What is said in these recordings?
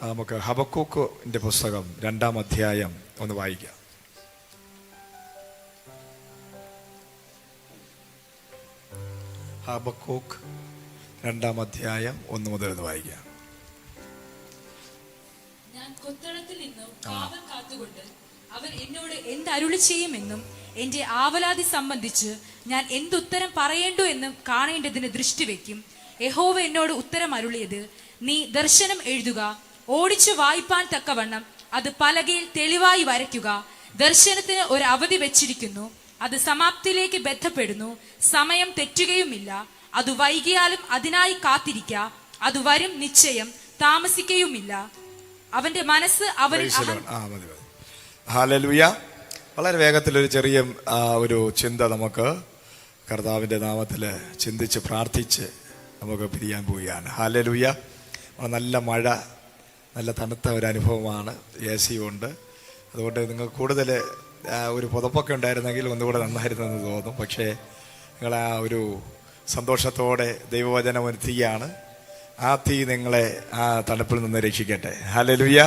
നമുക്ക് ഹബക്കൂക്കിന്റെ പുസ്തകം 2-ാം അധ്യായം ഒന്ന് വായിക്കാം. ഹബക്കൂക്ക് 2-ാം അധ്യായം 1 മുതൽ ഒന്ന് വായിക്കാം. ഞാൻ കൊത്തളത്തിൽ നിന്നും കാവൽ കാത്തുകൊണ്ട് അവൻ എന്നോട് എന്തരുളി ചെയ്യുമെന്നും എന്റെ ആവലാതി സംബന്ധിച്ച് ഞാൻ എന്തുത്തരം പറയേണ്ടു എന്നും കാണേണ്ടതിന് ദൃഷ്ടിവെക്കും. യഹോവ എന്നോട് ഉത്തരം അരുളിയത്, നീ ദർശനം എഴുതുക, ഓടിച്ചു വായിപ്പാൻ തക്കവണ്ണം അത് പലകയിൽ തെളിവായി വരയ്ക്കുക. ദർശനത്തിന് ഒരു അവധി വെച്ചിരിക്കുന്നു, അത് സമാപ്തിയിലേക്ക് ബന്ധപ്പെടുന്നു. സമയം തെറ്റുകയുമില്ല. അത് വൈകിയാലും അതിനായി കാത്തിരിക്ക, അത് വരും നിശ്ചയം, താമസിക്കുകയുമില്ല. അവന്റെ മനസ്സ് അവനിൽ. ഹല്ലേലൂയ. വളരെ വേഗത്തിലൊരു ചെറിയ ഒരു ചിന്ത നമുക്ക് കർത്താവിൻ്റെ നാമത്തിൽ ചിന്തിച്ച് പ്രാർത്ഥിച്ച് നമുക്ക് പിരിയാൻ പോവുകയാണ്. ഹല്ലേലൂയ. നല്ല മഴ, നല്ല തണുത്ത ഒരു അനുഭവമാണ്. AC ഉണ്ട്. അതുകൊണ്ട് നിങ്ങൾക്ക് കൂടുതൽ ഒരു പുതപ്പൊക്കെ ഉണ്ടായിരുന്നെങ്കിൽ ഒന്നുകൂടെ നന്നായിരുന്നെന്ന് തോന്നും. പക്ഷേ നിങ്ങൾ ആ ഒരു സന്തോഷത്തോടെ ദൈവവചനം ഒരു തീയാണ്. ആ തീ നിങ്ങളെ ആ തണുപ്പിൽ നിന്ന് രക്ഷിക്കട്ടെ. ഹല്ലേലൂയ.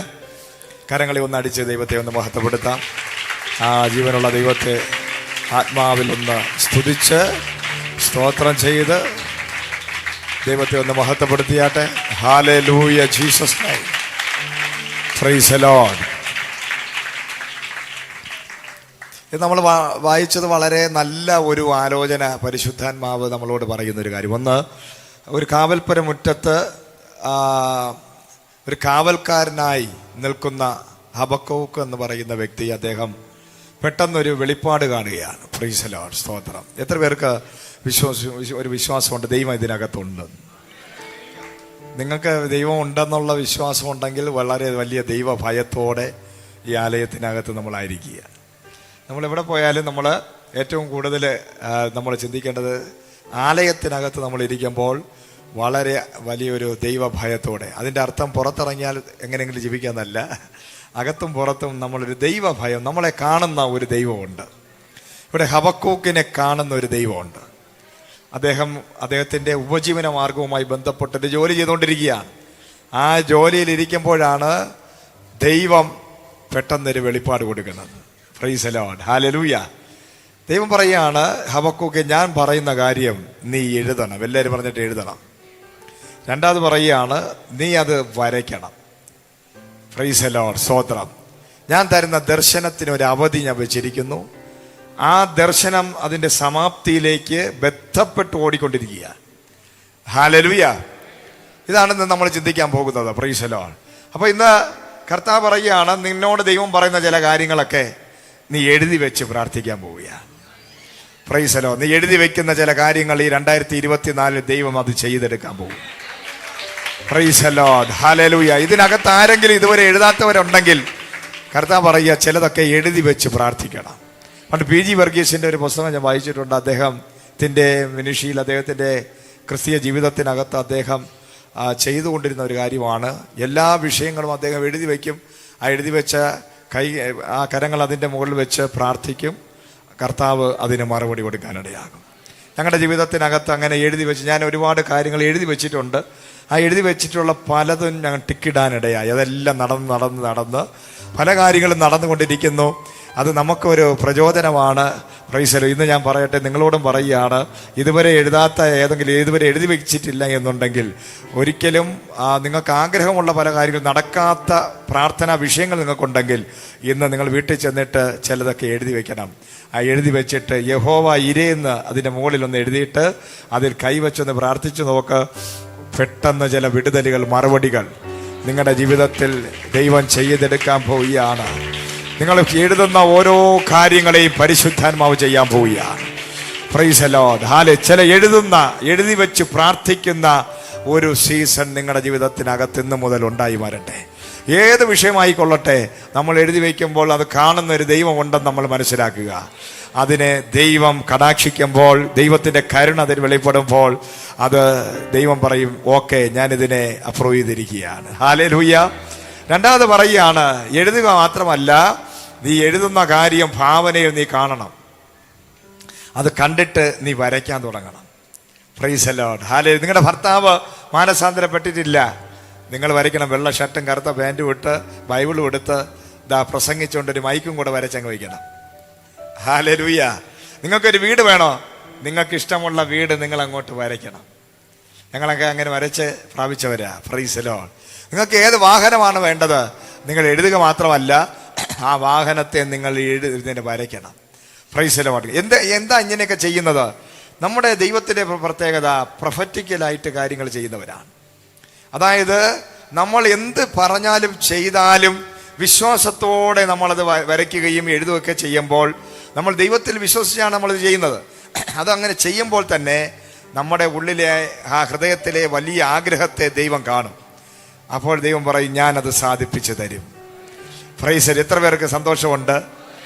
കരങ്ങളെ ഒന്ന് അടിച്ച് ദൈവത്തെ ഒന്ന് മഹത്വപ്പെടുത്താം. ആ ജീവനുള്ള ദൈവത്തെ ആത്മാവിൽ ഒന്ന് സ്തുതിച്ച് സ്തോത്രം ചെയ്ത് ദൈവത്തെ ഒന്ന് മഹത്വപ്പെടുത്തിയാട്ടെ. Hallelujah, Jesus name, praise the Lord. ഇത് നമ്മൾ വായിച്ചത് വളരെ നല്ല ഒരു ആലോചന പരിശുദ്ധാത്മാവ് നമ്മളോട് പറയുന്നൊരു കാര്യം. ഒന്ന്, ഒരു കാവൽപ്പുര മുറ്റത്ത് ഒരു കാവൽക്കാരനായി നിൽക്കുന്ന ഹബക്കൂക്ക് എന്ന് പറയുന്ന വ്യക്തി, അദ്ദേഹം പെട്ടെന്നൊരു വെളിപ്പാട് കാണുകയാണ്. പ്രൈസ് ദി ലോർഡ്, സ്തോത്രം. എത്ര പേർക്ക് ഒരു വിശ്വാസമുണ്ട് ദൈവം ഇതിനകത്തുണ്ട്? നിങ്ങൾക്ക് ദൈവം ഉണ്ടെന്നുള്ള വിശ്വാസം ഉണ്ടെങ്കിൽ വളരെ വലിയ ദൈവ ഭയത്തോടെ ഈ ആലയത്തിനകത്ത് നമ്മളായിരിക്കുക. നമ്മളെവിടെ പോയാലും നമ്മൾ ഏറ്റവും കൂടുതൽ നമ്മൾ ചിന്തിക്കേണ്ടത് ആലയത്തിനകത്ത് നമ്മൾ ഇരിക്കുമ്പോൾ വളരെ വലിയൊരു ദൈവഭയത്തോടെ. അതിൻ്റെ അർത്ഥം പുറത്തിറങ്ങിയാൽ എങ്ങനെയെങ്കിലും ജീവിക്കാന്നല്ല, അകത്തും പുറത്തും നമ്മളൊരു ദൈവഭയം, നമ്മളെ കാണുന്ന ഒരു ദൈവമുണ്ട്. ഇവിടെ ഹബക്കൂക്കിനെ കാണുന്ന ഒരു ദൈവമുണ്ട്. അദ്ദേഹത്തിൻ്റെ ഉപജീവന മാർഗവുമായി ബന്ധപ്പെട്ടിട്ട് ജോലി ചെയ്തുകൊണ്ടിരിക്കുകയാണ്. ആ ജോലിയിൽ ഇരിക്കുമ്പോഴാണ് ദൈവം പെട്ടെന്നൊരു വെളിപ്പാട് കൊടുക്കുന്നത്. Price the Lord, hallelujah. ദൈവം പറയുകയാണ്, ഹബക്കൂക്കെ, ഞാൻ പറയുന്ന കാര്യം നീ എഴുതണം. എല്ലാവരും പറഞ്ഞിട്ട് എഴുതണം. രണ്ടാമത് പറയുകയാണ്, നീ അത് വരയ്ക്കണം. പ്രൈസ് ദി ലോർഡ്, സ്തോത്രം. ഞാൻ തരുന്ന ദർശനത്തിന് ഒരു അവധി ഞാൻ വെച്ചിരിക്കുന്നു. ആ ദർശനം അതിൻ്റെ സമാപ്തിയിലേക്ക് ബന്ധപ്പെട്ട് ഓടിക്കൊണ്ടിരിക്കുക. ഹല്ലേലൂയ. ഇതാണ് ഇന്ന് നമ്മൾ ചിന്തിക്കാൻ പോകുന്നത്. Price the Lord. അപ്പോൾ ഇന്ന് കർത്താവ് പറയുകയാണ്, നിന്നോട് ദൈവം പറയുന്ന ചില കാര്യങ്ങളൊക്കെ നീ എഴുതി വെച്ച് പ്രാർത്ഥിക്കാൻ പോവുകയാണ്. Price the Lord. നീ എഴുതി വെക്കുന്ന ചില കാര്യങ്ങൾ ഈ 2024 ദൈവം അത് ചെയ്തെടുക്കാൻ പോകും. Price the Lord, hallelujah. ഇതിനകത്ത് ആരെങ്കിലും ഇതുവരെ എഴുതാത്തവരുണ്ടെങ്കിൽ കർത്താവ് പറയുക, ചിലതൊക്കെ എഴുതി വെച്ച് പ്രാർത്ഥിക്കണം. പണ്ട് PG വർഗീസിൻ്റെ ഒരു പുസ്തകം ഞാൻ വായിച്ചിട്ടുണ്ട്. അദ്ദേഹത്തിൻ്റെ മിനിഷിയിൽ, അദ്ദേഹത്തിൻ്റെ ക്രിസ്തീയ ജീവിതത്തിനകത്ത് അദ്ദേഹം ചെയ്തുകൊണ്ടിരുന്ന ഒരു കാര്യമാണ്, എല്ലാ വിഷയങ്ങളും അദ്ദേഹം എഴുതി വയ്ക്കും. ആ എഴുതി വെച്ച ആ കരങ്ങൾ അതിൻ്റെ മുകളിൽ വെച്ച് പ്രാർത്ഥിക്കും. കർത്താവ് അതിന് മറുപടി കൊടുക്കാനിടയാകും. ഞങ്ങളുടെ ജീവിതത്തിനകത്ത് അങ്ങനെ എഴുതി വെച്ച് ഞാൻ ഒരുപാട് കാര്യങ്ങൾ എഴുതി വെച്ചിട്ടുണ്ട്. ആ എഴുതി വെച്ചിട്ടുള്ള പലതും ഞങ്ങൾ ടിക്കിടാനിടയായി. അതെല്ലാം നടന്ന് പല കാര്യങ്ങളും നടന്നുകൊണ്ടിരിക്കുന്നു. അത് നമുക്കൊരു പ്രചോദനമാണ്. Price the Lord. ഇന്ന് ഞാൻ പറയട്ടെ, നിങ്ങളോടും പറയുകയാണ്, ഇതുവരെ എഴുതി വെച്ചിട്ടില്ല എന്നുണ്ടെങ്കിൽ ഒരിക്കലും നിങ്ങൾക്ക് ആഗ്രഹമുള്ള പല കാര്യങ്ങളും നടക്കാത്ത പ്രാർത്ഥനാ വിഷയങ്ങൾ നിങ്ങൾക്കുണ്ടെങ്കിൽ ഇന്ന് നിങ്ങൾ വീട്ടിൽ ചെന്നിട്ട് ചിലതൊക്കെ എഴുതി വെക്കണം. ആ എഴുതി വെച്ചിട്ട് യഹോവ ഇരയെന്ന് അതിൻ്റെ മുകളിൽ ഒന്ന് എഴുതിയിട്ട് അതിൽ കൈവച്ചൊന്ന് പ്രാർത്ഥിച്ചു നോക്ക്. പെട്ടെന്ന് ചില വിടുതലുകൾ, മറുപടികൾ നിങ്ങളുടെ ജീവിതത്തിൽ ദൈവം ചെയ്തെടുക്കാൻ പോവുകയാണ്. നിങ്ങൾ എഴുതുന്ന ഓരോ കാര്യങ്ങളെയും പരിശുദ്ധാത്മാവ് ചെയ്യാൻ പോവുകയാണ്. Price the Lord. ചില എഴുതി വെച്ച് പ്രാർത്ഥിക്കുന്ന ഒരു സീസൺ നിങ്ങളുടെ ജീവിതത്തിനകത്ത് ഇന്ന് മുതൽ ഉണ്ടായി വരട്ടെ. ഏത് വിഷയമായിക്കൊള്ളട്ടെ, നമ്മൾ എഴുതി വയ്ക്കുമ്പോൾ അത് കാണുന്ന ഒരു ദൈവം ഉണ്ടെന്ന് നമ്മൾ മനസ്സിലാക്കുക. അതിനെ ദൈവം കടാക്ഷിക്കുമ്പോൾ, ദൈവത്തിൻ്റെ കരുണ അതിൽ വെളിപ്പെടുമ്പോൾ അത് ദൈവം പറയും, ഓക്കെ, ഞാനിതിനെ അപ്രൂവ് ചെയ്തിരിക്കുകയാണ്. ഹല്ലേലൂയ. രണ്ടാമത് പറയുകയാണ്, എഴുതുക മാത്രമല്ല, നീ എഴുതുന്ന കാര്യം ഭാവനയിൽ നീ കാണണം. അത് കണ്ടിട്ട് നീ വരയ്ക്കാൻ തുടങ്ങണം. Price the Lord, hallelujah. നിങ്ങളുടെ ഭർത്താവ് മാനസാന്തരപ്പെട്ടിട്ടില്ല, നിങ്ങൾ വരയ്ക്കണം. വെള്ള ഷർട്ടും കറുത്ത പാൻറ്റും ഇട്ട് ബൈബിളും എടുത്ത് പ്രസംഗിച്ചുകൊണ്ടൊരു മൈക്കും കൂടെ വരച്ചങ്ങ് വയ്ക്കണം. ഹല്ലേലൂയ. നിങ്ങൾക്കൊരു വീട് വേണോ? നിങ്ങൾക്ക് ഇഷ്ടമുള്ള വീട് നിങ്ങൾ അങ്ങോട്ട് വരയ്ക്കണം. ഞങ്ങളൊക്കെ അങ്ങനെ വരച്ച് പ്രാപിച്ചവരാ. Price the Lord. നിങ്ങൾക്ക് ഏത് വാഹനമാണ് വേണ്ടത് നിങ്ങൾ എഴുതുക മാത്രമല്ല, ആ വാഹനത്തെ നിങ്ങൾ എഴുതി വരയ്ക്കണം. Price the Lord. എന്താ ഇങ്ങനെയൊക്കെ ചെയ്യുന്നത്? നമ്മുടെ ദൈവത്തിൻ്റെ പ്രത്യേകത പ്രൊഫറ്റിക്കലായിട്ട് കാര്യങ്ങൾ ചെയ്യുന്നവരാണ്. അതായത് നമ്മൾ എന്ത് പറഞ്ഞാലും ചെയ്താലും വിശ്വാസത്തോടെ നമ്മളത് വരയ്ക്കുകയും എഴുതുകയൊക്കെ ചെയ്യുമ്പോൾ നമ്മൾ ദൈവത്തിൽ വിശ്വസിച്ചാണ് നമ്മളിത് ചെയ്യുന്നത്. അതങ്ങനെ ചെയ്യുമ്പോൾ തന്നെ നമ്മുടെ ഉള്ളിലെ ആ ഹൃദയത്തിലെ വലിയ ആഗ്രഹത്തെ ദൈവം കാണും. അപ്പോൾ ദൈവം പറയും, ഞാനത് സാധിപ്പിച്ചു തരും. പ്രൈസ്. എത്ര പേർക്ക് സന്തോഷമുണ്ട്?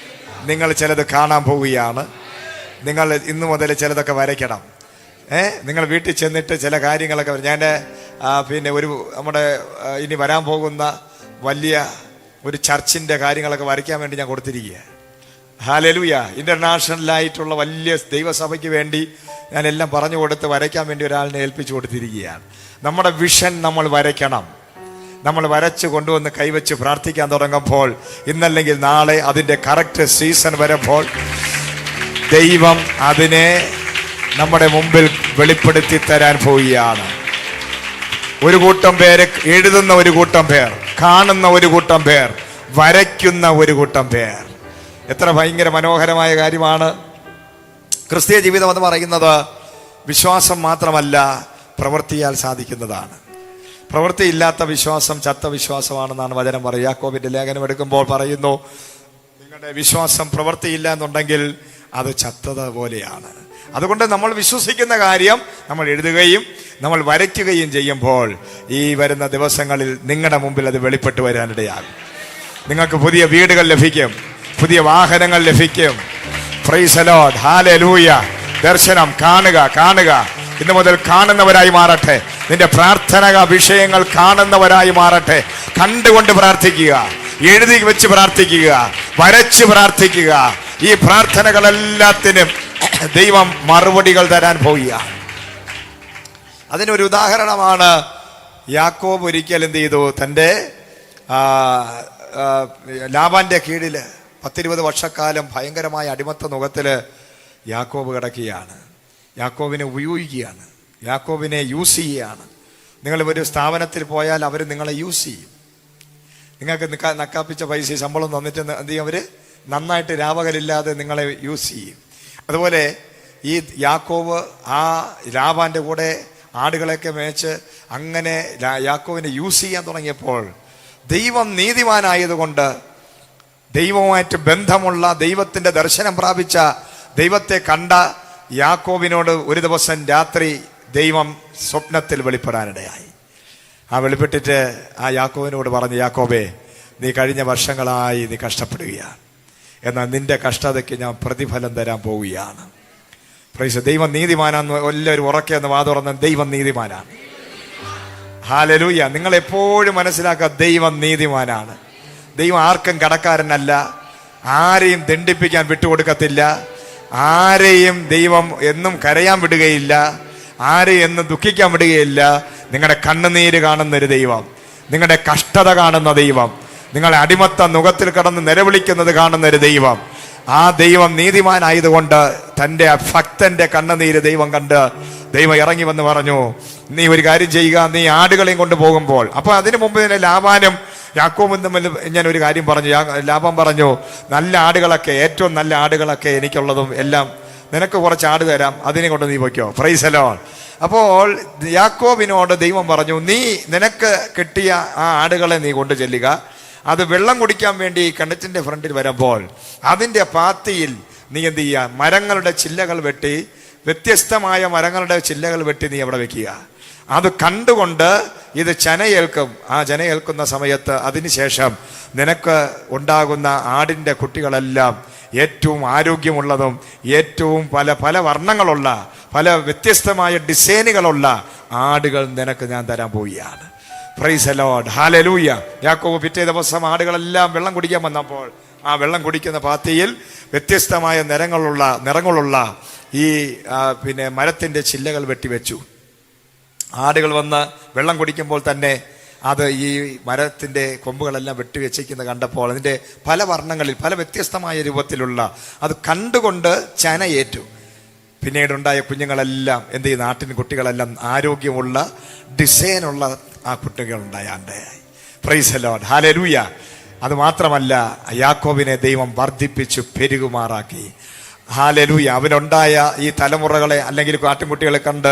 നിങ്ങൾ ചിലത് കാണാൻ പോവുകയാണ്. നിങ്ങൾ ഇന്നു മുതൽ ചിലതൊക്കെ വരയ്ക്കണം. നിങ്ങൾ വീട്ടിൽ ചെന്നിട്ട് ചില കാര്യങ്ങളൊക്കെ ഞാൻ പിന്നെ നമ്മുടെ ഇനി വരാൻ പോകുന്ന വലിയ ഒരു ചർച്ചിൻ്റെ കാര്യങ്ങളൊക്കെ വരയ്ക്കാൻ വേണ്ടി ഞാൻ കൊടുത്തിരിക്കുക. ഹല്ലേലൂയ. ഇന്റർനാഷണലായിട്ടുള്ള വലിയ ദൈവസഭയ്ക്ക് വേണ്ടി ഞാൻ എല്ലാം പറഞ്ഞു കൊടുത്ത് വരയ്ക്കാൻ വേണ്ടി ഒരാളിനെ ഏൽപ്പിച്ചു കൊടുത്തിരിക്കുകയാണ്. നമ്മുടെ വിഷൻ നമ്മൾ വരയ്ക്കണം. നമ്മൾ വരച്ച് കൊണ്ടുവന്ന് കൈവച്ച് പ്രാർത്ഥിക്കാൻ തുടങ്ങുമ്പോൾ ഇന്നല്ലെങ്കിൽ നാളെ അതിൻ്റെ കറക്റ്റ് സീസൺ വരുമ്പോൾ ദൈവം അതിനെ നമ്മുടെ മുമ്പിൽ വെളിപ്പെടുത്തി തരാൻ പോവുകയാണ്. ഒരു കൂട്ടം പേര് എഴുതുന്ന, ഒരു കൂട്ടം പേർ കാണുന്ന, ഒരു കൂട്ടം പേർ വരയ്ക്കുന്ന, ഒരു കൂട്ടം പേർ. എത്ര ഭയങ്കര മനോഹരമായ കാര്യമാണ് ക്രിസ്തീയ ജീവിതം എന്ന് പറയുന്നത്. വിശ്വാസം മാത്രമല്ല, പ്രവൃത്തിയാൽ സാധിക്കുന്നതാണ്. പ്രവൃത്തിയില്ലാത്ത വിശ്വാസം ചത്ത വിശ്വാസമാണെന്നാണ് വചനം പറയുക. യാക്കോബിന്റെ ലേഖനം എടുക്കുമ്പോൾ പറയുന്നു, നിങ്ങളുടെ വിശ്വാസം പ്രവൃത്തിയില്ല എന്നുണ്ടെങ്കിൽ അത് ചത്തത് പോലെയാണ്. അതുകൊണ്ട് നമ്മൾ വിശ്വസിക്കുന്ന കാര്യം നമ്മൾ എഴുതുകയും നമ്മൾ വരയ്ക്കുകയും ചെയ്യുമ്പോൾ ഈ വരുന്ന ദിവസങ്ങളിൽ നിങ്ങളുടെ മുമ്പിൽ അത് വെളിപ്പെട്ട് വരാനിടയാകും. നിങ്ങൾക്ക് പുതിയ വീടുകൾ ലഭിക്കും, പുതിയ വാഹനങ്ങൾ ലഭിക്കും. Price the Lord. ഹല്ലേലൂയ. ദർശനം കാണുക. ഇന്നു മുതൽ കാണുന്നവരായി മാറട്ടെ. നിന്റെ പ്രാർത്ഥന വിഷയങ്ങൾ കാണുന്നവരായി മാറട്ടെ. കണ്ടുകൊണ്ട് പ്രാർത്ഥിക്കുക, എഴുതി വെച്ച് പ്രാർത്ഥിക്കുക, വരച്ച് പ്രാർത്ഥിക്കുക. ഈ പ്രാർത്ഥനകളെല്ലാത്തിനും ദൈവം മറുപടികൾ തരാൻ പോവുക. അതിനൊരു ഉദാഹരണമാണ് യാക്കോബ് ഒരിക്കൽ എന്ത് ചെയ്തു? തൻ്റെ ലാബാന്റെ കീഴിൽ 10-20 വർഷക്കാലം ഭയങ്കരമായ അടിമത്ത നുഖത്തില് യാക്കോബ് കിടക്കുകയാണ്. യാക്കോബിനെ ഉപയോഗിക്കുകയാണ്, യാക്കോബിനെ യൂസ് ചെയ്യുകയാണ്. നിങ്ങൾ ഒരു സ്ഥാപനത്തിൽ പോയാൽ അവർ നിങ്ങളെ യൂസ് ചെയ്യും. നിങ്ങൾക്ക് നക്കാപ്പിച്ച പൈസ ശമ്പളം തന്നിട്ട് എന്ത് ചെയ്യും? അവർ നന്നായിട്ട് രാപകലില്ലാതെ നിങ്ങളെ യൂസ് ചെയ്യും. അതുപോലെ ഈ യാക്കോബ് ആ ലാബാന്റെ കൂടെ ആടുകളെയൊക്കെ മേച്ച് അങ്ങനെ യാക്കോബിനെ യൂസ് ചെയ്യാൻ തുടങ്ങിയപ്പോൾ ദൈവം നീതിമാനായതുകൊണ്ട് ദൈവവുമായിട്ട് ബന്ധമുള്ള, ദൈവത്തിന്റെ ദർശനം പ്രാപിച്ച, ദൈവത്തെ കണ്ട യാക്കോബിനോട് ഒരു ദിവസം രാത്രി ദൈവം സ്വപ്നത്തിൽ വെളിപ്പെടാനിടയായി. ആ വെളിപ്പെട്ടിട്ട് ആ യാക്കോബിനോട് പറഞ്ഞു, യാക്കോബേ, നീ കഴിഞ്ഞ വർഷങ്ങളായി നീ കഷ്ടപ്പെടുകയാണ്, എന്നാൽ നിന്റെ കഷ്ടതയ്ക്ക് ഞാൻ പ്രതിഫലം തരാൻ പോവുകയാണ്. പ്രൈസ്. ദൈവം നീതിമാനാന്ന് എല്ലാവരും ഉറക്കെ എന്ന് വാതുറന്ന്, ദൈവം നീതിമാനാണ്. ഹല്ലേലൂയ. നിങ്ങൾ എപ്പോഴും മനസ്സിലാക്കുക, ദൈവം നീതിമാനാണ്. ദൈവം ആർക്കും കടക്കാരനല്ല, ആരെയും ദണ്ഡിപ്പിക്കാൻ വിട്ടുകൊടുക്കത്തില്ല, ആരെയും ദൈവം എന്നും കരയാൻ വിടുകയില്ല, ആരെയും എന്നും ദുഃഖിക്കാൻ വിടുകയില്ല. നിങ്ങളുടെ കണ്ണുനീര് കാണുന്ന ഒരു ദൈവം, നിങ്ങളുടെ കഷ്ടത കാണുന്ന ദൈവം, നിങ്ങളെ അടിമത്ത നുഖത്തിൽ കടന്ന് നിലവിളിക്കുന്നത് കാണുന്ന ഒരു ദൈവം. ആ ദൈവം നീതിമാനായതുകൊണ്ട് തൻ്റെ ഭക്തന്റെ കണ്ണുനീര് ദൈവം കണ്ട് ദൈവം ഇറങ്ങി വന്ന് പറഞ്ഞു, നീ ഒരു കാര്യം ചെയ്യുക, നീ ആടുകളെയും കൊണ്ട് പോകുമ്പോൾ. അപ്പൊ അതിനു മുമ്പ് തന്നെ ലാബാനും യാക്കോബും തമ്മിൽ ഞാൻ ഒരു കാര്യം പറഞ്ഞു. ലാബാൻ പറഞ്ഞു, നല്ല ആടുകളൊക്കെ, ഏറ്റവും നല്ല ആടുകളൊക്കെ എനിക്കുള്ളതും എല്ലാം നിനക്ക് കുറച്ച് ആട് തരാം, അതിനെ കൊണ്ട് നീ പോയിക്കോ. Price the Lord. അപ്പോൾ യാക്കോബിനോട് ദൈവം പറഞ്ഞു, നീ നിനക്ക് കിട്ടിയ ആ ആടുകളെ നീ കൊണ്ടു ചെല്ലുക, അത് വെള്ളം കുടിക്കാൻ വേണ്ടി കിണറ്റിന്റെ ഫ്രണ്ടിൽ വരുമ്പോൾ അതിന്റെ പാത്തിയിൽ നീ എന്ത് ചെയ്യുക? മരങ്ങളുടെ ചില്ലകൾ വെട്ടി, വ്യത്യസ്തമായ മരങ്ങളുടെ ചില്ലകൾ വെട്ടി നീ അവിടെ വെക്കുക. അത് കണ്ടുകൊണ്ട് ഇത് ചനയേൽക്കും. ആ ചനയേൽക്കുന്ന സമയത്ത് അതിനുശേഷം നിനക്ക് ഉണ്ടാകുന്ന ആടിൻ്റെ കുട്ടികളെല്ലാം ഏറ്റവും ആരോഗ്യമുള്ളതും ഏറ്റവും പല വർണ്ണങ്ങളുള്ള, പല വ്യത്യസ്തമായ ഡിസൈനുകളുള്ള ആടുകൾ നിനക്ക് ഞാൻ തരാൻ പോവുകയാണ്. Price the Lord. ഹല്ലേലൂയ. യാക്കോബ് പിറ്റേ ദിവസം ആടുകളെല്ലാം വെള്ളം കുടിക്കാൻ വന്നപ്പോൾ ആ വെള്ളം കുടിക്കുന്ന പാത്തിയിൽ വ്യത്യസ്തമായ നിറങ്ങളുള്ള ഈ മരത്തിന്റെ ചില്ലകൾ വെട്ടിവെച്ചു. ആടുകൾ വന്ന് വെള്ളം കുടിക്കുമ്പോൾ തന്നെ അത് ഈ മരത്തിൻ്റെ കൊമ്പുകളെല്ലാം വെട്ടിവെച്ചിരിക്കുന്നത് കണ്ടപ്പോൾ അതിൻ്റെ പല വർണ്ണങ്ങളിൽ പല വ്യത്യസ്തമായ രൂപത്തിലുള്ള അത് കണ്ടുകൊണ്ട് ചനയേറ്റു. പിന്നീടുണ്ടായ കുഞ്ഞുങ്ങളെല്ലാം എന്ത് ചെയ്യും, നാട്ടിൻ കുട്ടികളെല്ലാം ആരോഗ്യമുള്ള ഡിസൈനുള്ള ആ കുട്ടികളുണ്ടായി. Praise the Lord, hallelujah. അത് മാത്രമല്ല, യാക്കോബിനെ ദൈവം വർദ്ധിപ്പിച്ചു പെരുകുമാറാക്കി. ഹല്ലേലൂയ. അവനുണ്ടായ ഈ തലമുറകളെ അല്ലെങ്കിൽ ആട്ടിൻകുട്ടികളെ കണ്ട്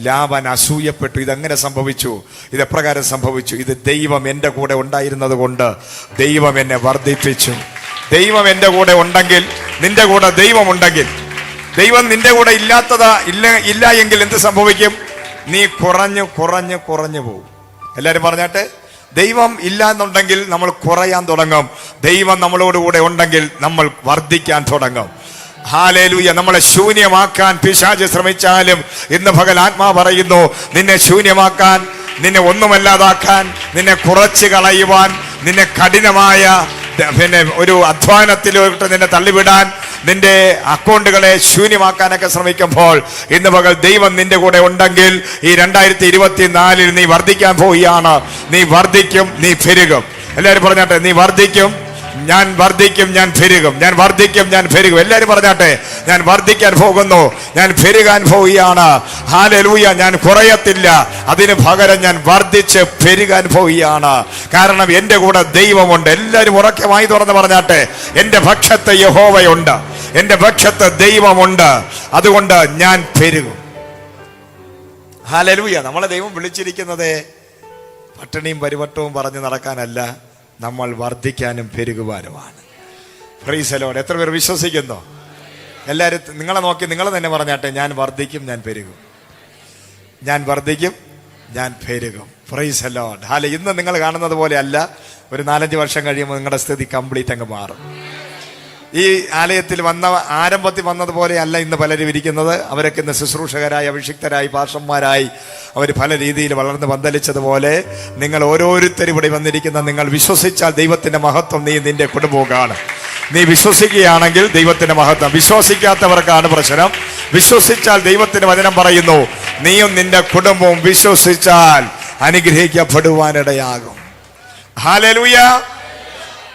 ലാബാൻ അസൂയപ്പെട്ടു. ഇതെങ്ങനെ സംഭവിച്ചു? ഇതെപ്രകാരം സംഭവിച്ചു? ഇത് ദൈവം എൻ്റെ കൂടെ ഉണ്ടായിരുന്നത് കൊണ്ട് ദൈവം എന്നെ വർദ്ധിപ്പിച്ചു. ദൈവം എൻ്റെ കൂടെ ഉണ്ടെങ്കിൽ, നിന്റെ കൂടെ ദൈവമുണ്ടെങ്കിൽ, ദൈവം നിന്റെ കൂടെ ഇല്ല എങ്കിൽ എന്ത് സംഭവിക്കും? നീ കുറഞ്ഞു കുറഞ്ഞു കുറഞ്ഞു പോകും. എല്ലാവരും പറഞ്ഞാട്ടെ, ദൈവം ഇല്ല എന്നുണ്ടെങ്കിൽ നമ്മൾ കുറയാൻ തുടങ്ങും. ദൈവം നമ്മളോട് കൂടെ ഉണ്ടെങ്കിൽ നമ്മൾ വർദ്ധിക്കാൻ തുടങ്ങും. ഹല്ലേലൂയ. നമ്മളെ ശൂന്യമാക്കാൻ പിശാച് ശ്രമിച്ചാലും ഇന്ന് പകൽ ആത്മാവ് പറയുന്നു, നിന്നെ ശൂന്യമാക്കാൻ, നിന്നെ ഒന്നുമല്ലാതാക്കാൻ, നിന്നെ കുറച്ച് കളയുവാൻ, നിന്നെ കഠിനമായ ഒരു അധ്വാനത്തിലോട്ട് നിന്നെ തള്ളിവിടാൻ, നിന്റെ അക്കൗണ്ടുകളെ ശൂന്യമാക്കാനൊക്കെ ശ്രമിക്കുമ്പോൾ ഇന്ന് പകൽ ദൈവം നിന്റെ കൂടെ ഉണ്ടെങ്കിൽ ഈ 2024 നീ വർദ്ധിക്കാൻ പോവുകയാണ്. നീ വർദ്ധിക്കും, നീ പെരുകും. എല്ലാവരും പറഞ്ഞാട്ടെ, നീ വർദ്ധിക്കും, ഞാൻ വർദ്ധിക്കും, ഞാൻ പെരുകും. ഞാൻ വർദ്ധിക്കും, ഞാൻ പെരുകും. എല്ലാവരും പറഞ്ഞാട്ടെ, ഞാൻ വർദ്ധിക്കാൻ പോകുന്നു, ഞാൻ പെരുകാൻ പോവുകയാണ്. ഹല്ലേലൂയ. ഞാൻ കുറയത്തില്ല, അതിന് പകരം ഞാൻ വർദ്ധിച്ച് പെരുകാൻ പോവുകയാണ്. കാരണം എൻ്റെ കൂടെ ദൈവമുണ്ട്. എല്ലാവരും ഉറക്കെ വായി തുറന്ന് പറഞ്ഞാട്ടെ, എൻ്റെ പക്ഷത്ത് യഹോവയുണ്ട്, എൻ്റെ പക്ഷത്ത് ദൈവമുണ്ട്, അതുകൊണ്ട് ഞാൻ പെരുകും. ഹല്ലേലൂയ. നമ്മളെ ദൈവം വിളിച്ചിരിക്കുന്നത് പട്ടിണിയും പരിവട്ടവും പറഞ്ഞു നടക്കാനല്ല, നമ്മൾ വർദ്ധിക്കാനും പെരുകുവാനുമാണ്. Praise the Lord. എത്ര പേർ വിശ്വസിക്കുന്നു? എല്ലാവരും നിങ്ങളെ നോക്കി നിങ്ങൾ തന്നെ പറഞ്ഞാട്ടെ, ഞാൻ വർദ്ധിക്കും, ഞാൻ പെരുകും. ഞാൻ വർദ്ധിക്കും, ഞാൻ പെരുകും. Praise the Lord. ഹല്ലേലൂയ. ഇന്ന് നിങ്ങൾ കാണുന്നത് പോലെ അല്ല, ഒരു 4-5 വർഷം കഴിയുമ്പോൾ നിങ്ങളുടെ സ്ഥിതി കംപ്ലീറ്റ് അങ്ങ് മാറും. ഈ ആലയത്തിൽ ആരംഭത്തിൽ വന്നതുപോലെ അല്ല ഇന്ന് പലരും ഇരിക്കുന്നത്. അവരൊക്കെ ഇന്ന് ശുശ്രൂഷകരായി, അഭിഷിക്തരായി, പാർഷന്മാരായി അവർ പല രീതിയിൽ വളർന്ന് പന്തലിച്ചതുപോലെ നിങ്ങൾ ഓരോരുത്തരും ഇവിടെ വന്നിരിക്കുന്ന നിങ്ങൾ വിശ്വസിച്ചാൽ ദൈവത്തിന്റെ മഹത്വം നീ നിന്റെ കുടുംബവും കാണും. നീ വിശ്വസിക്കുകയാണെങ്കിൽ ദൈവത്തിന്റെ മഹത്വം. വിശ്വസിക്കാത്തവർക്കാണ് പ്രശ്നം. വിശ്വസിച്ചാൽ ദൈവത്തിന്റെ വചനം പറയുന്നു, നീയും നിന്റെ കുടുംബവും വിശ്വസിച്ചാൽ അനുഗ്രഹിക്കപ്പെടുവാനിടയാകും. ഹല്ലേലൂയ.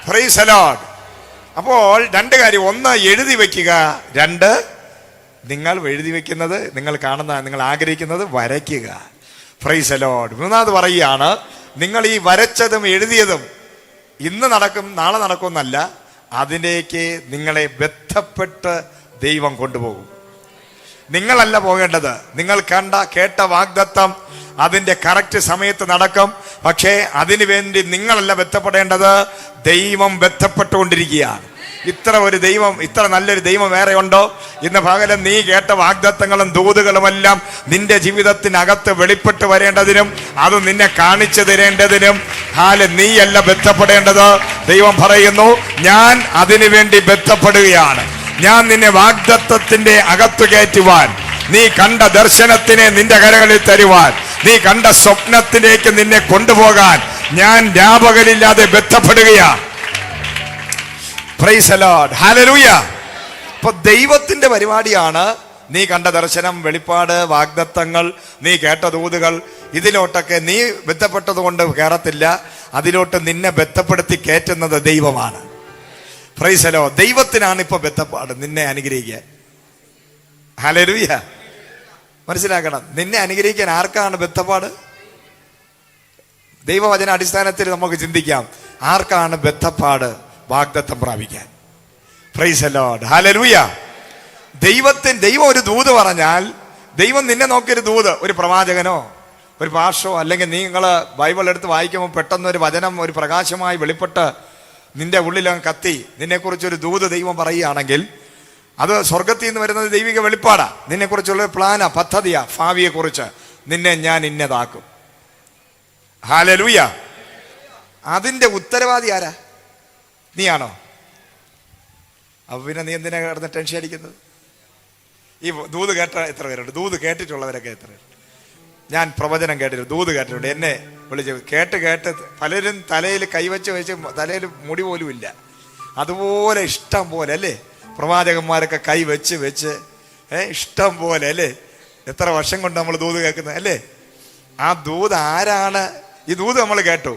Praise the Lord. അപ്പോൾ 2 കാര്യം. 1, എഴുതി വെക്കുക. 2, നിങ്ങൾ എഴുതി വെക്കുന്നത്, നിങ്ങൾ കാണുന്ന, നിങ്ങൾ ആഗ്രഹിക്കുന്നത് വരയ്ക്കുക. Price the Lord. 3ാമത് പറയുകയാണ്, നിങ്ങൾ ഈ വരച്ചതും എഴുതിയതും ഇന്ന് നടക്കും നാളെ നടക്കുമെന്നല്ല, അതിലേക്ക് നിങ്ങളെ ബന്ധപ്പെട്ട് ദൈവം കൊണ്ടുപോകും. നിങ്ങളല്ല പോകേണ്ടത്. നിങ്ങൾ കേട്ട വാഗ്ദത്തം അതിന്റെ കറക്റ്റ് സമയത്ത് നടക്കും. പക്ഷേ അതിനു വേണ്ടി നിങ്ങളല്ല ബന്ധപ്പെടേണ്ടത്, ദൈവം ബന്ധപ്പെട്ടുകൊണ്ടിരിക്കുകയാണ്. ഇത്ര നല്ലൊരു ദൈവം വേറെ ഉണ്ടോ? ഇന്ന് പകരം നീ കേട്ട വാഗ്ദത്തങ്ങളും ദൂതുകളുമെല്ലാം നിന്റെ ജീവിതത്തിനകത്ത് വെളിപ്പെട്ട് വരേണ്ടതിനും അത് നിന്നെ കാണിച്ചു തരേണ്ടതിനും നീയല്ല ബന്ധപ്പെടേണ്ടത്. ദൈവം പറയുന്നു, ഞാൻ അതിനു വേണ്ടി ബന്ധപ്പെടുകയാണ്. ഞാൻ നിന്നെ വാഗ്ദത്തത്തിന്റെ അകത്ത് കയറ്റുവാൻ, നീ കണ്ട ദർശനത്തിനെ നിന്റെ കരങ്ങളിൽ തരുവാൻ, നീ കണ്ട സ്വപ്നത്തിലേക്ക് നിന്നെ കൊണ്ടുപോകാൻ ഞാൻ രാപകലില്ലാതെ ബന്ധപ്പെടുകയാണ്. Praise the Lord. ഹല്ലേലൂയ. അപ്പൊ ദൈവത്തിന്റെ പരിപാടിയാണ് നീ കണ്ട ദർശനം, വെളിപ്പാട്, വാഗ്ദത്തങ്ങൾ, നീ കേട്ട ദൂതുകൾ. ഇതിലോട്ടൊക്കെ നീ ബന്ധപ്പെട്ടത് കൊണ്ട് കയറത്തില്ല. അതിലോട്ട് നിന്നെ ബന്ധപ്പെടുത്തി കയറ്റുന്നത് ദൈവമാണ്. Price the Lord. ദൈവത്തിനാണ് ഇപ്പൊ ബന്ധപ്പാട് നിന്നെ അനുഗ്രഹിക്കാൻ. ഹല്ലേലൂയ. മനസ്സിലാക്കണം, നിന്നെ അനുഗ്രഹിക്കാൻ ആർക്കാണ് ബന്ധപ്പാട്? ദൈവവചന അടിസ്ഥാനത്തിൽ നമുക്ക് ചിന്തിക്കാം, ആർക്കാണ് ബന്ധപ്പാട് വാഗ്ദത്തം പ്രാപിക്കാൻ? Price the Lord. ഹല്ലേലൂയ. ദൈവം ഒരു ദൂത് പറഞ്ഞാൽ, ദൈവം നിന്നെ നോക്കിയൊരു ദൂത്, ഒരു പ്രവാചകനോ ഒരു പാഷോ, അല്ലെങ്കിൽ നിങ്ങൾ ബൈബിൾ എടുത്ത് വായിക്കുമ്പോൾ പെട്ടെന്ന് ഒരു വചനം ഒരു പ്രകാശമായി വെളിപ്പെട്ട് നിന്റെ ഉള്ളിലങ്ങ് കത്തി നിന്നെക്കുറിച്ചൊരു ദൂത് ദൈവം പറയുകയാണെങ്കിൽ അത് സ്വർഗത്തിൽ നിന്ന് വരുന്നത് ദൈവിക വെളിപ്പാടാ. നിന്നെക്കുറിച്ചുള്ള പ്ലാനാ, പദ്ധതിയാ, ഭാവിയെക്കുറിച്ച്. നിന്നെ ഞാൻ ഇന്നതാക്കും. ഹല്ലേലൂയ. അതിന്റെ ഉത്തരവാദി ആരാ? നീയാണോ? അപ്പൊ പിന്നെ നീ എന്തിനാ കിടന്ന് ടെൻഷൻ അടിക്കുന്നത്? ഈ ദൂത് കേട്ട എത്ര പേരുണ്ട്? ദൂത് കേട്ടിട്ടുള്ളവരൊക്കെ എത്ര? ഞാൻ പ്രവചനം കേട്ടിട്ടുണ്ട്, ദൂത് കേട്ടിട്ടുണ്ട്. എന്നെ വിളിച്ച് കേട്ട് പലരും തലയിൽ കൈവച്ച് വെച്ച് തലയിൽ മുടി പോലും ഇല്ല. അതുപോലെ ഇഷ്ടം പോലെ അല്ലേ പ്രവാചകന്മാരൊക്കെ കൈ വെച്ച് ഇഷ്ടം പോലെ അല്ലേ? എത്ര വർഷം കൊണ്ട് നമ്മൾ ദൂത് കേൾക്കുന്നത് അല്ലേ? ആ ദൂത് ആരാണ് ഈ ദൂത് നമ്മൾ കേട്ടു.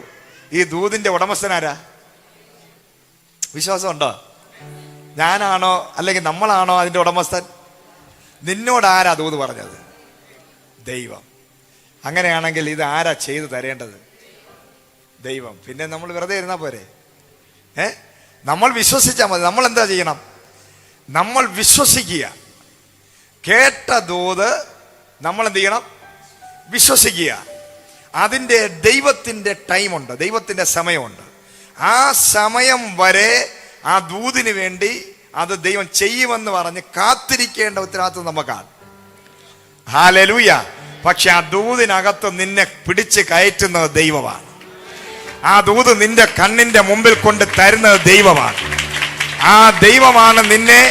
ഈ ദൂതിന്റെ ഉടമസ്ഥനാരാ? വിശ്വാസമുണ്ടോ? ഞാനാണോ അല്ലെങ്കിൽ നമ്മളാണോ അതിന്റെ ഉടമസ്ഥൻ? നിന്നോട് ആരാ ദൂത് പറഞ്ഞത്? ദൈവം. അങ്ങനെയാണെങ്കിൽ ഇത് ആരാ ചെയ്തു തരേണ്ടത്? ദൈവം. പിന്നെ നമ്മൾ വെറുതെ ഇരുന്നാ പോരെ? നമ്മൾ വിശ്വസിച്ചാൽ മതി. നമ്മൾ എന്താ ചെയ്യണം? നമ്മൾ വിശ്വസിക്കുക. കേട്ട ദൂത് നമ്മൾ എന്ത് ചെയ്യണം? വിശ്വസിക്കുക. അതിൻ്റെ ദൈവത്തിൻ്റെ ടൈമുണ്ട്, ദൈവത്തിൻ്റെ സമയമുണ്ട്. ആ സമയം വരെ ആ ദൂതിന് വേണ്ടി അത് ദൈവം ചെയ്യുമെന്ന് പറഞ്ഞ് കാത്തിരിക്കേണ്ട ഉത്തരവാദിത്വം നമുക്കാണ്. ഹല്ലേലൂയ. പക്ഷെ ആ ദൂതിനകത്ത് നിന്നെ പിടിച്ച് കയറ്റുന്നത് ദൈവമാണ്. ആ ദൂത് നിന്റെ കണ്ണിന്റെ മുമ്പിൽ കൊണ്ട് തരുന്നത് ദൈവമാണ്. ആ ദൈവമാണ് നിന്നെ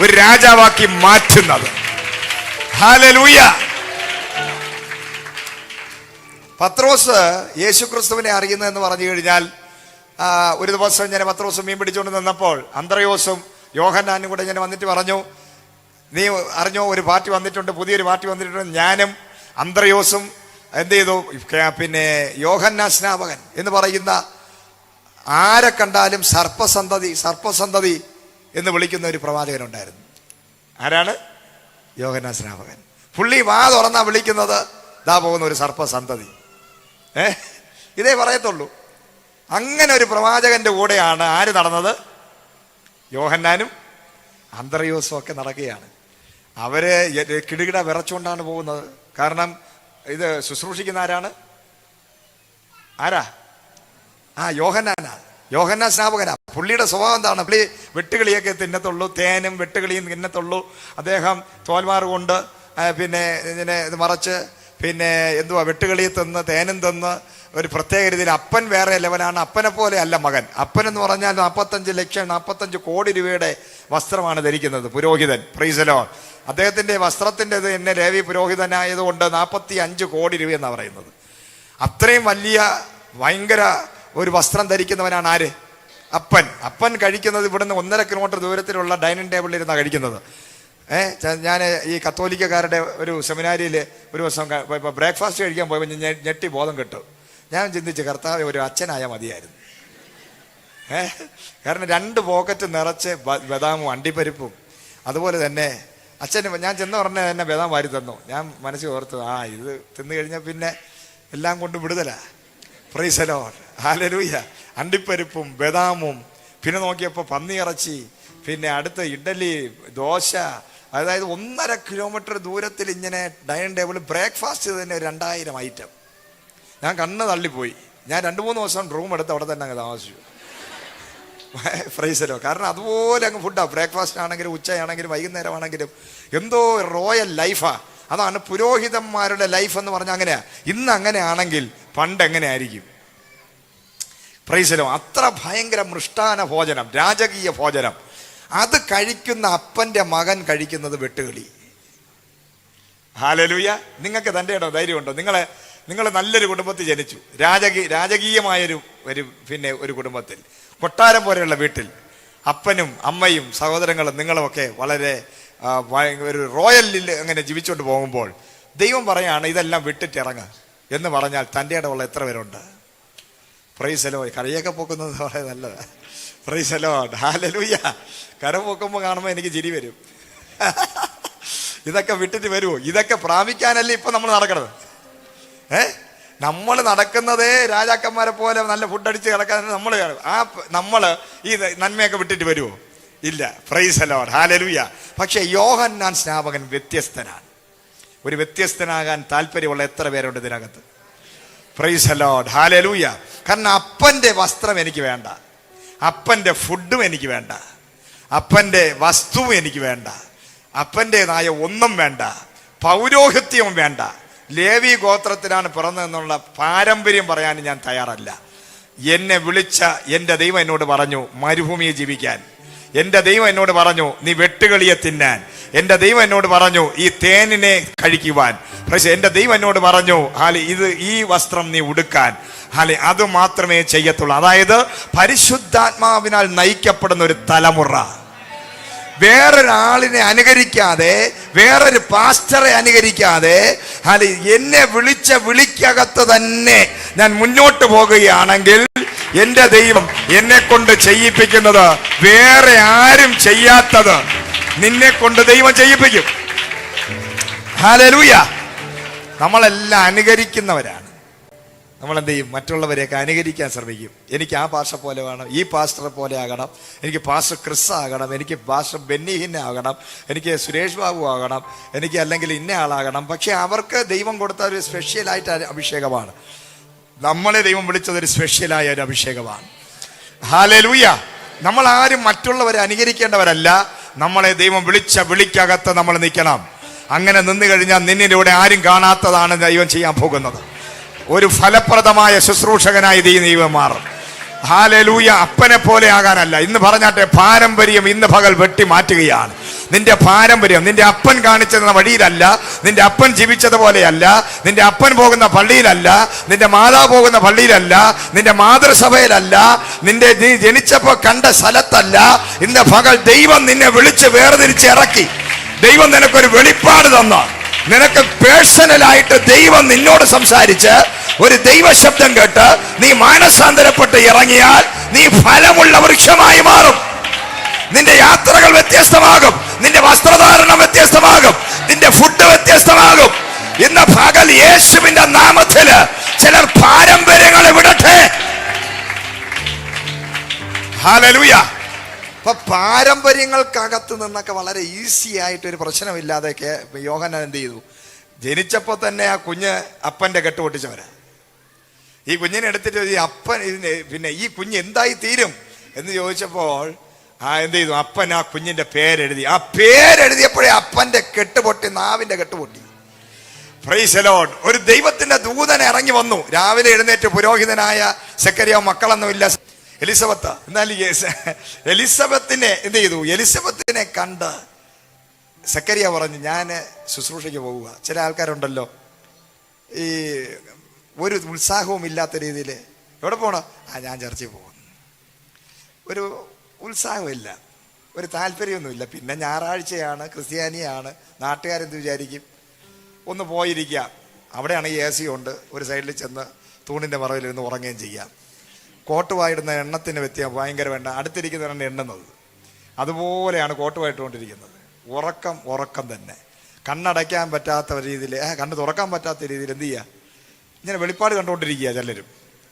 ഒരു രാജാവാക്കി മാറ്റുന്നത്. ഹല്ലേലൂയ. പത്രോസ് യേശുക്രിസ്തുവിനെ അറിയുന്നതെന്ന് പറഞ്ഞു കഴിഞ്ഞാൽ, ഒരു ദിവസം ഞാൻ പത്രോസ് മീൻ പിടിച്ചുകൊണ്ട് നിന്നപ്പോൾ അന്ത്രയോസും യോഹന്നാനും കൂടെ ഞാൻ വന്നിട്ട് പറഞ്ഞു, നീ അറിഞ്ഞോ ഒരു പാർട്ടി വന്നിട്ടുണ്ട്, പുതിയൊരു പാർട്ടി വന്നിട്ടുണ്ട്. ഞാനും അന്ത്രയോസും എന്ത് ചെയ്തു? പിന്നെ യോഹന്നാൻ സ്നാപകൻ എന്ന് പറയുന്ന ആരെ കണ്ടാലും സർപ്പസന്തതി എന്ന് വിളിക്കുന്ന ഒരു പ്രവാചകനുണ്ടായിരുന്നു. ആരാണ്? യോഹന്നാൻ സ്നാപകൻ. പുള്ളി വാ തുറന്നാ വിളിക്കുന്നത് ദാ പോകുന്ന ഒരു സർപ്പസന്തതി. ഇതേ പറയത്തുള്ളൂ. അങ്ങനെ ഒരു പ്രവാചകന്റെ കൂടെയാണ് ആര് നടന്നത്? യോഹന്നാനും അന്ത്രയോസും ഒക്കെ നടക്കുകയാണ്. അവര് കിടുകിട വിറച്ചുകൊണ്ടാണ് പോകുന്നത്. കാരണം ഇത് ശുശ്രൂഷിക്കുന്ന ആരാണ്? യോഹന്നാൻ സ്നാപകനാ. പുള്ളിയുടെ സ്വഭാവം എന്താണ്? പുള്ളി വെട്ടുകിളിയൊക്കെ തിന്നത്തുള്ളൂ, തേനും വെട്ടുകിളിയും തിന്നത്തുള്ളൂ. അദ്ദേഹം തോൽമാറ് കൊണ്ട് പിന്നെ ഇങ്ങനെ ഇത് മറച്ച് പിന്നെ എന്തുവാ വെട്ടുകിളിയെ തിന്ന് തേനും തിന്ന് ഒരു പ്രത്യേക രീതിയിൽ. അപ്പൻ വേറെ ലെവലാണ്. അപ്പനെ പോലെ അല്ല മകൻ. അപ്പൻ എന്ന് പറഞ്ഞാൽ 45 കോടി രൂപയുടെ വസ്ത്രമാണ് ധരിക്കുന്നത് പുരോഹിതൻ. Price the Lord. അദ്ദേഹത്തിന്റെ വസ്ത്രത്തിന്റെ ഇത് എന്നെ ലേവി പുരോഹിതനായതുകൊണ്ട് 45 കോടി രൂപ എന്നാണ് പറയുന്നത്. അത്രയും വലിയ ഭയങ്കര ഒരു വസ്ത്രം ധരിക്കുന്നവനാണ് ആര്? അപ്പൻ കഴിക്കുന്നത് ഇവിടുന്ന് 1.5 കിലോമീറ്റർ ദൂരത്തിലുള്ള ഡൈനിങ് ടേബിളിൽ ഇരുന്നാണ് കഴിക്കുന്നത്. ഞാൻ ഈ കത്തോലിക്കക്കാരുടെ ഒരു സെമിനാരിയിൽ ഒരു ദിവസം ബ്രേക്ക്ഫാസ്റ്റ് കഴിക്കാൻ പോയപ്പോൾ ഞെട്ടി ബോധം കിട്ടും. ഞാൻ ചിന്തിച്ച്, കർത്താവ് ഒരു അച്ഛനായ മതിയായിരുന്നു. കാരണം 2 പോക്കറ്റ് നിറച്ച് ബദാമും അണ്ടിപ്പരിപ്പും അതുപോലെ തന്നെ അച്ഛന് ഞാൻ ചെന്ന് പറഞ്ഞ തന്നെ ബദാം വാരി തന്നു. ഞാൻ മനസ്സിൽ ഓർത്തു, ഇത് തിന്നു കഴിഞ്ഞാൽ പിന്നെ എല്ലാം കൊണ്ട് വിടുതലാ. Praise the Lord. ഹല്ലേലൂയ. അണ്ടിപ്പരിപ്പും ബദാമും പിന്നെ നോക്കിയപ്പോൾ പന്നിയിറച്ചി, പിന്നെ അടുത്ത ഇഡ്ഡലി, ദോശ. അതായത് 1.5 കിലോമീറ്റർ ദൂരത്തിൽ ഇങ്ങനെ ഡൈനിങ് ടേബിൾ ബ്രേക്ക്ഫാസ്റ്റ് തന്നെ 2000 ഐറ്റം. ഞാൻ കണ്ണ് തള്ളിപ്പോയി. ഞാൻ 2-3 ദിവസം റൂം എടുത്ത് അവിടെ തന്നെ അങ്ങ് താമസിച്ചു. Price the Lord. കാരണം അതുപോലെ അങ്ങ് ഫുഡാണ്. ബ്രേക്ക്ഫാസ്റ്റ് ആണെങ്കിലും ഉച്ചയാണെങ്കിലും വൈകുന്നേരമാണെങ്കിലും എന്തോ റോയൽ ലൈഫാ. അതാണ് പുരോഹിതന്മാരുടെ ലൈഫ് എന്ന് പറഞ്ഞാൽ അങ്ങനെയാ. ഇന്ന് അങ്ങനെയാണെങ്കിൽ പണ്ട് എങ്ങനെയായിരിക്കും? Price the Lord. അത്ര ഭയങ്കര മൃഷ്ടാന ഭോജനം, രാജകീയ ഭോജനം. അത് കഴിക്കുന്ന അപ്പന്റെ മകൻ കഴിക്കുന്നത് വെട്ടുകിളി. ഹല്ലേലൂയ. നിങ്ങൾക്ക് തൻ്റെ ധൈര്യമുണ്ടോ? നിങ്ങൾ നല്ലൊരു കുടുംബത്തിൽ ജനിച്ചു, രാജകീയമായൊരു പിന്നെ ഒരു കുടുംബത്തിൽ, കൊട്ടാരം പോലെയുള്ള വീട്ടിൽ അപ്പനും അമ്മയും സഹോദരങ്ങളും നിങ്ങളുമൊക്കെ വളരെ ഒരു റോയലിൽ അങ്ങനെ ജീവിച്ചുകൊണ്ട് പോകുമ്പോൾ ദൈവം പറയാണ് ഇതെല്ലാം വിട്ടിട്ടിറങ്ങുക എന്ന് പറഞ്ഞാൽ തൻ്റെ ഇടമുള്ള എത്ര പേരുണ്ട്? Praise the Lord. കരയൊക്കെ പൊക്കുന്നത് വളരെ നല്ലതാണ്. Praise the Lord. ഹല്ലേലൂയ. കര പൊക്കുമ്പോൾ കാണുമ്പോൾ എനിക്ക് ചിരി വരും. ഇതൊക്കെ വിട്ടിട്ട് വരുമോ? ഇതൊക്കെ പ്രാപിക്കാനല്ലേ ഇപ്പൊ നമ്മൾ നടക്കണത്. നമ്മൾ നടക്കുന്നതേ രാജാക്കന്മാരെ പോലെ നല്ല ഫുഡ് അടിച്ച് കിടക്കാൻ നമ്മള് ഈ നന്മയൊക്കെ വിട്ടിട്ട് വരുമോ? ഇല്ല. Price the Lord. ഹല്ലേലൂയ. പക്ഷെ യോഹന്നാൻ സ്നാപകൻ വ്യത്യസ്തനാണ്. ഒരു വ്യത്യസ്തനാകാൻ താല്പര്യമുള്ള എത്ര പേരുണ്ട് ഇതിനകത്ത്? Price the Lord. ഹല്ലേലൂയ. കാരണം അപ്പന്റെ വസ്ത്രം എനിക്ക് വേണ്ട, അപ്പന്റെ ഫുഡും എനിക്ക് വേണ്ട, അപ്പന്റെ വസ്തുവും എനിക്ക് വേണ്ട, അപ്പൻ്റെതായ ഒന്നും വേണ്ട, പൗരോഹിത്യവും വേണ്ട. ലേവി ഗോത്രത്തിലാണ് പിറന്നതെന്നുള്ള പാരമ്പര്യം പറയാൻ ഞാൻ തയ്യാറല്ല. എന്നെ വിളിച്ച എൻ്റെ ദൈവം എന്നോട് പറഞ്ഞു മരുഭൂമിയെ ജീവിക്കാൻ. എൻ്റെ ദൈവം എന്നോട് പറഞ്ഞു നീ വെട്ടുകിളിയെ തിന്നാൻ. എൻ്റെ ദൈവം എന്നോട് പറഞ്ഞു ഈ തേനിനെ കഴിക്കുവാൻ. പക്ഷെ എൻ്റെ ദൈവം എന്നോട് പറഞ്ഞു ഈ വസ്ത്രം നീ ഉടുക്കാൻ. അത് മാത്രമേ ചെയ്യത്തുള്ളൂ. അതായത് പരിശുദ്ധാത്മാവിനാൽ നയിക്കപ്പെടുന്ന ഒരു തലമുറ. വേറൊരാളിനെ അനുകരിക്കാതെ, വേറൊരു പാസ്റ്ററെ അനുകരിക്കാതെ, എന്നെ വിളിച്ച വിളിക്കകത്ത് തന്നെ ഞാൻ മുന്നോട്ട് പോകുകയാണെങ്കിൽ എന്റെ ദൈവം എന്നെ കൊണ്ട് ചെയ്യിപ്പിക്കുന്നത് വേറെ ആരും ചെയ്യാത്തത് നിന്നെ കൊണ്ട് ദൈവം ചെയ്യിപ്പിക്കും. ഹല്ലേലൂയ. നമ്മളെല്ലാം അനുകരിക്കുന്നവരാണ്. നമ്മൾ എന്ത് ചെയ്യും? മറ്റുള്ളവരെയൊക്കെ അനുകരിക്കാൻ ശ്രമിക്കും. എനിക്ക് ആ പാസ്റ്റർ പോലെ വേണം, ഈ പാസ്റ്ററെ പോലെ ആകണം, എനിക്ക് പാസ്റ്റർ ക്രിസ് ആകണം, എനിക്ക് പാസ്റ്റർ ബെന്നിഹിന്നെ ആകണം, എനിക്ക് സുരേഷ് ബാബു ആകണം, എനിക്ക് അല്ലെങ്കിൽ ഇന്ന ആളാകണം. പക്ഷെ അവർക്ക് ദൈവം കൊടുത്ത ഒരു സ്പെഷ്യലായിട്ട് അഭിഷേകമാണ്. നമ്മളെ ദൈവം വിളിച്ചതൊരു സ്പെഷ്യലായ ഒരു അഭിഷേകമാണ്. ഹല്ലേലൂയ. നമ്മൾ ആരും മറ്റുള്ളവരെ അനുകരിക്കേണ്ടവരല്ല. നമ്മളെ ദൈവം വിളിച്ച വിളിക്കകത്ത് നമ്മൾ നിൽക്കണം. അങ്ങനെ നിന്ന് കഴിഞ്ഞാൽ നിന്നിലൂടെ ആരും കാണാത്തതാണ് ദൈവം ചെയ്യാൻ പോകുന്നത്. ഒരു ഫലപ്രദമായ ശുശ്രൂഷകനായി ദൈവം മാറും. ഹല്ലേലൂയ. അപ്പനെ പോലെ ആകാനല്ല. ഇന്ന് പറഞ്ഞാട്ടെ, പാരമ്പര്യം ഇന്ന് പകൽ വെട്ടി മാറ്റുകയാണ്. നിന്റെ പാരമ്പര്യം നിന്റെ അപ്പൻ കാണിച്ചെന്ന വഴിയിലല്ല, നിന്റെ അപ്പൻ ജീവിച്ചതുപോലെയല്ല, നിന്റെ അപ്പൻ പോകുന്ന പള്ളിയിലല്ല, നിന്റെ മാതാവ് പോകുന്ന പള്ളിയിലല്ല, നിന്റെ മാതൃസഭയിലല്ല, നീ ജനിച്ചപ്പോ കണ്ട സ്ഥലത്തല്ല. ഇന്ന് പകൽ ദൈവം നിന്നെ വിളിച്ച് വേർതിരിച്ച് ഇറക്കി. ദൈവം നിനക്കൊരു വെളിപ്പാട് തന്ന, നിനക്ക് പേഴ്സണലായിട്ട് ദൈവം നിന്നോട് സംസാരിച്ച് ഒരു ദൈവശബ്ദം കേട്ട് നീ മാനസാന്തരപ്പെട്ട് ഇറങ്ങിയാൽ നീ ഫലമുള്ള വൃക്ഷമായി മാറും. നിന്റെ യാത്രകൾ വ്യത്യസ്തമാകും, നിന്റെ വസ്ത്രധാരണം വ്യത്യസ്തമാകും, നിന്റെ ഫുഡ് വ്യത്യസ്തമാകും. ഇന്ന് പകൽ യേശുവിന്റെ നാമത്തില് ചിലർ പാരമ്പര്യങ്ങളെ വിടട്ടെ. ഹല്ലേലൂയ. അപ്പൊ പാരമ്പര്യങ്ങൾക്കകത്ത് നിന്നൊക്കെ വളരെ ഈസി ആയിട്ട് ഒരു പ്രശ്നമില്ലാതെയൊക്കെ യോഹന്നാൻ എന്ത് ചെയ്തു? ജനിച്ചപ്പോ തന്നെ ആ കുഞ്ഞ് അപ്പന്റെ കെട്ട് പൊട്ടിച്ചവരാ. ഈ കുഞ്ഞിനെ എടുത്തിട്ട് ഈ അപ്പൻ പിന്നെ ഈ കുഞ്ഞ് എന്തായി തീരും എന്ന് ചോദിച്ചപ്പോൾ എന്ത് ചെയ്തു? അപ്പൻ ആ കുഞ്ഞിന്റെ പേരെഴുതി. ആ പേരെഴുതിയപ്പോഴേ അപ്പന്റെ കെട്ട് പൊട്ടി, നാവിന്റെ കെട്ട് പൊട്ടി. Price the Lord. ഒരു ദൈവത്തിന്റെ ദൂതൻ ഇറങ്ങി വന്നു. രാവിലെ എഴുന്നേറ്റ് പുരോഹിതനായ സെക്കറിയാവ് മക്കളൊന്നുമില്ല, എലിസബത്ത്. എന്നാൽ എലിസബത്തിനെ എന്ത് ചെയ്തു? എലിസബത്തിനെ കണ്ട് സെക്കറിയ പറഞ്ഞു, ഞാൻ ശുശ്രൂഷയ്ക്ക് പോവുക. ചില ആൾക്കാരുണ്ടല്ലോ, ഈ ഒരു ഉത്സാഹവും ഇല്ലാത്ത രീതിയിൽ എവിടെ പോകണോ? ഞാൻ ചർച്ചയിൽ പോകുന്നു. ഒരു ഉത്സാഹമില്ല, ഒരു താല്പര്യമൊന്നുമില്ല. പിന്നെ ഞായറാഴ്ചയാണ്, ക്രിസ്ത്യാനിയാണ്, നാട്ടുകാരെന്ത് വിചാരിക്കും? ഒന്ന് പോയിരിക്കാം. അവിടെയാണെങ്കിൽ AC ഉണ്ട്, ഒരു സൈഡിൽ ചെന്ന് തൂണിൻ്റെ മറവിലിരുന്ന് ഉറങ്ങുകയും ചെയ്യാം. കോട്ടുവായിടുന്ന എണ്ണത്തിന് ഭയങ്കര വേണ്ട, അടുത്തിരിക്കുന്നവരാണ് എണ്ണുന്നത്. അതുപോലെയാണ് കോട്ടുവായിട്ടുകൊണ്ടിരിക്കുന്നത്. ഉറക്കം തന്നെ. കണ്ണടയ്ക്കാൻ പറ്റാത്ത രീതിയിൽ, കണ്ണ് തുറക്കാൻ പറ്റാത്ത രീതിയിൽ എന്ത് ചെയ്യുക? ഇങ്ങനെ വെളിപ്പാട് കണ്ടുകൊണ്ടിരിക്കുക. ചിലരും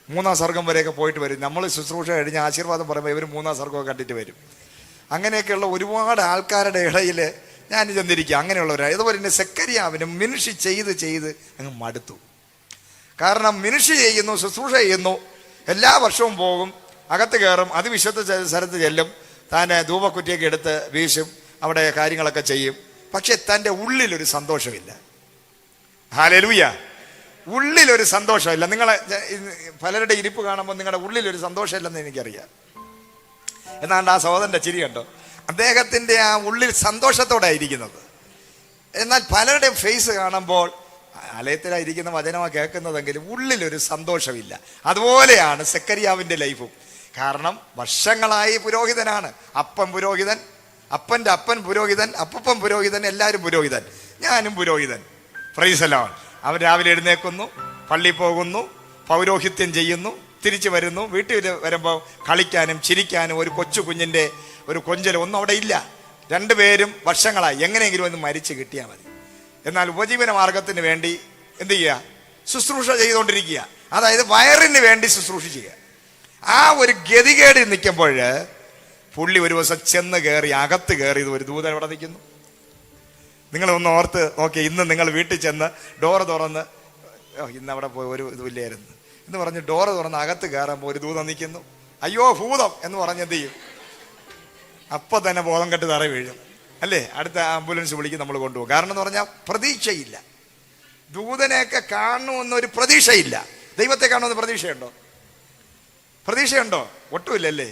3-ാം സ്വർഗം വരെയൊക്കെ പോയിട്ട് വരും. നമ്മൾ ശുശ്രൂഷ കഴിഞ്ഞ് ആശീർവാദം പറയുമ്പോൾ ഇവർ 3-ാം സ്വർഗമൊക്കെ കണ്ടിട്ട് വരും. അങ്ങനെയൊക്കെയുള്ള ഒരുപാട് ആൾക്കാരുടെ ഇടയിൽ ഞാൻ ചെന്നിരിക്കുക. അങ്ങനെയുള്ളവരാണ്. അതുപോലെ തന്നെ സെക്കറിയാവിനും മിനിഷി ചെയ്ത് അങ്ങ് മടുത്തു. കാരണം മിനിഷി ചെയ്യുന്നു, ശുശ്രൂഷ ചെയ്യുന്നു, എല്ലാ വർഷവും പോകും, അകത്ത് കയറും, അതിവിശുദ്ധ സ്ഥലത്ത് ചെല്ലും, താൻ ധൂപക്കുറ്റിയൊക്കെ എടുത്ത് വീശും, അവിടെ കാര്യങ്ങളൊക്കെ ചെയ്യും. പക്ഷെ തൻ്റെ ഉള്ളിലൊരു സന്തോഷമില്ല. ഹല്ലേലൂയ. ഉള്ളിലൊരു സന്തോഷമില്ല. നിങ്ങളെ പലരുടെ ഇരിപ്പ് കാണുമ്പോൾ നിങ്ങളുടെ ഉള്ളിലൊരു സന്തോഷമില്ലെന്ന് എനിക്കറിയാം. എന്നാണ്ട് ആ സഹോദരൻ്റെ ചിരി കണ്ടോ? അദ്ദേഹത്തിൻ്റെ ആ ഉള്ളിൽ സന്തോഷത്തോടെ ഇരിക്കുന്നത്. എന്നാൽ പലരുടെയും ഫേസ് കാണുമ്പോൾ ആലയത്തിലായിരിക്കുന്ന വചനമാണ് കേൾക്കുന്നതെങ്കിലും ഉള്ളിലൊരു സന്തോഷമില്ല. അതുപോലെയാണ് സെക്കറിയാവിൻ്റെ ലൈഫും. കാരണം വർഷങ്ങളായി പുരോഹിതനാണ്. അപ്പൻ പുരോഹിതൻ, അപ്പൻ്റെ അപ്പൻ പുരോഹിതൻ, അപ്പൻ പുരോഹിതൻ, എല്ലാവരും പുരോഹിതൻ, ഞാനും പുരോഹിതൻ. Price the Lord. അവൻ രാവിലെ എഴുന്നേൽക്കുന്നു, പള്ളി പോകുന്നു, പൗരോഹിത്യം ചെയ്യുന്നു, തിരിച്ചു വരുന്നു. വീട്ടിൽ വരുമ്പോൾ കളിക്കാനും ചിരിക്കാനും ഒരു കൊച്ചു കുഞ്ഞിൻ്റെ ഒരു കൊഞ്ചൽ ഒന്നും അവിടെ ഇല്ല. രണ്ടുപേരും വർഷങ്ങളായി എങ്ങനെയെങ്കിലും ഒന്ന് മരിച്ചു കിട്ടിയാൽ മതി. എന്നാൽ ഉപജീവന മാർഗത്തിന് വേണ്ടി എന്ത് ചെയ്യുക? ശുശ്രൂഷ ചെയ്തുകൊണ്ടിരിക്കുക. അതായത് വയറിന് വേണ്ടി ശുശ്രൂഷ ചെയ്യുക. ആ ഒരു ഗതികേട് നിൽക്കുമ്പോൾ പുള്ളി ഒരു ദിവസം ചെന്ന് കയറി, അകത്ത് കയറി, ഒരു ദൂതൻ ഇവിടെ നിൽക്കുന്നു. നിങ്ങളൊന്ന് ഓർത്ത് നോക്കി. ഇന്ന് നിങ്ങൾ വീട്ടിൽ ചെന്ന് ഡോറ് തുറന്ന്, ഇന്ന് അവിടെ പോയി ഒരു ഇതുമില്ലായിരുന്നു എന്ന് പറഞ്ഞ് ഡോറ് തുറന്ന് അകത്ത് കയറുമ്പോൾ ഒരു ദൂതം നിൽക്കുന്നു. അയ്യോ ഭൂതം എന്ന് പറഞ്ഞ് എന്ത് ചെയ്യും? അപ്പം തന്നെ ബോധം കെട്ട് തറ വീഴും അല്ലേ? അടുത്ത ആംബുലൻസ് വിളിക്കും, നമ്മൾ കൊണ്ടുപോകും. കാരണം എന്ന് പറഞ്ഞാൽ പ്രതീക്ഷയില്ല. ദൂതനെയൊക്കെ കാണുമെന്നൊരു പ്രതീക്ഷയില്ല. ദൈവത്തെ കാണുമെന്ന് പ്രതീക്ഷയുണ്ടോ? പ്രതീക്ഷയുണ്ടോ? ഒട്ടുമില്ലല്ലേ?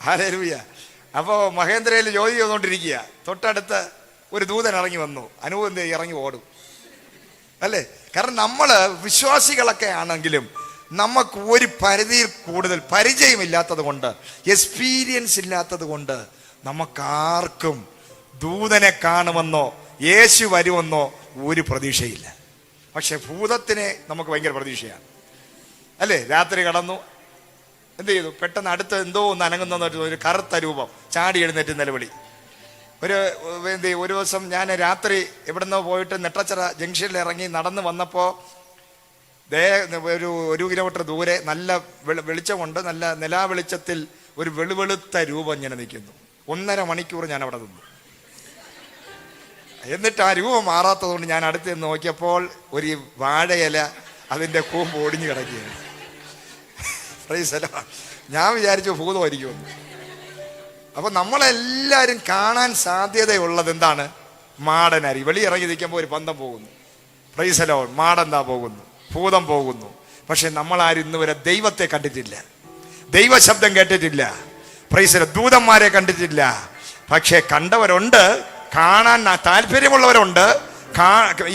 ഹല്ലേലൂയ. അപ്പോൾ മഹേന്ദ്രയിൽ ജോലി ചെയ്തുകൊണ്ടിരിക്കുക. തൊട്ടടുത്ത് ഒരു ദൂതൻ ഇറങ്ങി വന്നു. അനൂപ് ഇറങ്ങി ഓടും അല്ലേ? കാരണം നമ്മൾ വിശ്വാസികളൊക്കെ ആണെങ്കിലും നമുക്ക് ഒരു പരിധിയിൽ കൂടുതൽ പരിചയമില്ലാത്തത് കൊണ്ട്, എക്സ്പീരിയൻസ് ഇല്ലാത്തത് കൊണ്ട് നമുക്കാർക്കും ദൂതനെ കാണുമെന്നോ യേശു വരുമെന്നോ ഒരു പ്രതീക്ഷയില്ല. പക്ഷെ ഭൂതത്തിനെ നമുക്ക് ഭയങ്കര പ്രതീക്ഷയാണ്, അല്ലേ? രാത്രി കടന്നു, എന്ത് ചെയ്തു? പെട്ടെന്ന് അടുത്ത് എന്തോ ഒന്ന് അനങ്ങുന്ന ഒരു കറുത്ത രൂപം ചാടി എഴുന്നേറ്റ് നിലവിളി. ഒരു ദിവസം ഞാൻ രാത്രി എവിടുന്നോ പോയിട്ട് നെട്ടച്ചിറ ജംഗ്ഷനിൽ ഇറങ്ങി നടന്ന് വന്നപ്പോൾ ഒരു കിലോമീറ്റർ ദൂരെ നല്ല വെളിച്ചമുണ്ട്. നല്ല നിലാവെളിച്ചത്തിൽ ഒരു വെളുവെളുത്ത രൂപം ഇങ്ങനെ നിൽക്കുന്നു. 1.5 മണിക്കൂർ ഞാൻ അവിടെ നിന്നു. എന്നിട്ട് ആ രൂപം മാറാത്തതുകൊണ്ട് ഞാൻ അടുത്ത് നിന്ന് നോക്കിയപ്പോൾ ഒരു വാഴയില അതിൻ്റെ കൂമ്പ് ഒടിഞ്ഞു കിടക്കുകയാണ്. ഞാൻ വിചാരിച്ചു ഭൂതമായിരിക്കുമെന്ന്. അപ്പൊ നമ്മളെല്ലാവരും കാണാൻ സാധ്യതയുള്ളത് എന്താണ്? മാടനരി. വെളിയിറങ്ങി നിൽക്കുമ്പോൾ ഒരു പന്തം പോകുന്നു, പ്രൈസ് ദി ലോർഡ്, മാടെന്താ പോകുന്നു, ഭൂതം പോകുന്നു. പക്ഷെ നമ്മളാരും ഇന്ന് വരെ ദൈവത്തെ കണ്ടിട്ടില്ല, ദൈവശബ്ദം കേട്ടിട്ടില്ല, പ്രൈസ് ദി ലോർഡ്, ദൂതന്മാരെ കണ്ടിട്ടില്ല. പക്ഷെ കണ്ടവരുണ്ട്, കാണാൻ താല്പര്യമുള്ളവരുണ്ട്,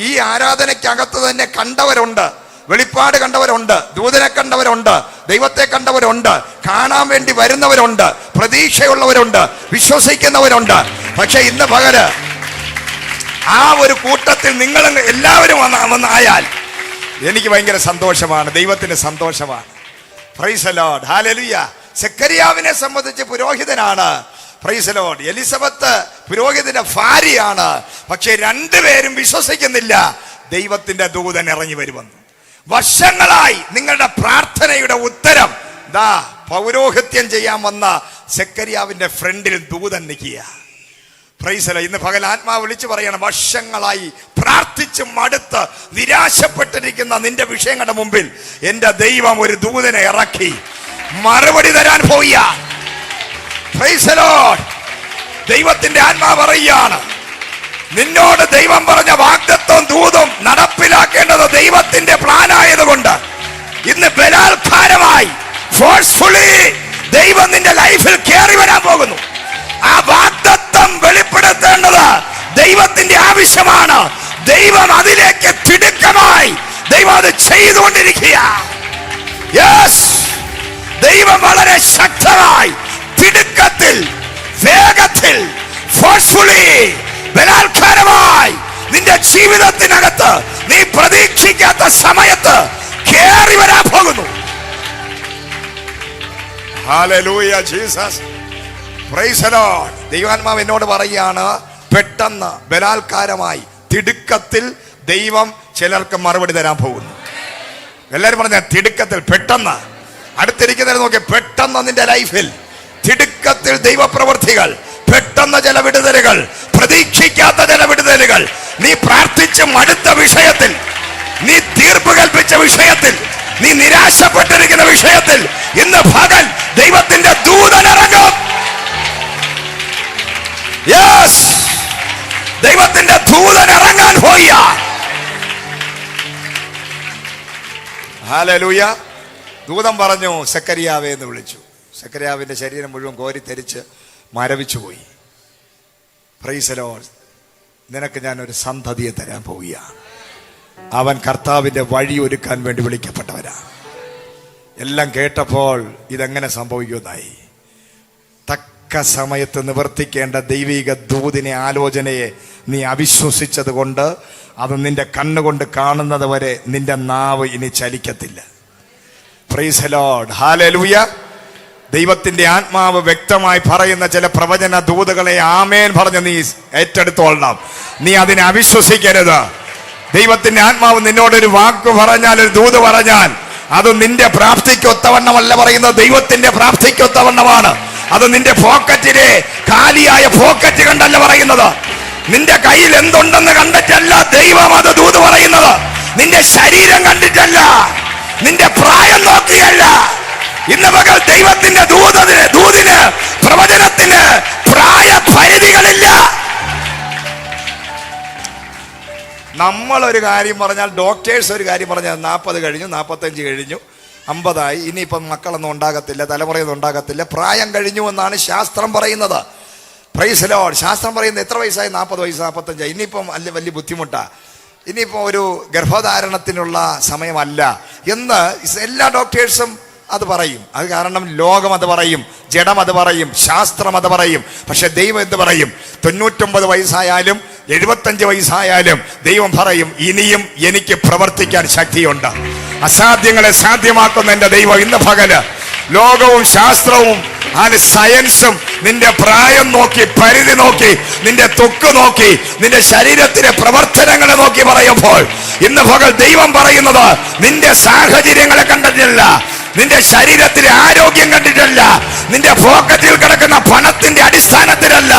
ഈ ആരാധനയ്ക്കകത്ത് തന്നെ കണ്ടവരുണ്ട്, വെളിപ്പാട് കണ്ടവരുണ്ട്, ദൂതനെ കണ്ടവരുണ്ട്, ദൈവത്തെ കണ്ടവരുണ്ട്, കാണാൻ വേണ്ടി വരുന്നവരുണ്ട്, പ്രതീക്ഷയുള്ളവരുണ്ട്, വിശ്വസിക്കുന്നവരുണ്ട്. പക്ഷെ ഇന്ന് പകല് ആ ഒരു കൂട്ടത്തിൽ നിങ്ങൾ എല്ലാവരും വന്നായാൽ എനിക്ക് ഭയങ്കര സന്തോഷമാണ്, ദൈവത്തിന് സന്തോഷമാണ്. Praise the Lord, hallelujah. സെക്കറിയാവിനെ സംബന്ധിച്ച് പുരോഹിതനാണ്, പ്രൈസ് ദി ലോർഡ്. എലിസബത്ത് പുരോഹിതന്റെ ഭാര്യയാണ്. പക്ഷെ രണ്ടുപേരും വിശ്വസിക്കുന്നില്ല ദൈവത്തിന്റെ ദൂതൻ ഇറങ്ങി വരുമെന്ന്. വർഷങ്ങളായി നിങ്ങളുടെ പ്രാർത്ഥനയുടെ ഉത്തരം ദാ പൗരോഹിത്യം ചെയ്യാൻ വന്ന സെക്കറിയാവിന്റെ ഫ്രണ്ടിൽ ദൂതൻ നിൽക്കുക. Price the Lord. ഇന്ന് പകൽ ആത്മാവ് വിളിച്ചു പറയണം, വർഷങ്ങളായി പ്രാർത്ഥിച്ച് മടുത്ത് നിരാശപ്പെട്ടിരിക്കുന്ന നിന്റെ വിഷയങ്ങളുടെ മുമ്പിൽ എന്റെ ദൈവം ഒരു ദൂതനെ ഇറക്കി മറുപടി തരാൻ പോയ. Price the Lord. ദൈവത്തിന്റെ ആത്മാവ് പറയുകയാണ്, നിന്നോട് ദൈവം പറഞ്ഞ വാഗ്ദത്തവും ദൂതും നടപ്പിലാക്കേണ്ടത് ദൈവത്തിന്റെ പ്ലാൻ ആയതുകൊണ്ട് ഇന്ന് ബലാത്കാരമായി ഫോഴ്സ്ഫുള്ളി ദൈവം നിന്റെ ലൈഫിൽ കയറി വരാൻ പോകുന്നു. ആ വാഗ്ദത്തം വെളിപ്പെടുത്തേണ്ടത് ദൈവത്തിന്റെ ആവശ്യമാണ്. ദൈവം അതിലേക്ക് തിടുക്കമായി ദൈവം അത് ചെയ്തുകൊണ്ടിരിക്കുക. യെസ്, ദൈവം വളരെ ശക്തമായി തിടുക്കത്തിൽ, വേഗത്തിൽ, ഫോഴ്സ്ഫുള്ളി, ബലാത്കാരമായി നിന്റെ ജീവിതത്തിനകത്ത് നീ പ്രതീക്ഷിക്കാത്ത സമയത്ത് കേറി വരാൻ പോകുന്നു. Hallelujah Jesus, price the Lord. ദൈവാത്മാവ് എന്നോട് പറയുകയാണ്, പെട്ടെന്ന് ബലാത്കാരമായി തിടുക്കത്തിൽ ദൈവം ചിലർക്ക് മറുപടി തരാൻ പോകുന്നു. എല്ലാവരും പറഞ്ഞ തിടുക്കത്തിൽ, പെട്ടെന്ന്. അടുത്തിരിക്കുന്നവരെ നോക്കി, പെട്ടെന്ന് നിന്റെ ലൈഫിൽ തിടുക്കത്തിൽ ദൈവപ്രവൃത്തികൾ, പെട്ടെന്ന് ചില വിടുതലുകൾ, പ്രതീക്ഷിക്കാത്ത ചില വിടുതലുകൾ. നീ പ്രാർത്ഥിച്ച് മടുത്ത വിഷയത്തിൽ, നീ തീർപ്പ് കൽപ്പിച്ച വിഷയത്തിൽ, നീ നിരാശപ്പെട്ടിരിക്കുന്ന വിഷയത്തിൽ ഇന്ന് പകൽ ദൈവത്തിന്റെ ദൂതൻ ഇറങ്ങും. യെസ്, ദൈവത്തിന്റെ ദൂതൻ ഇറങ്ങാൻ പോയ. ഹല്ലേലൂയ. ദൂതൻ പറഞ്ഞു, സെക്കറിയാവേ എന്ന് വിളിച്ചു. സെക്കറിയാവിന്റെ ശരീരം മുഴുവൻ കോരിത്തെരിച്ച് മരവിച്ചു പോയി. Price the Lord. നിനക്ക് ഞാൻ ഒരു സന്തതിയെ തരാൻ പോവുകയാണ്. അവൻ കർത്താവിന്റെ വഴി ഒരുക്കാൻ വേണ്ടി വിളിക്കപ്പെട്ടവനാണ്. എല്ലാം കേട്ടപ്പോൾ ഇതെങ്ങനെ സംഭവിക്കുമെന്നായി. തക്ക സമയത്ത് നിവർത്തിക്കേണ്ട ദൈവിക ദൂതിനെ, ആലോചനയെ നീ അവിശ്വസിച്ചത് കൊണ്ട് അത് നിന്റെ കണ്ണുകൊണ്ട് കാണുന്നത് വരെ നിന്റെ നാവ് ഇനി ചലിക്കത്തില്ല. Praise the Lord, hallelujah. ദൈവത്തിന്റെ ആത്മാവ് വ്യക്തമായി പറയുന്ന ചില പ്രവചന ദൂതുകളെ ആമേൻ പറഞ്ഞ് നീ ഏറ്റെടുത്തോളണം. നീ അതിനെ അവിശ്വസിക്കരുത്. ദൈവത്തിന്റെ ആത്മാവ് നിന്നോടൊരു വാക്ക് പറഞ്ഞാൽ, ഒരു ദൂത് പറഞ്ഞാൽ, അത് നിന്റെ പ്രാപ്തിക്കൊത്തവണ്ണമല്ല പറയുന്നത്, ദൈവത്തിന്റെ പ്രാപ്തിക്കൊത്തവണ്ണമാണ്. അത് നിന്റെ പോക്കറ്റിലെ കാലിയായ പോക്കറ്റ് കണ്ടല്ല പറയുന്നത്, നിന്റെ കയ്യിൽ എന്തുണ്ടെന്ന് കണ്ടിട്ടല്ല ദൈവം അത് ദൂത് പറയുന്നത്, നിന്റെ ശരീരം കണ്ടിട്ടല്ല, നിന്റെ പ്രായം നോക്കിയല്ല. ഇന്ന് പകൽ ദൈവത്തിന്റെ ദൂതിന്, പ്രവചനത്തിന് പ്രായ പരിധികളില്ല. നമ്മളൊരു കാര്യം പറഞ്ഞാൽ, ഡോക്ടേഴ്സ് ഒരു കാര്യം പറഞ്ഞാൽ 40 കഴിഞ്ഞു, 45 കഴിഞ്ഞു, 50 ഇനിയിപ്പം മക്കളൊന്നും ഉണ്ടാകത്തില്ല, തലമുറയൊന്നും ഉണ്ടാകത്തില്ല, പ്രായം കഴിഞ്ഞു എന്നാണ് ശാസ്ത്രം പറയുന്നത്. Price the Lord. ശാസ്ത്രം പറയുന്നത് എത്ര വയസ്സായി? 40 വയസ്സ്, 45. ഇനിയിപ്പം വലിയ ബുദ്ധിമുട്ടാ, ഇനിയിപ്പോൾ ഒരു ഗർഭധാരണത്തിനുള്ള സമയമല്ല എന്ന് എല്ലാ ഡോക്ടേഴ്സും അത് പറയും. അത് കാരണം ലോകം അത് പറയും, ജഡം അത് പറയും, ശാസ്ത്രം അത് പറയും. പക്ഷെ ദൈവം എന്ത് പറയും? 99 വയസ്സായാലും 75 വയസ്സായാലും ദൈവം പറയും, ഇനിയും എനിക്ക് പ്രവർത്തിക്കാൻ ശക്തിയുണ്ട്. അസാധ്യങ്ങളെ സാധ്യമാക്കുന്ന എന്റെ ദൈവം ഇന്ന് പകല് ലോകവും ശാസ്ത്രവും സയൻസും നിന്റെ പ്രായം നോക്കി, പരിധി നോക്കി, നിന്റെ ത്വക്ക് നോക്കി, നിന്റെ ശരീരത്തിലെ പ്രവർത്തനങ്ങളെ നോക്കി പറയുമ്പോൾ ഇന്ന് പകൽ ദൈവം പറയുന്നത് നിന്റെ സാഹചര്യങ്ങളെ കണ്ടിട്ടില്ല, നിന്റെ ശരീരത്തിലെ ആരോഗ്യം കണ്ടിട്ടല്ല, നിന്റെ പോക്കറ്റിൽ കിടക്കുന്ന പണത്തിന്റെ അടിസ്ഥാനത്തിലല്ല.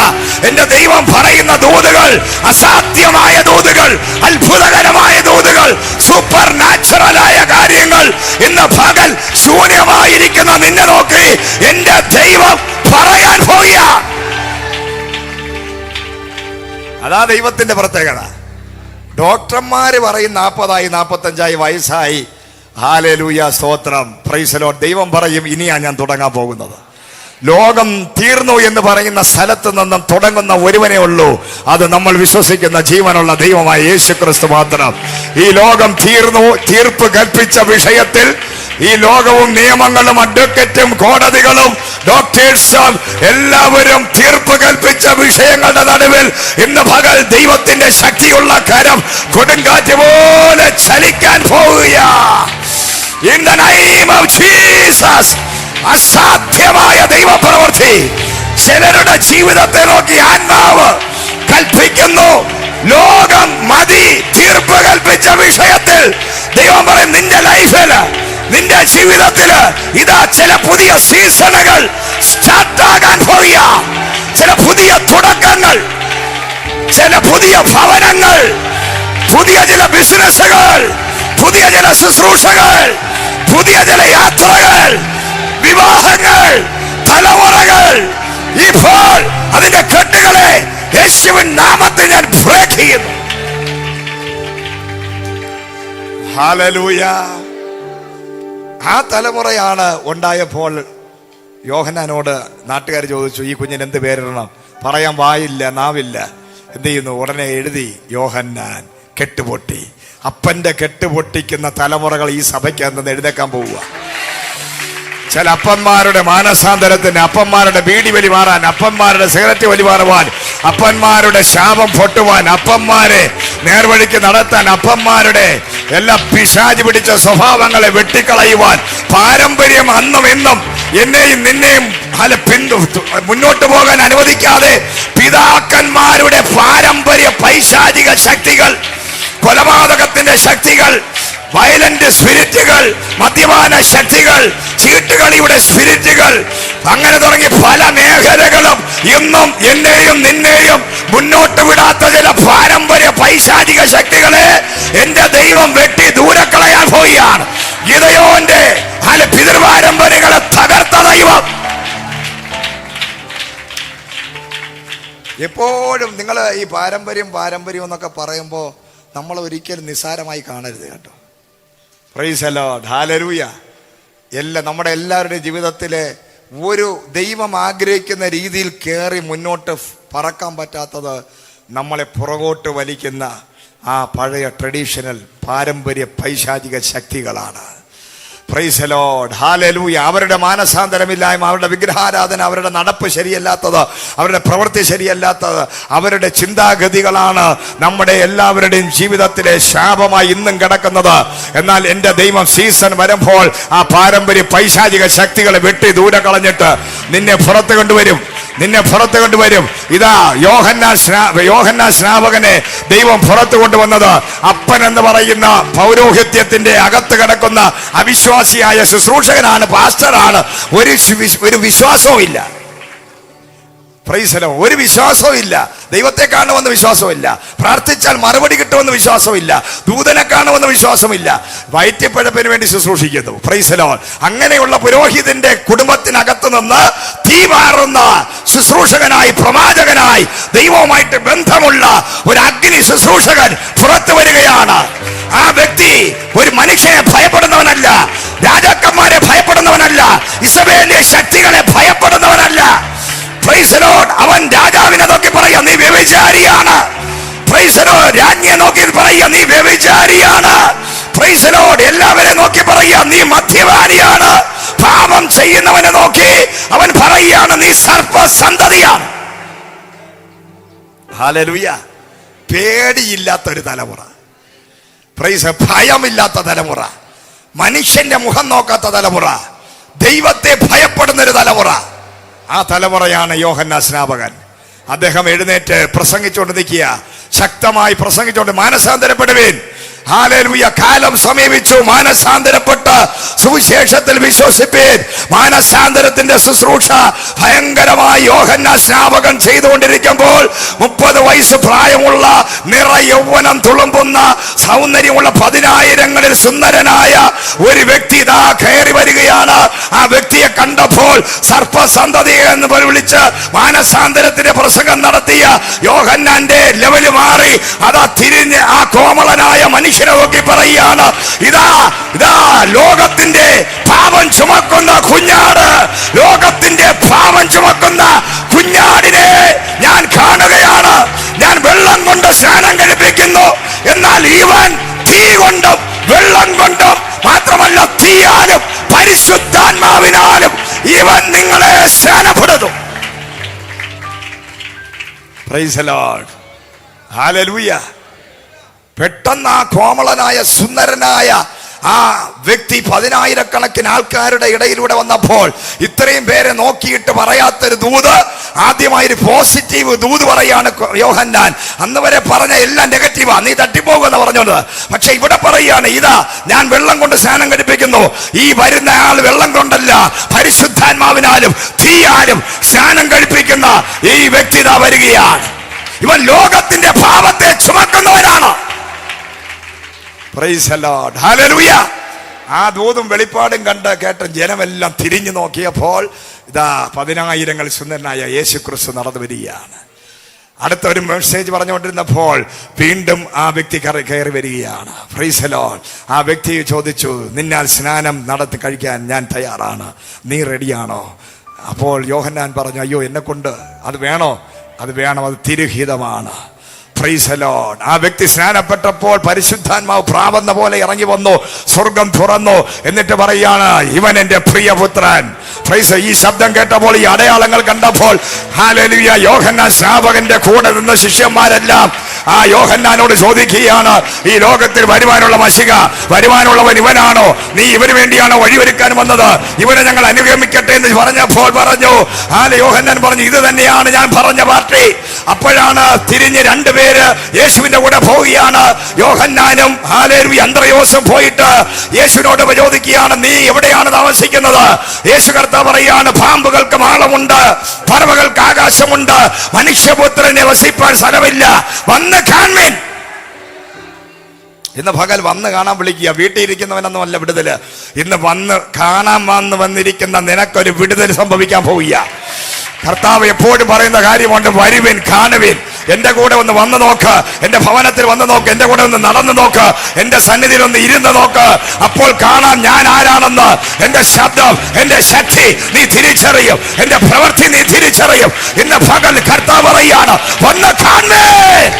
എന്റെ ദൈവം പറയുന്ന ദൂതുകൾ അസാധ്യമായ ദൂതുകൾ, അത്ഭുതകരമായ ദൂതുകൾ, സൂപ്പർ നാച്ചുറലായ കാര്യങ്ങൾ ഇന്ന് പകൽ ശൂന്യമായിരിക്കുന്ന നിന്നെ നോക്കി എന്റെ ദൈവം പറയാൻ പോയ. അതാ ദൈവത്തിന്റെ പ്രത്യേകത. ഡോക്ടർമാര് പറയും 40 45 വയസ്സായി. ഹല്ലേലൂയ, സ്തോത്രം, പ്രൈസ് ദി ലോർഡ്. ദൈവം പറയും, ഇനിയാ ഞാൻ തുടങ്ങാൻ പോകുന്നത്. ലോകം തീർന്നു എന്ന് പറയുന്ന സ്ഥലത്ത് നിന്നും തുടങ്ങുന്ന ഒരുവനേ ഉള്ളൂ. അത് നമ്മൾ വിശ്വസിക്കുന്ന ജീവനുള്ള ദൈവമായ യേശു ക്രിസ്തു മാത്രം. ഈ ലോകം തീർന്നു, തീർപ്പ് കൽപ്പിച്ച വിഷയത്തിൽ ഈ ലോകവും നിയമങ്ങളും അഡ്വക്കറ്റും കോടതികളും ഡോക്ടേഴ്സും എല്ലാവരും തീർപ്പ് കൽപ്പിച്ച വിഷയങ്ങളുടെ നടുവിൽ ഇന്ന് പകൽ ദൈവത്തിന്റെ ശക്തിയുള്ള കരം കൊടുങ്കാറ്റ് പോലെ ചലിക്കാൻ പോവുക. In the name of Jesus. അസാധ്യമായ ദൈവപ്രവൃത്തി ചിലരുടെ ജീവിതത്തെ നോക്കി ആത്മാവ് കൽപ്പിക്കുന്നു. ലോകം മതി തീർപ്പ് കൽപ്പിച്ച വിഷയത്തിൽ ദൈവം പറയും, നിന്റെ ലൈഫില്, നിന്റെ ജീവിതത്തില് ഇതാ ചില പുതിയ സീസണുകൾ സ്റ്റാർട്ടാകാൻ പോവുക. ചില പുതിയ തുടക്കങ്ങൾ, ചില പുതിയ ഭവനങ്ങൾ, പുതിയ ചില ബിസിനസ്സുകൾ, പുതിയ ചില ശുശ്രൂഷകൾ, പുതിയ ചില യാത്രകൾ, വിവാഹങ്ങൾ, തലമുറകൾ. ഇപ്പോൾ അതിന്റെ കെട്ടുകളെ യേശുവിൻ നാമത്തിൽ ഞാൻ ബ്രേക്ക് ചെയ്യുന്നു. ഹല്ലേലൂയ. ആ തലമുറയാണ് ഉണ്ടായപ്പോൾ യോഹന്നാനോട് നാട്ടുകാർ ചോദിച്ചു, ഈ കുഞ്ഞിന് എന്ത് പേരിടണം? പറയാൻ വായില്ല, നാവില്ല. എന്ത് ചെയ്യുന്നു? ഉടനെ എഴുതി യോഹന്നാൻ കെട്ടുപൊട്ടി. അപ്പന്റെ കെട്ടുപൊട്ടിക്കുന്ന തലമുറകൾ ഈ സഭയ്ക്ക് എഴുതേക്കാൻ പോവുക. ചില അപ്പന്മാരുടെ മാനസാന്തരത്തിന്, അപ്പന്മാരുടെ ബീഡി വലി മാറാൻ, അപ്പന്മാരുടെ സിഗരറ്റ് വലി മാറുവാൻ, അപ്പന്മാരുടെ ശാപം പൊട്ടുവാൻ, അപ്പന്മാരെ നേർവഴിക്ക് നടത്താൻ, അപ്പന്മാരുടെ എല്ലാ പിശാച് പിടിച്ച സ്വഭാവങ്ങളെ വെട്ടിക്കളയുവാൻ, പാരമ്പര്യം അന്നും ഇന്നും എന്നെയും നിന്നെയും മുന്നോട്ട് പോകാൻ അനുവദിക്കാതെ പിതാക്കന്മാരുടെ പാരമ്പര്യ പൈശാചിക ശക്തികൾ, കൊലപാതകത്തിന്റെ ശക്തികൾ, വയലന്റ് സ്പിരിറ്റുകൾ, മദ്യപാന ശക്തികൾ, ചീട്ടുകളിയുടെ സ്പിരിറ്റുകൾ, അങ്ങനെ തുടങ്ങി പല മേഖലകളും ഇന്നും എന്നെയും നിന്നെയും മുന്നോട്ട് വിടാത്ത ചില പാരമ്പര്യ പൈശാചിക ശക്തികളെ എന്റെ ദൈവം വെട്ടി ദൂരെ കളയാൻ പോവുകയാണ്. ഗിദെയോന്റെ പിതൃപാരമ്പര്യങ്ങളെ തകർത്ത ദൈവം. എപ്പോഴും നിങ്ങൾ ഈ പാരമ്പര്യം എന്നൊക്കെ പറയുമ്പോൾ നമ്മൾ ഒരിക്കലും നിസ്സാരമായി കാണരുത് കേട്ടോ. Price the Lord, hallelujah. നമ്മുടെ എല്ലാവരുടെയും ജീവിതത്തിലെ ഒരു ദൈവം ആഗ്രഹിക്കുന്ന രീതിയിൽ കയറി മുന്നോട്ട് പറക്കാൻ പറ്റാത്തത് നമ്മളെ പുറകോട്ട് വലിക്കുന്ന ആ പഴയ ട്രഡീഷണൽ പാരമ്പര്യ പൈശാചിക ശക്തികളാണ്. Praise the Lord, hallelujah. അവരുടെ മാനസാന്തരമില്ലായ്മ, അവരുടെ വിഗ്രഹാരാധന, അവരുടെ നടപ്പ് ശരിയല്ലാത്തത്, അവരുടെ പ്രവൃത്തി ശരിയല്ലാത്തത്, അവരുടെ ചിന്താഗതികളാണ് നമ്മുടെ എല്ലാവരുടെയും ജീവിതത്തിലെ ശാപമായി ഇന്നും കിടക്കുന്നത്. എന്നാൽ എൻ്റെ ദൈവം സീസൺ വരുമ്പോൾ ആ പാരമ്പര്യ പൈശാചിക ശക്തികളെ വെട്ടി ദൂരെ കളഞ്ഞിട്ട് നിന്നെ പുറത്ത് കൊണ്ടുവരും. ഇതാ യോഹന്നാൻ സ്നാപകനെ ദൈവം പുറത്തു കൊണ്ടുവന്നത് അപ്പൻ എന്ന് പറയുന്ന പൗരോഹിത്യത്തിന്റെ അകത്ത് കിടക്കുന്ന അവിശ്വാസിയായ ശുശ്രൂഷകനാണ്, പാസ്റ്ററാണ്. ഒരു വിശ്വാസവും ഇല്ല. Price the Lord. ഒരു വിശ്വാസവും ഇല്ല. ദൈവത്തെ കാണുമെന്ന് വിശ്വാസമില്ല, പ്രാർത്ഥിച്ചാൽ മറുപടി കിട്ടുമെന്ന് വിശ്വാസമില്ല, ദൂതനെ കാണുമെന്ന് വിശ്വാസമില്ല, വയറ്റിപ്പഴപ്പിന് വേണ്ടി ശുശ്രൂഷിക്കുന്നു. Price the Lord. അങ്ങനെയുള്ള പുരോഹിതന്റെ കുടുംബത്തിനകത്ത് നിന്ന് തീ മാറുന്ന ശുശ്രൂഷകനായി, പ്രവാചകനായി, ദൈവവുമായിട്ട് ബന്ധമുള്ള ഒരു അഗ്നി ശുശ്രൂഷകൻ പുറത്തു വരികയാണ്. ആ വ്യക്തി ഒരു മനുഷ്യനെ ഭയപ്പെടുന്നവനല്ല, രാജാക്കന്മാരെ ഭയപ്പെടുന്നവനല്ല, ഇസബേലിയ ശക്തികളെ ഭയപ്പെടുന്നവനല്ല. Price the Lord. അവൻ രാജാവിനെ നോക്കി പറയാ, നീ വ്യഭിചാരിയാണ്. Price the Lord. രാജ്ഞിയെ നോക്കി പറയാ, നീ വ്യഭിചാരിയാണ്. Price the Lord. എല്ലാവരെയും നോക്കി പറയാ, നീ മദ്യപാനിയാണ്. പാപം ചെയ്യുന്നവനെ നോക്കി അവൻ പറയുകയാണ്, നീ സർപ്പസന്തതിയാണ്. ഹല്ലേലൂയ. പേടിയില്ലാത്തൊരു തലമുറ, പ്രൈസ്, ഭയമില്ലാത്ത തലമുറ, മനുഷ്യന്റെ മുഖം നോക്കാത്ത തലമുറ, ദൈവത്തെ ഭയപ്പെടുന്ന ഒരു തലമുറ. ആ തലമുറയാണ് യോഹന്നാൻ സ്നാപകൻ. അദ്ദേഹം എഴുന്നേറ്റ് പ്രസംഗിച്ചുകൊണ്ട് നിൽക്കുക, ശക്തമായി പ്രസംഗിച്ചുകൊണ്ട്, മാനസാന്തരപ്പെടുവീൻ, ഹല്ലേലൂയ, കാലം സമീപിച്ചു, മാനസാന്തരപ്പെട്ട് സുവിശേഷത്തിൽ വിശ്വസിപ്പീൻ. മാനസാന്തരത്തിന്റെ ശുശ്രൂഷ ഭയങ്കരമായി യോഹന്നാൻ സ്നാപകൻ ചെയ്തുകൊണ്ടിരിക്കുമ്പോൾ 30 വയസ്സ് പ്രായമുള്ള, നിറ യൗവനം തുളുമ്പുന്ന, സൗന്ദര്യമുള്ള 10,000-ങ്ങളിൽ സുന്ദരനായ ഒരു വ്യക്തി ഇതാ കയറി വരികയാണ്. ആ വ്യക്തിയെ കണ്ടപ്പോൾ സർപ്പസന്തതി എന്ന് വിളിച്ച് മാനസാന്തരത്തിന്റെ പ്രസംഗം നടത്തിയ യോഹന്നാന്റെ ലെവല് മാറി. അതാ തിരിഞ്ഞ് ആ കോമളനായ മനുഷ്യനെ നോക്കി പറയുകയാണ്, ഇതാ ഇതാ ലോകത്തിന്റെ പാപം ചുമക്കുന്ന കുഞ്ഞാട്, ലോകത്തിന്റെ പാപം ചുമക്കുന്ന കുഞ്ഞാടിനെ ഞാൻ കാണുകയാണ്. ഞാൻ വെള്ളം കൊണ്ട് സ്നാനം കഴിപ്പിക്കുന്നു, എന്നാൽ ഇവൻ തീ കൊണ്ടും വെള്ളം കൊണ്ടും മാത്രമല്ല, തീയാലും പരിശുദ്ധാത്മാവിനാലും ഇവൻ നിങ്ങളെ സ്നാനപ്പെടുത്തും. Praise the Lord. ഹല്ലേലൂയ. പെട്ടെന്ന് ആ കോമളനായ സുന്ദരനായ ആ വ്യക്തി 10,000-കണക്കിന് ആൾക്കാരുടെ ഇടയിലൂടെ വന്നപ്പോൾ ഇത്രയും പേരെ നോക്കിയിട്ട് പറയാത്തൊരു ദൂത്, ആദ്യമായൊരു പോസിറ്റീവ് ദൂത് പറയാണ് യോഹന്നാൻ. അന്ന് വരെ പറഞ്ഞ എല്ലാം നെഗറ്റീവാ, നീ തട്ടിപ്പോകുമെന്ന് പറഞ്ഞോണ്ട്. പക്ഷെ ഇവിടെ പറയുകയാണ്, ഇതാ ഞാൻ വെള്ളം കൊണ്ട് സ്നാനം കഴിപ്പിക്കുന്നു, ഈ വരുന്ന ആൾ വെള്ളം കൊണ്ടല്ല പരിശുദ്ധാത്മാവിനാലും തീയാലും സ്നാനം കഴിപ്പിക്കുന്ന ഈ വ്യക്തി ഇതാ വരികയാണ്. ഇവൻ ലോകത്തിന്റെ പാപത്തെ ചുമക്കുന്നവനാണ്. Praise the Lord. ഹല്ലേലൂയ. ആ ദൂതും വെളിപ്പാടും കണ്ട് കേട്ട ജനമെല്ലാം തിരിഞ്ഞു നോക്കിയപ്പോൾ ഇതാ 10,000-ങ്ങൾ സുന്ദരനായ യേശു ക്രിസ്തു നടന്നു വരികയാണ്. അടുത്ത ഒരു മെസ്സേജ് പറഞ്ഞുകൊണ്ടിരുന്നപ്പോൾ വീണ്ടും ആ വ്യക്തി കയറി വരികയാണ്. Price the Lord. ആ വ്യക്തി ചോദിച്ചു, നിന്നാൽ സ്നാനം നടത്തി കഴിക്കാൻ ഞാൻ തയ്യാറാണ്, നീ റെഡിയാണോ? അപ്പോൾ യോഹന്നാൻ പറഞ്ഞു, അയ്യോ, എന്നെ കൊണ്ട് അത് വേണോ? അത് വേണം, അത് തിരുഹിതമാണ്. Price the Lord. ആ വ്യക്തി സ്നാനപ്പെട്ടപ്പോൾ പരിശുദ്ധാത്മാവ് പ്രാവെന്ന പോലെ ഇറങ്ങി വന്നു, സ്വർഗം തുറന്നു. എന്നിട്ട് പറയാണ്, ഇവൻ എന്റെ പ്രിയപുത്രൻ. പ്രൈസ്. ഈ ശബ്ദം കേട്ടപ്പോൾ, ഈ അടയാളങ്ങൾ കണ്ടപ്പോൾ, ഹല്ലേലൂയ, യോഹന്നാൻ സ്നാപകന്റെ കൂടെ നിന്ന ശിഷ്യന്മാരെല്ലാം ആ യോഹന്നാനോട് ചോദിക്കുകയാണ്, ഈ ലോകത്തിൽ വരുവാനുള്ള മശിക, വരുവാനുള്ളവൻ ഇവനാണോ? നീ ഇവന് വേണ്ടിയാണോ വഴിയൊരുക്കാൻ വന്നത്? ഇവനെ ഞങ്ങൾ അനുഗമിക്കട്ടെ എന്ന് പറഞ്ഞപ്പോൾ പറഞ്ഞു, യോഹന്നാൻ പറഞ്ഞു, ഇത് തന്നെയാണ് ഞാൻ പറഞ്ഞ പാർട്ടി. അപ്പോഴാണ് തിരിഞ്ഞ് 2 പേര് യേശുവിന്റെ കൂടെ പോവുകയാണ്. യോഹന്നാനും ഹല്ലേലൂയ അന്ത്രയോസും പോയിട്ട് യേശുവിനോട് ചോദിക്കുകയാണ്, നീ എവിടെയാണ് താമസിക്കുന്നത്? യേശു കർത്താവ് പറയാണ്, പാമ്പുകൾക്ക് മാളമുണ്ട്, പറവകൾക്ക് ആകാശമുണ്ട്, മനുഷ്യപുത്രനെ വസിപ്പാൻ സ്ഥലമില്ല, വന്ന് കാണുവിൻ. ഇന്ന് പകൽ വന്ന് കാണാൻ വിളിക്കുക. വീട്ടിൽ ഇരിക്കുന്നവനൊന്നും അല്ല വിടുതല്. ഇന്ന് വന്നിരിക്കുന്ന നിനക്കൊരു വിടുതൽ സംഭവിക്കാൻ പോവുക. കർത്താവ് എപ്പോഴും പറയുന്ന കാര്യമുണ്ട്, വരുവിൻ, കാണുവിൻ, എന്റെ കൂടെ ഒന്ന് വന്നു നോക്ക്, എന്റെ ഭവനത്തിൽ വന്നു നോക്ക്, എന്റെ കൂടെ ഒന്ന് നടന്നു നോക്ക്, എന്റെ സന്നിധിയിൽ ഒന്ന് ഇരുന്ന് നോക്ക്. അപ്പോൾ കാണാം ഞാൻ ആരാണെന്ന്. എന്റെ ശബ്ദം, എന്റെ ശക്തി നീ തിരിച്ചറിയും, എന്റെ പ്രവൃത്തി നീ തിരിച്ചറിയും. ഇന്ന് പകൽ കർത്താവ് പറയാണ്, വന്ന് കാണുവിൻ,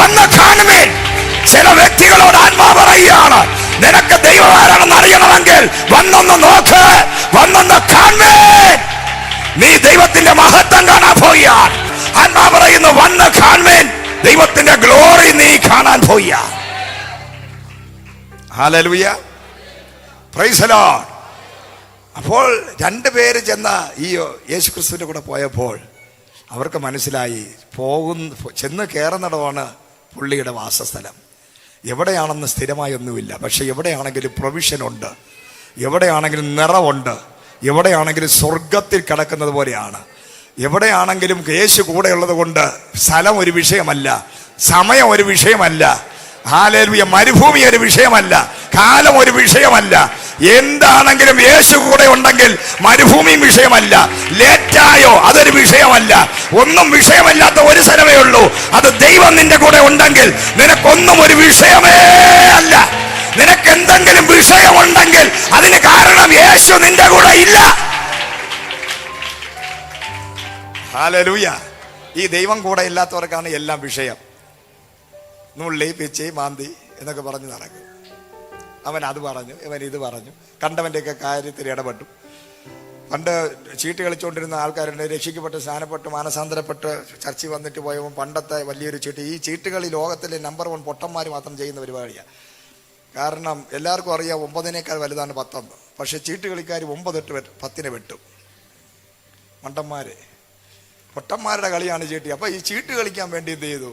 വന്ന് കാണുവിൻ. ചില വ്യക്തികളോട് ആത്മാ പറയുകയാണ്, നിനക്ക് ദൈവം ആരാണെന്ന് അറിയണമെങ്കിൽ വന്നൊന്ന് നോക്ക്, വന്നൊന്ന് കാണുവിൻ. നീ ദൈവത്തിന്റെ മഹത്വം കാണാൻ പോയാൽ ആത്മാ പറയുന്നു, വന്ന് കാണുവിൻ, ദൈവത്തിന്റെ ഗ്ലോറി നീ കാണാൻ പോയ. ഹല്ലേലൂയ. Praise the Lord. അപ്പോൾ 2 പേര് ചെന്ന ഈ യേശുക്രിസ്തുവിന്റെ കൂടെ പോയപ്പോൾ അവർക്ക് മനസ്സിലായി, ചെന്ന് കയറുന്നിടമാണ് പുള്ളിയുടെ വാസസ്ഥലം. എവിടെയാണെന്ന് സ്ഥിരമായി ഒന്നുമില്ല, പക്ഷെ എവിടെയാണെങ്കിലും പ്രൊവിഷനുണ്ട്, എവിടെയാണെങ്കിലും നിറവുണ്ട്, എവിടെയാണെങ്കിലും സ്വർഗത്തിൽ കിടക്കുന്നത് പോലെയാണ്. എവിടെയാണെങ്കിലും യേശു കൂടെ ഉള്ളത് കൊണ്ട് സ്ഥലം ഒരു വിഷയമല്ല, സമയം ഒരു വിഷയമല്ല, ഹല്ലേലൂയ, മരുഭൂമി ഒരു വിഷയമല്ല, കാലം ഒരു വിഷയമല്ല. എന്താണെങ്കിലും യേശു കൂടെ ഉണ്ടെങ്കിൽ മരുഭൂമിയും വിഷയമല്ല, ലേറ്റായോ അതൊരു വിഷയമല്ല. ഒന്നും വിഷയമല്ലാത്ത ഒരു സ്ഥലമേ ഉള്ളൂ, അത് ദൈവം നിന്റെ കൂടെ ഉണ്ടെങ്കിൽ നിനക്കൊന്നും ഒരു വിഷയമേ അല്ല. നിനക്ക് എന്തെങ്കിലും വിഷയമുണ്ടെങ്കിൽ അതിന് കാരണം യേശു നിന്റെ കൂടെ ഇല്ല. ഹല്ലേലൂയ. ഈ ദൈവം കൂടെ ഇല്ലാത്തവർക്കാണ് എല്ലാം വിഷയം. നുള്ളി, പിച്ചി, മാന്തി എന്നൊക്കെ പറഞ്ഞ് നടക്കും. അവൻ അത് പറഞ്ഞു, ഇവൻ ഇത് പറഞ്ഞു, കണ്ടവൻ്റെയൊക്കെ കാര്യത്തിൽ ഇടപെട്ടു. പണ്ട് ചീട്ട് കളിച്ചുകൊണ്ടിരുന്ന ആൾക്കാരുണ്ട്, രക്ഷിക്കപ്പെട്ട് സ്നാനപ്പെട്ട് മാനസാന്തരപ്പെട്ട് ചർച്ചിൽ വന്നിട്ട് പോയപ്പോൾ പണ്ടത്തെ വലിയൊരു ചീട്ട്. ഈ ചീട്ടുകളി ലോകത്തിലെ നമ്പർ 1 പൊട്ടന്മാർ മാത്രം ചെയ്യുന്ന പരിപാടിയാണ്. കാരണം എല്ലാവർക്കും അറിയാം 9 വലുതാണ് 10. പക്ഷെ ചീട്ട് കളിക്കാർ 9 തൊട്ട് 10 വെട്ടും. മണ്ടന്മാര്, പൊട്ടന്മാരുടെ കളിയാണ് ചീട്ട്. അപ്പൊ ഈ ചീട്ട് കളിക്കാൻ വേണ്ടി എന്ത് ചെയ്തു?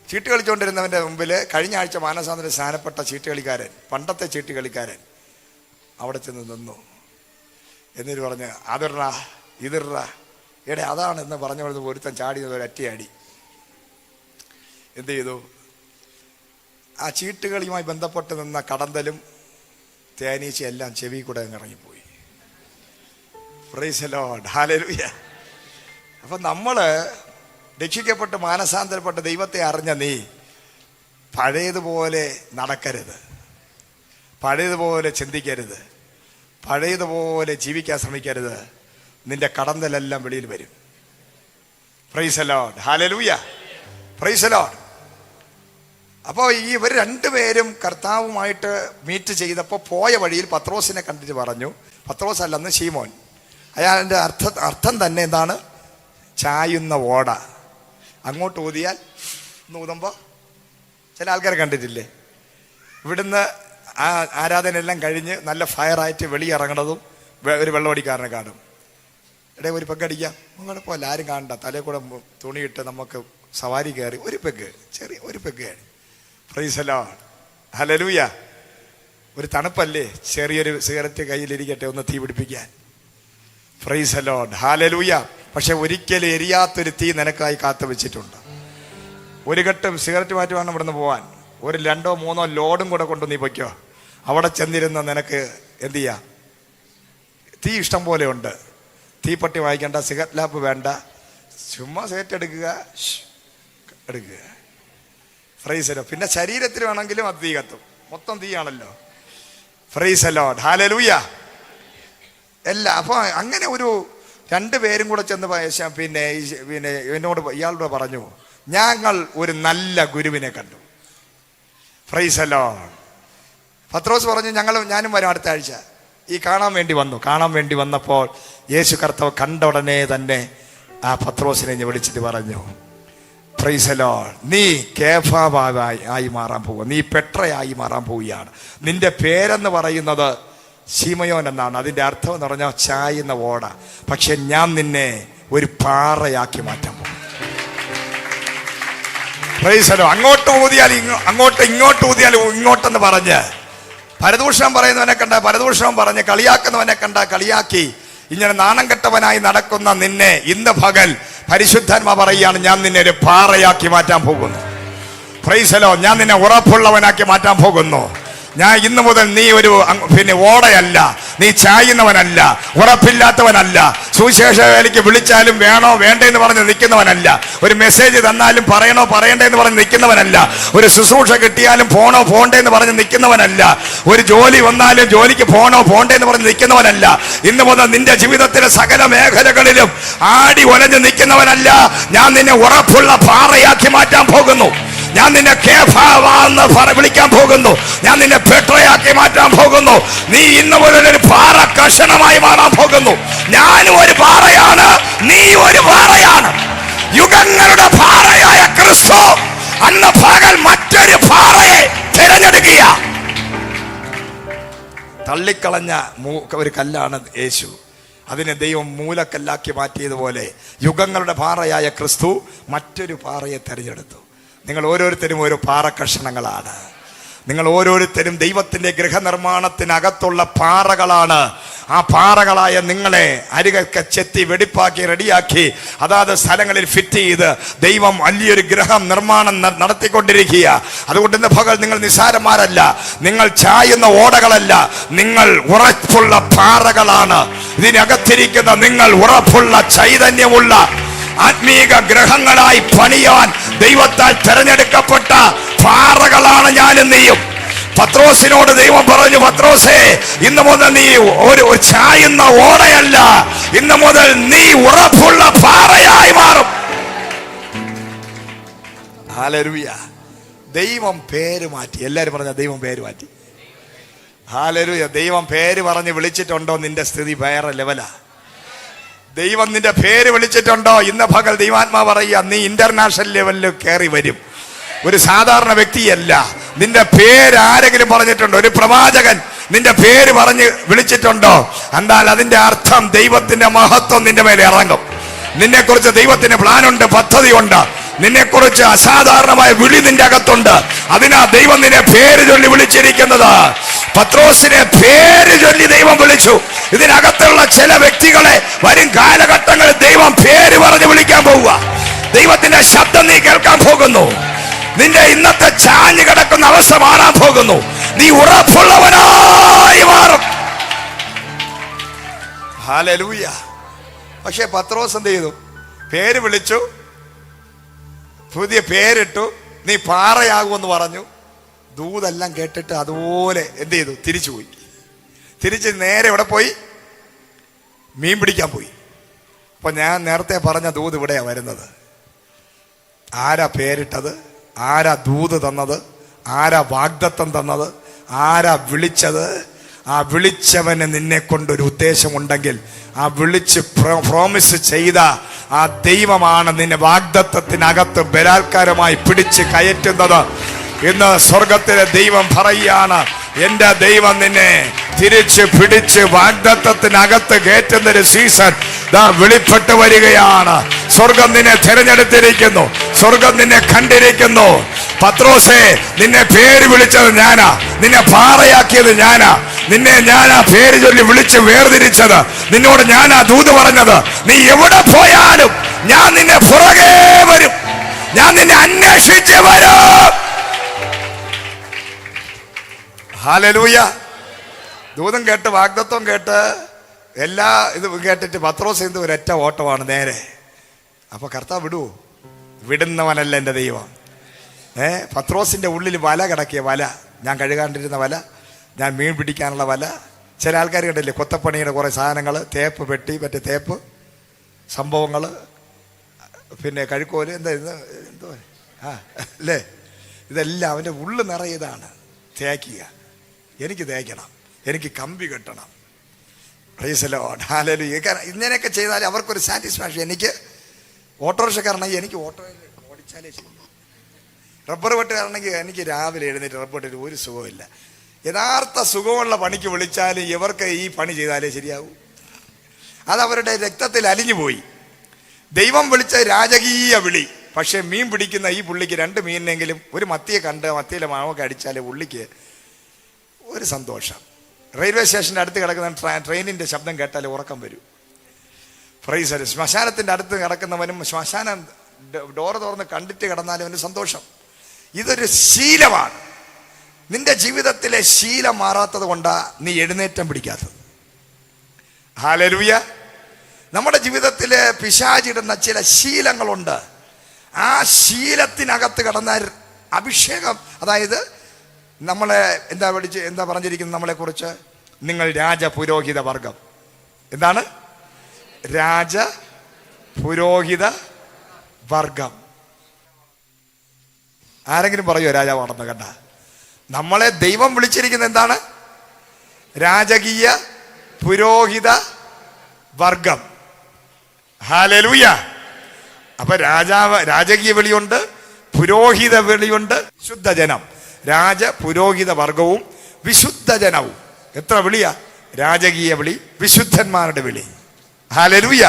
ചീട്ട് കളിച്ചുകൊണ്ടിരുന്നവന്റെ മുമ്പിൽ കഴിഞ്ഞ ആഴ്ച മാനസാന്തരം സ്നാനപ്പെട്ട ചീട്ട് കളിക്കാരൻ, പണ്ടത്തെ ചീട്ട് കളിക്കാരൻ അവിടെ ചെന്ന് നിന്നു. എന്നിട്ട് പറഞ്ഞ് അതിറ ഇതിറ എടെ അതാണെന്ന് പറഞ്ഞു ഒരുത്തൻ ചാടി ഒരൊറ്റയടി. എന്ത് ചെയ്തു? ആ ചീട്ടുകളിയുമായി ബന്ധപ്പെട്ട് നിന്ന കടന്തലും തേനീച്ച എല്ലാം ചെവി കൂടെ ഇറങ്ങിപ്പോയി. Price the Lord, hallelujah. അപ്പൊ നമ്മള് രക്ഷിക്കപ്പെട്ട് മാനസാന്തരപ്പെട്ട് ദൈവത്തെ അറിഞ്ഞ നീ പഴയതുപോലെ നടക്കരുത്, പഴയതുപോലെ ചിന്തിക്കരുത്, പഴയതുപോലെ ജീവിക്കാൻ ശ്രമിക്കരുത്. നിന്റെ കടന്തലെല്ലാം വെളിയിൽ വരും. Price the Lord, hallelujah, praise the Lord. അപ്പോൾ ഇവർ രണ്ടുപേരും കർത്താവുമായിട്ട് മീറ്റ് ചെയ്തപ്പോൾ പോയ വഴിയിൽ പത്രോസിനെ കണ്ടിട്ട് പറഞ്ഞു, പത്രോസ് അല്ലെന്ന് ശീമോൻ. അയാളുടെ അർത്ഥം തന്നെ എന്താണ്? ചായുന്ന ഓട. അങ്ങോട്ട് ഊതിയാൽ ഊതുമ്പോൾ ചില ആൾക്കാരെ കണ്ടിട്ടില്ലേ, ഇവിടുന്ന് ആ ആരാധനയെല്ലാം കഴിഞ്ഞ് നല്ല ഫയറായിട്ട് വെളിയിറങ്ങണതും ഒരു വെള്ളമടിക്കാരനെ കാണും. ഇടയിൽ ഒരു പെഗ് അടിക്കാം, കുഴപ്പമില്ല, ആരും കാണണ്ട, തലയിൽ കൂടെ തുണിയിട്ട് നമുക്ക് സവാരി കയറി ഒരു പെഗ്, ചെറിയ ഒരു peg. Price the Lord, hallelujah. ഒരു തണുപ്പല്ലേ, ചെറിയൊരു സിഗരറ്റ് കയ്യിലിരിക്കട്ടെ, ഒന്ന് തീ പിടിപ്പിക്കാൻ. Price the Lord, hallelujah. പക്ഷെ ഒരിക്കലും എരിയാത്തൊരു തീ നിനക്കായി കാത്തു വെച്ചിട്ടുണ്ട്. ഒരു ഘട്ടം സിഗരറ്റ് മാറ്റി വേണം ഇവിടുന്ന് പോവാൻ. ഒരു 2-3 ലോഡും കൂടെ കൊണ്ട് നീ പൊയ്ക്കോ. അവിടെ ചെന്നിരുന്ന നിനക്ക് എന്ത് ചെയ്യാം? തീ ഇഷ്ടം പോലെ ഉണ്ട്. തീപ്പട്ടി വാങ്ങിക്കണ്ട, സിഗരറ്റ് ലാപ്പ് വേണ്ട, ചുമ്മാ സിഗരറ്റ് എടുക്കുക. Praise the Lord. പിന്നെ ശരീരത്തിൽ വേണമെങ്കിലും അത് തീ കത്തും, മൊത്തം തീയാണല്ലോ. Praise the Lord, hallelujah. അപ്പൊ അങ്ങനെ ഒരു 2 പേരും കൂടെ ചെന്ന് പിന്നെ എന്നോട് ഇയാളോട് പറഞ്ഞു, ഞങ്ങൾ ഒരു നല്ല ഗുരുവിനെ കണ്ടു. Price the Lord. പത്രോസ് പറഞ്ഞു, ഞാനും വരും അടുത്ത ആഴ്ച. ഈ കാണാൻ വേണ്ടി വന്നപ്പോൾ യേശു കർത്താവ് കണ്ട ഉടനെ തന്നെ ആ പത്രോസിനെ വിളിച്ചിട്ട് പറഞ്ഞു, പ്രൈസ് ദി ലോർഡ്, നീ കേഫാവായി മാറാൻ പോവുക, നീ പെട്രയായി മാറാൻ പോവുകയാണ്. നിന്റെ പേരെന്ന് പറയുന്നത് ശീമയോൻ എന്നാണ്. അതിന്റെ അർത്ഥം എന്ന് പറഞ്ഞാൽ ചായുന്ന ഓട. പക്ഷെ ഞാൻ നിന്നെ ഒരു പാറയാക്കി മാറ്റാൻ പോകും. Price the Lord. അങ്ങോട്ട് ഊതിയാൽ ഇങ്ങോട്ട് ഊതിയാൽ ഇങ്ങോട്ടെന്ന് പറഞ്ഞ് പരദൂഷണം പറയുന്നവനെ കണ്ട പരദൂഷണം പറഞ്ഞ് കളിയാക്കുന്നവനെ കണ്ട കളിയാക്കി ഇങ്ങനെ നാണം കെട്ടവനായി നടക്കുന്ന നിന്നെ ഇന്ന് പകൽ പരിശുദ്ധാത്മാവ് പറയുകയാണ്, ഞാൻ നിന്നെ ഒരു പാറയാക്കി മാറ്റാൻ പോകുന്നു. Price the Lord. ഞാൻ നിന്നെ ഉറപ്പുള്ളവനാക്കി മാറ്റാൻ പോകുന്നു. ഞാൻ ഇന്നു മുതൽ നീ ഒരു ഓടയല്ല, നീ ചായുന്നവനല്ല, ഉറപ്പില്ലാത്തവനല്ല, സുവിശേഷ വേലയ്ക്ക് വിളിച്ചാലും വേണോ വേണ്ടെന്ന് പറഞ്ഞ് നിൽക്കുന്നവനല്ല, ഒരു മെസ്സേജ് തന്നാലും പറയണോ പറയണ്ടെന്ന് പറഞ്ഞ് നിൽക്കുന്നവനല്ല, ഒരു ശുശ്രൂഷ കിട്ടിയാലും പോണോ പോണ്ടേന്ന് പറഞ്ഞ് നിൽക്കുന്നവനല്ല, ഒരു ജോലി വന്നാലും ജോലിക്ക് പോണോ പോണ്ടേന്ന് പറഞ്ഞ് നിൽക്കുന്നവനല്ല. ഇന്നു മുതൽ നിന്റെ ജീവിതത്തിലെ സകല മേഖലകളിലും ആടി ഒലഞ്ഞ് നിൽക്കുന്നവനല്ല. ഞാൻ നിന്നെ ഉറപ്പുള്ള പാറയാക്കി മാറ്റാൻ പോകുന്നു. ഞാൻ നിന്നെ കേഫാവാന്ന് വിളിക്കാൻ പോകുന്നു. ഞാൻ നിന്നെ പെട്രയാക്കി മാറ്റാൻ പോകുന്നു. നീ ഇന്ന് മുതൽ ഒരു പാറ കഷണമായി മാറാൻ പോകുന്നു. ഞാനും ഒരു പാറയാണ്, നീ ഒരു പാറയാണ്. യുഗങ്ങളുടെ പാറയായ ക്രിസ്തു അന്ന് പകൽ മറ്റൊരു പാറയെ തിരഞ്ഞെടുക്കുക. തള്ളിക്കളഞ്ഞ ഒരു കല്ലാണ് യേശു. അതിനെ ദൈവം മൂലക്കല്ലാക്കി മാറ്റിയതുപോലെ യുഗങ്ങളുടെ പാറയായ ക്രിസ്തു മറ്റൊരു പാറയെ തിരഞ്ഞെടുത്തു. നിങ്ങൾ ഓരോരുത്തരും ഓരോ പാറക്കഷണങ്ങളാണ്. നിങ്ങൾ ഓരോരുത്തരും ദൈവത്തിന്റെ ഗൃഹനിർമ്മാണത്തിനകത്തുള്ള പാറകളാണ്. ആ പാറകളായ നിങ്ങളെ അരികൊക്കെ ചെത്തി വെടിപ്പാക്കി റെഡിയാക്കി അതാത് സ്ഥലങ്ങളിൽ ഫിറ്റ് ചെയ്ത് ദൈവം വലിയൊരു ഗൃഹം നിർമ്മാണം നടത്തിക്കൊണ്ടിരിക്കുക. അതുകൊണ്ട് ഇന്ന് പകൽ നിങ്ങൾ നിസ്സാരന്മാരല്ല, നിങ്ങൾ ചായുന്ന ഓടകളല്ല, നിങ്ങൾ ഉറപ്പുള്ള പാറകളാണ്. ഇതിനകത്തിരിക്കുന്ന നിങ്ങൾ ഉറപ്പുള്ള ചൈതന്യമുള്ള ആത്മീക ഗ്രഹങ്ങളായി പണിയാൻ ദൈവത്താൽ തെരഞ്ഞെടുക്കപ്പെട്ട പാറകളാണ് ഞാനും നീയും. പത്രോസിനോട് ദൈവം പറഞ്ഞു, പത്രോസേ, ഇന്ന് മുതൽ നീ ഒരു ചായുന്ന ഓടയല്ല, ഇന്ന് മുതൽ നീ ഉറപ്പുള്ള പാറയായി മാറും. ഹല്ലേലൂയ. ദൈവം പേര് മാറ്റി. എല്ലാവരും പറഞ്ഞ ദൈവം പേര് മാറ്റി. ഹല്ലേലൂയ. ദൈവം പേര് പറഞ്ഞ് വിളിച്ചിട്ടുണ്ടോ? നിന്റെ സ്ഥിതി വേറെ ലെവലാ. ദൈവം നിന്റെ പേര് വിളിച്ചിട്ടുണ്ടോ? ഇന്ന് പകൽ ദൈവാത്മാ പറയുക, നീ ഇന്റർനാഷണൽ ലെവലിൽ കയറി വരും. ഒരു സാധാരണ വ്യക്തിയല്ല. നിന്റെ പേര് ആരെങ്കിലും പറഞ്ഞിട്ടുണ്ടോ? ഒരു പ്രവാചകൻ നിന്റെ പേര് പറഞ്ഞ് വിളിച്ചിട്ടുണ്ടോ? എന്നാൽ അതിന്റെ അർത്ഥം ദൈവത്തിന്റെ മഹത്വം നിന്റെ മേലെ ഇറങ്ങും. നിന്നെക്കുറിച്ച് ദൈവത്തിന് പ്ലാനുണ്ട്, പദ്ധതിയുണ്ട്. നിന്നെക്കുറിച്ച് അസാധാരണമായ വിളി നിന്റെ അകത്തുണ്ട്. അതിനാ ദൈവം നിന്നെ പേര് ചൊല്ലി വിളിച്ചിരിക്കുന്നത്. പത്രോസിനെ പേര് ചൊല്ലി ദൈവം വിളിച്ചു. ഇതിനകത്തുള്ള ചില വ്യക്തികളെ വരും കാലഘട്ടങ്ങളിൽ ദൈവം പേര് പറഞ്ഞ് വിളിക്കാൻ പോവുക. ദൈവത്തിന്റെ ശബ്ദം നീ കേൾക്കാൻ പോകുന്നു. നിന്റെ ഇന്നത്തെ ചാഞ്ഞു കിടക്കുന്ന അവസ്ഥ മാറാൻ പോകുന്നു. നീ ഉറപ്പുള്ളവനായി മാറും. ഹല്ലേലൂയ. പക്ഷെ പത്രോസ് എന്ത് ചെയ്തു? പേര് വിളിച്ചു, പുതിയ പേരിട്ടു, നീ പാറയാകുമെന്ന് പറഞ്ഞു. ദൂതെല്ലാം കേട്ടിട്ട് അതുപോലെ എന്ത് ചെയ്തു? തിരിച്ചുപോയി. തിരിച്ച് നേരെ ഇവിടെ പോയി മീൻ പിടിക്കാൻ പോയി. അപ്പൊ ഞാൻ നേരത്തെ പറഞ്ഞ ദൂത് ഇവിടെയാ വരുന്നത്. ആരാ പേരിട്ടത്? ആരാ ദൂത് തന്നത്? ആരാ വാഗ്ദത്തം തന്നത്? ആരാ വിളിച്ചത്? ആ വിളിച്ചവന് നിന്നെ കൊണ്ടൊരു ഉദ്ദേശമുണ്ടെങ്കിൽ ആ വിളിച്ച് പ്രോമിസ് ചെയ്ത ആ ദൈവമാണ് നിന്നെ വാഗ്ദത്തത്തിനകത്ത് ബലാത്കാരമായി പിടിച്ച് കയറ്റുന്നത്. ഇന്ന് സ്വർഗത്തിലെ ദൈവം പറയുകയാണ്, എന്റെ ദൈവം നിന്നെ തിരിച്ച് പിടിച്ച് വാഗ്ദത്തത്തിനകത്ത് കയറ്റുന്നൊരു സീസൺ വെളിപ്പെട്ട് വരികയാണ്. സ്വർഗം നിന്നെ തിരഞ്ഞെടുത്തിരിക്കുന്നു. സ്വർഗം നിന്നെ കണ്ടിരിക്കുന്നു. പത്രോസേ, നിന്നെ പേര് വിളിച്ചത് ഞാനാ. നിന്നെ പാറയാക്കിയത് ഞാനാ. നിന്നെ ഞാനാ പേര് ചൊല്ലി വിളിച്ച് വേർതിരിച്ചത്. നിന്നോട് ഞാനാ ദൂത് പറഞ്ഞത്. നീ എവിടെ പോയാലും ഞാൻ നിന്നെ പുറകെ വരും. ഞാൻ നിന്നെ അന്വേഷിച്ച് വരും. ഹല്ലേലൂയ. ദൂതം കേട്ട് വാഗ്ദത്വം കേട്ട് എല്ലാ ഇത് കേട്ടിട്ട് പത്രോസ് എന്ത് ഒരൊറ്റ ഓട്ടമാണ് നേരെ. അപ്പൊ കർത്താവ് വിടുവോ? വിടുന്നവനല്ല എൻ്റെ ദൈവം. പത്രോസിന്റെ ഉള്ളിൽ വല കിടക്കിയ വല, ഞാൻ കഴുകാണ്ടിരുന്ന വല, ഞാൻ മീൻ പിടിക്കാനുള്ള വല. ചില ആൾക്കാർ കണ്ടില്ലേ, കൊത്തപ്പണിയുടെ കുറെ സാധനങ്ങൾ, തേപ്പ് പെട്ടി, മറ്റേ തേപ്പ് സംഭവങ്ങൾ, പിന്നെ കഴുക്കോല്, എന്തോ അല്ലേ, ഇതെല്ലാം അവൻ്റെ ഉള്ളു നിറയതാണ്. തേക്കുക, എനിക്ക് തേക്കണം, എനിക്ക് കമ്പി കെട്ടണം. Price the Lord. ഹല്ലേലൂയ. ഇങ്ങനെയൊക്കെ ചെയ്താൽ അവർക്കൊരു സാറ്റിസ്ഫാക്ഷൻ. എനിക്ക് ഓട്ടോറിക്ഷക്കാരനെങ്കിൽ എനിക്ക് ഓട്ടോയിൽ ഓടിച്ചാലേ ചെയ്യും. റബ്ബർ വെട്ടുകാരനെങ്കിൽ എനിക്ക് രാവിലെ എഴുന്നേറ്റ് റബ്ബർ വെട്ടിട്ട് ഒരു സുഖമില്ല. യഥാർത്ഥ സുഖമുള്ള പണിക്ക് വിളിച്ചാൽ ഇവർക്ക് ഈ പണി ചെയ്താലേ ശരിയാവൂ. അതവരുടെ രക്തത്തിൽ അലിഞ്ഞു പോയി. ദൈവം വിളിച്ച രാജകീയ വിളി. പക്ഷെ മീൻ പിടിക്കുന്ന ഈ പുള്ളിക്ക് 2 മീനിനെങ്കിലും ഒരു മത്തിയെ കണ്ട് മത്തിയിലെ മാവൊക്കെ അടിച്ചാൽ പുള്ളിക്ക് ഒരു സന്തോഷം. റെയിൽവേ സ്റ്റേഷൻ്റെ അടുത്ത് കിടക്കുന്ന ട്രെയിനിന്റെ ശബ്ദം കേട്ടാൽ ഉറക്കം വരും. പ്രൈസ്. ശ്മശാനത്തിന്റെ അടുത്ത് കിടക്കുന്നവനും ശ്മശാനം ഡോറ് തുറന്ന് കണ്ടിട്ട് കിടന്നാലും അവന് സന്തോഷം. ഇതൊരു ശീലമാണ്. നിന്റെ ജീവിതത്തിലെ ശീലം മാറാത്തത് കൊണ്ടാ നീ എഴുന്നേറ്റം പിടിക്കാത്തത്. ഹല്ലേലൂയ. നമ്മുടെ ജീവിതത്തിലെ പിശാചിടുന്ന ചില ശീലങ്ങളുണ്ട്. ആ ശീലത്തിനകത്ത് കിടന്ന അഭിഷേകം, അതായത് നമ്മളെ എന്താ പറഞ്ഞിരിക്കുന്നത് നമ്മളെ കുറിച്ച്? നിങ്ങൾ രാജപുരോഹിത വർഗം. എന്താണ്? രാജപുരോഹിത വർഗം. ആരെങ്കിലും പറയുമോ രാജാവാണെന്ന്? കണ്ട, നമ്മളെ ദൈവം വിളിച്ചിരിക്കുന്നത് എന്താണ്? രാജകീയ പുരോഹിത വർഗം. ഹല്ലേലൂയ. അപ്പൊ രാജകീയ വിളിയുണ്ട്, പുരോഹിത വിളിയുണ്ട്, ശുദ്ധജനം. രാജപുരോഹിത വർഗവും വിശുദ്ധജനവും. എത്ര വിളിയാ? രാജകീയ വിളി, വിശുദ്ധന്മാരുടെ വിളി. ഹല്ലേലൂയ.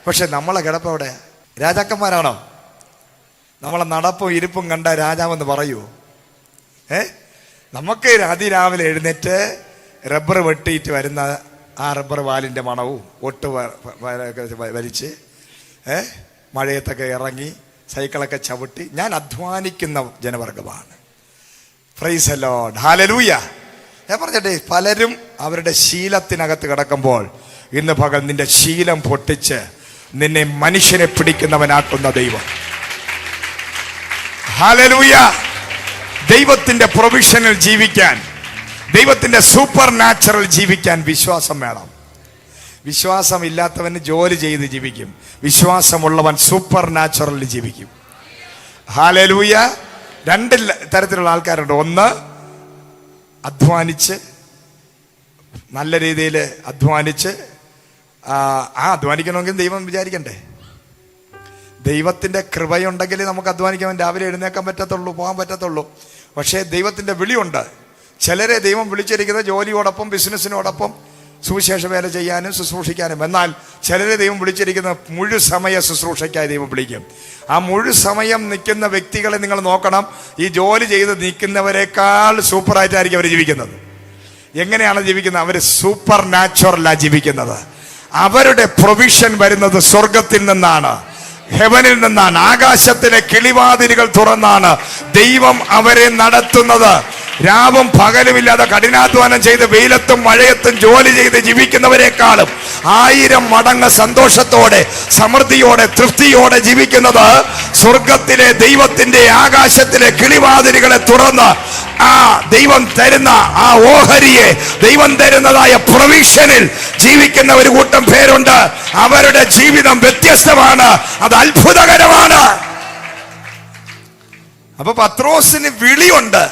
പക്ഷെ നമ്മളെ കിടപ്പവിടെ രാജാക്കന്മാരാണോ? നമ്മളെ നടപ്പും ഇരിപ്പും കണ്ട രാജാവെന്ന് പറയൂ? നമുക്ക് അതിരാവിലെ എഴുന്നേറ്റ് റബ്ബർ വെട്ടിയിട്ട് വരുന്ന ആ റബ്ബർ വാലിൻ്റെ മണവും ഒട്ട് വലിച്ച് മഴയത്തൊക്കെ ഇറങ്ങി സൈക്കിളൊക്കെ ചവിട്ടി ഞാൻ അധ്വാനിക്കുന്ന ജനവർഗമാണ്. Praise the Lord. ഹല്ലേലൂയ. ഞാൻ പറഞ്ഞിട്ടെ, പലരും അവരുടെ ശീലത്തിനകത്ത് കിടക്കുമ്പോൾ ഇന്ന് പകൽ നിന്റെ ശീലം പൊട്ടിച്ച് നിന്നെ മനുഷ്യനെ പിടിക്കുന്നവനാക്കുന്ന ദൈവം. ഹല്ലേലൂയ. ദൈവത്തിന്റെ പ്രൊവിഷനിൽ ജീവിക്കാൻ, ദൈവത്തിന്റെ സൂപ്പർ നാച്ചുറൽ ജീവിക്കാൻ വിശ്വാസം വേണം. വിശ്വാസം ഇല്ലാത്തവന് ജോലി ചെയ്ത് ജീവിക്കും. വിശ്വാസമുള്ളവൻ സൂപ്പർ നാച്ചുറൽ ജീവിക്കും. ഹല്ലേലൂയ. 2 തരത്തിലുള്ള ആൾക്കാരുണ്ട്. ഒന്ന്, അധ്വാനിച്ച് നല്ല രീതിയിൽ അധ്വാനിച്ച് അധ്വാനിക്കണമെങ്കിൽ ദൈവം വിചാരിക്കണ്ടേ? ദൈവത്തിന്റെ കൃപയുണ്ടെങ്കിൽ നമുക്ക് അധ്വാനിക്കാൻ രാവിലെ എഴുന്നേക്കാൻ പറ്റത്തുള്ളൂ, പോകാൻ പറ്റത്തുള്ളൂ. പക്ഷേ ദൈവത്തിന്റെ വിളിയുണ്ട്. ചിലരെ ദൈവം വിളിച്ചിരിക്കുന്നത് ജോലിയോടൊപ്പം ബിസിനസ്സിനോടൊപ്പം സുവിശേഷ വേല ചെയ്യാനും ശുശ്രൂഷിക്കാനും. എന്നാൽ ചിലരെ ദൈവം വിളിച്ചിരിക്കുന്ന മുഴുസമയ ശുശ്രൂഷയ്ക്കായി ദൈവം വിളിക്കും. ആ മുഴുസമയം നിൽക്കുന്ന വ്യക്തികളെ നിങ്ങൾ നോക്കണം. ഈ ജോലി ചെയ്ത് നിൽക്കുന്നവരെക്കാൾ സൂപ്പറായിട്ടായിരിക്കും അവർ ജീവിക്കുന്നത്. എങ്ങനെയാണ് ജീവിക്കുന്നത്? അവർ സൂപ്പർ നാച്ചുറലാണ് ജീവിക്കുന്നത്. അവരുടെ പ്രൊവിഷൻ വരുന്നത് സ്വർഗത്തിൽ നിന്നാണ്, ഹെവനിൽ നിന്നാണ്. ആകാശത്തിലെ കിളിവാതിലുകൾ തുറന്നാണ് ദൈവം അവരെ നടത്തുന്നത്. രാവും പകലുമില്ലാതെ കഠിനാധ്വാനം ചെയ്ത് വെയിലത്തും മഴയത്തും ജോലി ചെയ്ത് ജീവിക്കുന്നവരെക്കാളും 1000 മടങ്ങ് സന്തോഷത്തോടെ, സമൃദ്ധിയോടെ, തൃപ്തിയോടെ ജീവിക്കുന്നത് സ്വർഗത്തിലെ ദൈവത്തിന്റെ ആകാശത്തിലെ കിളിവാതിലുകളെ തുറന്ന് ആ ദൈവം തരുന്ന ആ ഓഹരിയെ, ദൈവം തരുന്നതായ പ്രൊവിഷനിൽ ജീവിക്കുന്ന ഒരു കൂട്ടം പേരുണ്ട്. അവരുടെ ജീവിതം വ്യത്യസ്തമാണ്, അത് അത്ഭുതകരമാണ്. അപ്പൊ പത്രോസിന് വിളിയുണ്ട്.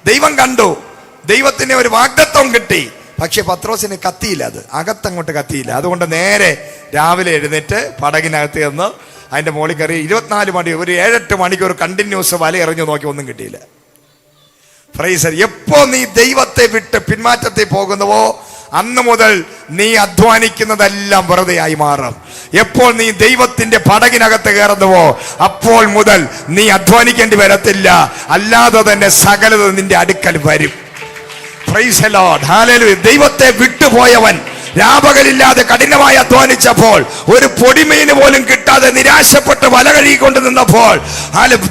ദൈവം കണ്ടു, ദൈവത്തിന് ഒരു വാഗ്ദത്വം കിട്ടി. പക്ഷെ പത്രോസിന് കത്തിയില്ല, അത് അകത്തങ്ങോട്ട് കത്തിയില്ല. അതുകൊണ്ട് നേരെ രാവിലെ എഴുന്നേറ്റ് പടകിനകത്ത് ചെന്ന് അതിന്റെ മുകളിൽ കയറി 24 മണി, ഒരു 7-8 മണിക്കൂർ കണ്ടിന്യൂസ് വല എറിഞ്ഞു നോക്കി, ഒന്നും കിട്ടിയില്ല. പ്രൈസ്. എപ്പോ നീ ദൈവത്തെ വിട്ട് പിന്മാറ്റത്തിൽ പോകുന്നുവോ അന്ന് മുതൽ നീ അധ്വാനിക്കുന്നതെല്ലാം വെറുതെയായി മാറും. എപ്പോൾ നീ ദൈവത്തിന്റെ പടകിനകത്ത് കയറുന്നുവോ അപ്പോൾ മുതൽ നീ അധ്വാനിക്കേണ്ടി വരത്തില്ല. അല്ലാതെ തന്നെ സകലതും നിന്റെ അടുക്കൽ വരും. Price the Lord, hallelujah. ദൈവത്തെ വിട്ടുപോയവൻ രാപകലില്ലാതെ കഠിനമായി അധ്വാനിച്ചപ്പോൾ ഒരു പൊടിമീന് പോലും കിട്ടാതെ നിരാശപ്പെട്ട് വല കഴുകിക്കൊണ്ട് നിന്നപ്പോൾ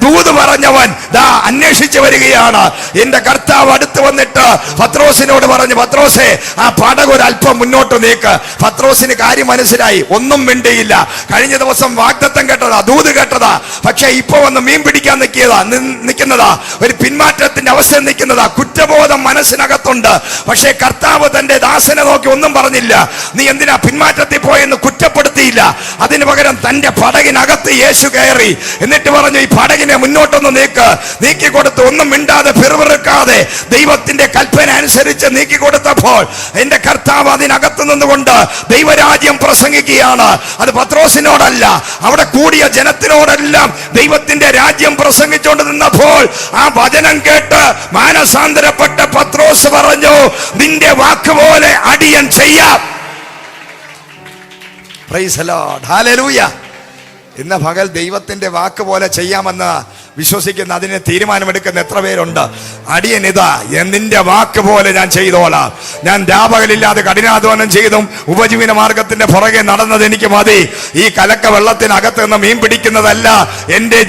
ദൂത് പറഞ്ഞവൻ ദാ അന്വേഷിച്ചു വരികയാണ്. എന്റെ കർത്താവ് അടുത്ത് വന്നിട്ട് പത്രോസിനോട് പറഞ്ഞു, പത്രോസേ ആ പടക് ഒരല്പം മുന്നോട്ട് നീക്ക്. പത്രോസിന് കാര്യം മനസ്സിലായി, ഒന്നും മിണ്ടിയില്ല. കഴിഞ്ഞ ദിവസം വാഗ്ദത്തം കേട്ടതാ, ദൂത് കേട്ടതാ. പക്ഷെ ഇപ്പൊ വന്ന് മീൻ പിടിക്കാൻ നിൽക്കുന്നതാ, ഒരു പിന്മാറ്റത്തിന്റെ അവസ്ഥ നിൽക്കുന്നതാ. കുറ്റബോധം മനസ്സിനകത്തുണ്ട്. പക്ഷെ കർത്താവ് തന്റെ ദാസനെ നോക്കി ഒന്നും പറഞ്ഞില്ല. നീ എന്തിനാ പിന്മാറ്റത്തിൽ പോയെന്ന് കുറ്റപ്പെടുത്തിയില്ല. അതിനു പകരം തന്റെ പടകിനകത്ത് യേശു കയറി. എന്നിട്ട് പറഞ്ഞു, ഈ പടകിനെ മുന്നോട്ടൊന്ന് നീക്കിക്കൊടുത്ത്, ഒന്നും മിണ്ടാതെ പിറുപിറുക്കാതെ ദൈവത്തിന്റെ കൽപ്പന അനുസരിച്ച് നീക്കിക്കൊടുത്തപ്പോൾ എന്റെ കർത്താവ് അതിനകത്ത് നിന്നുകൊണ്ട് ദൈവരാജ്യം പ്രസംഗിക്കുകയാണ്. അത് പത്രോസിനോടല്ല, അവിടെ കൂടിയ ജനത്തിനോടെല്ലാം ദൈവത്തിന്റെ രാജ്യം പ്രസംഗിച്ചുകൊണ്ട് നിന്നപ്പോൾ ആ വചനം കേട്ട് മാനസാന്തരപ്പെട്ട പത്രോസ് പറഞ്ഞു, നിന്റെ വാക്കുപോലെ അടിയൻ ചെയ്യാം. Price the Lord, hallelujah. ഇന്ന് പകൽ ദൈവത്തിന്റെ വാക്ക് പോലെ ചെയ്യാമെന്ന് വിശ്വസിക്കുന്ന, അതിന് തീരുമാനമെടുക്കുന്ന എത്ര പേരുണ്ട്? അടിയൻ ഇതാ, നിന്റെ വാക്ക് പോലെ ഞാൻ ചെയ്തോളാം. ഞാൻ രാപകലില്ലാതെ കഠിനാധ്വാനം ചെയ്തും ഉപജീവന മാർഗത്തിന്റെ പുറകെ നടന്നത് എനിക്ക് മതി. ഈ കലക്ക വെള്ളത്തിനകത്ത് നിന്ന് മീൻ പിടിക്കുന്നതല്ല എന്റെ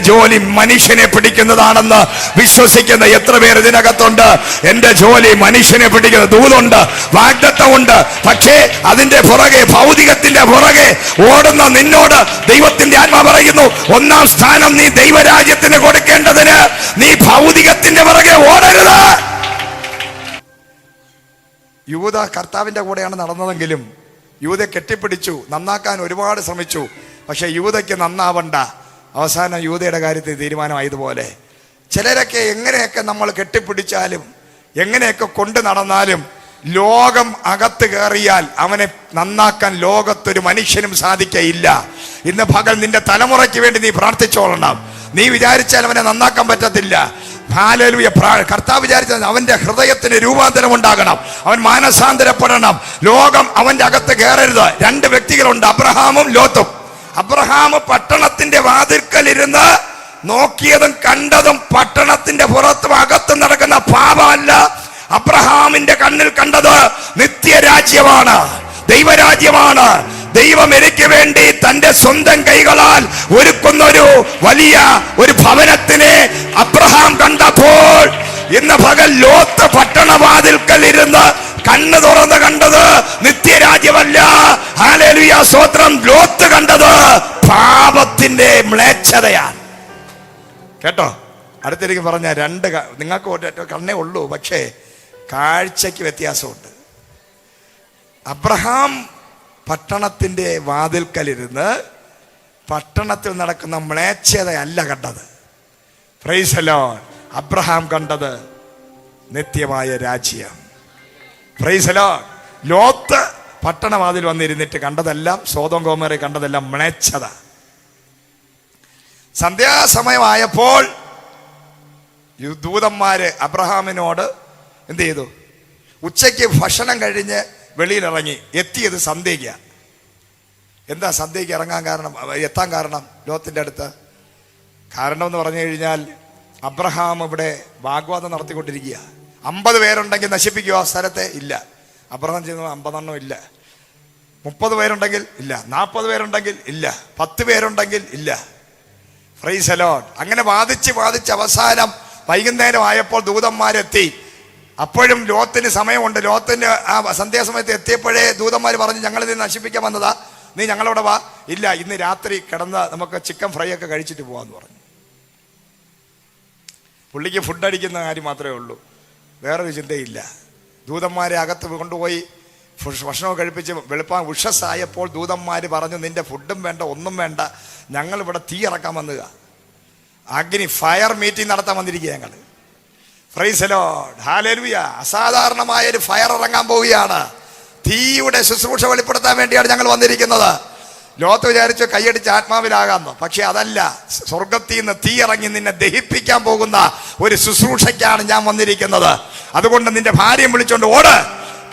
ജോലി മനുഷ്യനെ പിടിക്കുന്നതാണെന്ന് വിശ്വസിക്കുന്ന എത്ര പേർ ഇതിനകത്തുണ്ട്? എന്റെ ജോലി മനുഷ്യനെ പിടിക്കുന്ന ദൂതുണ്ട്, വാഗ്ദത്തമുണ്ട്. പക്ഷേ അതിന്റെ പുറകെ, ഭൗതികത്തിന്റെ പുറകെ ഓടുന്ന നിന്നോട് ദൈവത്തിന്റെ ആത്മാ പറയുന്നു, ഒന്നാം സ്ഥാനം നീ ദൈവരാജ്യത്തിന് കൊടുക്കേണ്ടതിന് നീ ഭൗതികത്തിന്റെ പുറകെ ഓടരുത്. യൂദ കർത്താവിന്റെ കൂടെയാണ് നടന്നതെങ്കിലും യൂദയെ കെട്ടിപ്പിടിച്ചു, നന്നാക്കാൻ ഒരുപാട് ശ്രമിച്ചു. പക്ഷെ യൂദയ്ക്ക് നന്നാവണ്ട. അവസാനം യൂദയുടെ കാര്യത്തിൽ തീരുമാനമായതുപോലെ ചിലരൊക്കെ എങ്ങനെയൊക്കെ നമ്മൾ കെട്ടിപ്പിടിച്ചാലും എങ്ങനെയൊക്കെ കൊണ്ടു നടന്നാലും ലോകം അകത്ത് കയറിയാൽ അവനെ നന്നാക്കാൻ ലോകത്തൊരു മനുഷ്യനും സാധിക്കയില്ല. ഇന്ന് പകൽ നിന്റെ തലമുറയ്ക്ക് വേണ്ടി നീ പ്രാർത്ഥിച്ചോളണം. നീ വിചാരിച്ചാൽ അവനെ നന്നാക്കാൻ പറ്റത്തില്ല. ഹല്ലേലൂയ. കർത്താവ് വിചാരിച്ചാൽ അവന്റെ ഹൃദയത്തിന് രൂപാന്തരം ഉണ്ടാകണം, അവൻ മാനസാന്തരപ്പെടണം. ലോകം അവന്റെ അകത്ത് കയറരുത്. 2 വ്യക്തികളുണ്ട്, അബ്രഹാമും ലോത്തും. അബ്രഹാം പട്ടണത്തിന്റെ വാതിൽക്കലിരുന്ന് നോക്കിയതും കണ്ടതും പട്ടണത്തിന്റെ പുറത്തും അകത്തും നടക്കുന്ന പാപമല്ല. അബ്രഹാമിന്റെ കണ്ണിൽ കണ്ടത് നിത്യരാജ്യമാണ്, ദൈവരാജ്യമാണ്. ദൈവം എനിക്ക് വേണ്ടി തന്റെ സ്വന്തം കൈകളാൽ ഒരുക്കുന്ന വലിയ ഒരു ഭവനത്തിനെ അബ്രഹാം കണ്ടപ്പോൾ ഇന്ന് പകൽ ലോത്ത് പട്ടണവാതിൽക്കൽ ഇരുന്ന് കണ്ണ് തുറന്ന് കണ്ടത് നിത്യരാജ്യമല്ല. ഹല്ലേലൂയ, സ്തോത്രം. ലോത്ത് കണ്ടത് പാപത്തിന്റെ മ്ലേച്ഛതയാണ്. കേട്ടോ? അടുത്തിരിക്കും പറഞ്ഞ 2 നിങ്ങൾക്ക് ഒറ്റ കണ്ണേ ഉള്ളൂ, പക്ഷേ കാഴ്ചയ്ക്ക് വ്യത്യാസമുണ്ട്. അബ്രഹാം പട്ടണത്തിന്റെ വാതിൽക്കലിരുന്ന് പട്ടണത്തിൽ നടക്കുന്ന മ്ലേച്ഛതയല്ല കണ്ടത്. Price the Lord. അബ്രഹാം കണ്ടത് നിത്യമായ രാജ്യം. Praise the Lord. ലോത്ത് പട്ടണവാതിൽ വന്നിരുന്നിട്ട് കണ്ടതെല്ലാം, സോദോം ഗോമോറയെ കണ്ടതെല്ലാം മ്ലേച്ഛത. സന്ധ്യാസമയമായപ്പോൾ ദൂതന്മാര് അബ്രഹാമിനോട് എന്ത് ചെയ്തു? ഉച്ചയ്ക്ക് ഭക്ഷണം കഴിഞ്ഞ് വെളിയിലിറങ്ങി. എത്തിയത് സന്ധ്യയ്ക്ക്. എന്താ സന്ധ്യയ്ക്ക് എത്താൻ കാരണം ലോത്തിന്റെ അടുത്ത്? കാരണം എന്ന് പറഞ്ഞു കഴിഞ്ഞാൽ അബ്രഹാം ഇവിടെ വാഗ്വാദം നടത്തിക്കൊണ്ടിരിക്കുക. 50 പേരുണ്ടെങ്കിൽ നശിപ്പിക്കുമോ ആ സ്ഥലത്തെ? ഇല്ല. അബ്രഹാം ചെയ്യുന്നത് 50 ഇല്ല. 30 പേരുണ്ടെങ്കിൽ ഇല്ല. 40 പേരുണ്ടെങ്കിൽ ഇല്ല. 10 പേരുണ്ടെങ്കിൽ ഇല്ല. Price the Lord. അങ്ങനെ വാദിച്ച് അവസാനം വൈകുന്നേരം ആയപ്പോൾ ദൂതന്മാരെത്തി. അപ്പോഴും ലോത്തിന് സമയമുണ്ട്. ലോത്തിന് ആ സന്ധ്യാസമയത്ത് എത്തിയപ്പോഴേ ദൂതന്മാർ പറഞ്ഞു, ഞങ്ങളിത് നശിപ്പിക്കാൻ വന്നതാ, നീ ഞങ്ങളവിടെ വാ. ഇല്ല, ഇന്ന് രാത്രി കിടന്ന് നമുക്ക് ചിക്കൻ ഫ്രൈ ഒക്കെ കഴിച്ചിട്ട് പോവാന്ന് പറഞ്ഞു. പുള്ളിക്ക് ഫുഡ് അടിക്കുന്ന കാര്യം മാത്രമേ ഉള്ളൂ, വേറൊരു ചിന്തയില്ല. ദൂതന്മാരെ അകത്ത് കൊണ്ടുപോയി ഭക്ഷണമൊക്കെ കഴിപ്പിച്ച് വെളുപ്പാൻ ഉഷസ്സായപ്പോൾ ദൂതന്മാർ പറഞ്ഞു, നിന്റെ ഫുഡും വേണ്ട, ഒന്നും വേണ്ട, ഞങ്ങളിവിടെ തീ ഇറക്കാൻ വന്നുക. അഗ്നി ഫയർ മീറ്റിംഗ് നടത്താൻ വന്നിരിക്കുക ഞങ്ങൾ. Price the Lord. ഹല്ലേലൂയ. അസാധാരണമായ ഒരു ഫയർ ഇറങ്ങാൻ പോവുകയാണ്. തീയുടെ ശുശ്രൂഷ വെളിപ്പെടുത്താൻ വേണ്ടിയാണ് ഞങ്ങൾ വന്നിരിക്കുന്നത്. ലോത്ത് വിചാരിച്ചു കൈയടിച്ച് ആത്മാവിലാകാമെന്ന്. പക്ഷെ അതല്ല, സ്വർഗത്തിൽ നിന്ന് തീ ഇറങ്ങി നിന്നെ ദഹിപ്പിക്കാൻ പോകുന്ന ഒരു ശുശ്രൂഷയ്ക്കാണ് ഞാൻ വന്നിരിക്കുന്നത്. അതുകൊണ്ട് നിന്റെ ഭാര്യയും വിളിച്ചോണ്ട് ഓട്.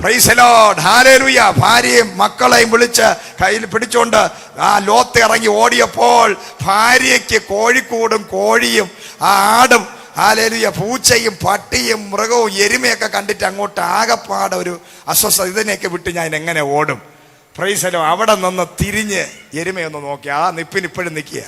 Price the Lord. ഹല്ലേലൂയ. ഭാര്യയും മക്കളെയും വിളിച്ച് കയ്യിൽ പിടിച്ചോണ്ട് ആ ലോത്ത് ഇറങ്ങി ഓടിയപ്പോൾ ഭാര്യയ്ക്ക് കോഴിക്കൂടും കോഴിയും ആടും, ഹല്ലേലൂയ, പൂച്ചയും പട്ടിയും മൃഗവും എരുമയൊക്കെ കണ്ടിട്ട് അങ്ങോട്ട് ആകപ്പാടെ ഒരു അസ്വസ്ഥത. ഇതിനെയൊക്കെ വിട്ട് ഞാൻ എങ്ങനെ ഓടും? Price the Lord. അവിടെ നിന്ന് തിരിഞ്ഞ് എരുമയൊന്ന് നോക്കി. ആ നിപ്പിന് ഇപ്പോഴും നിൽക്കുക.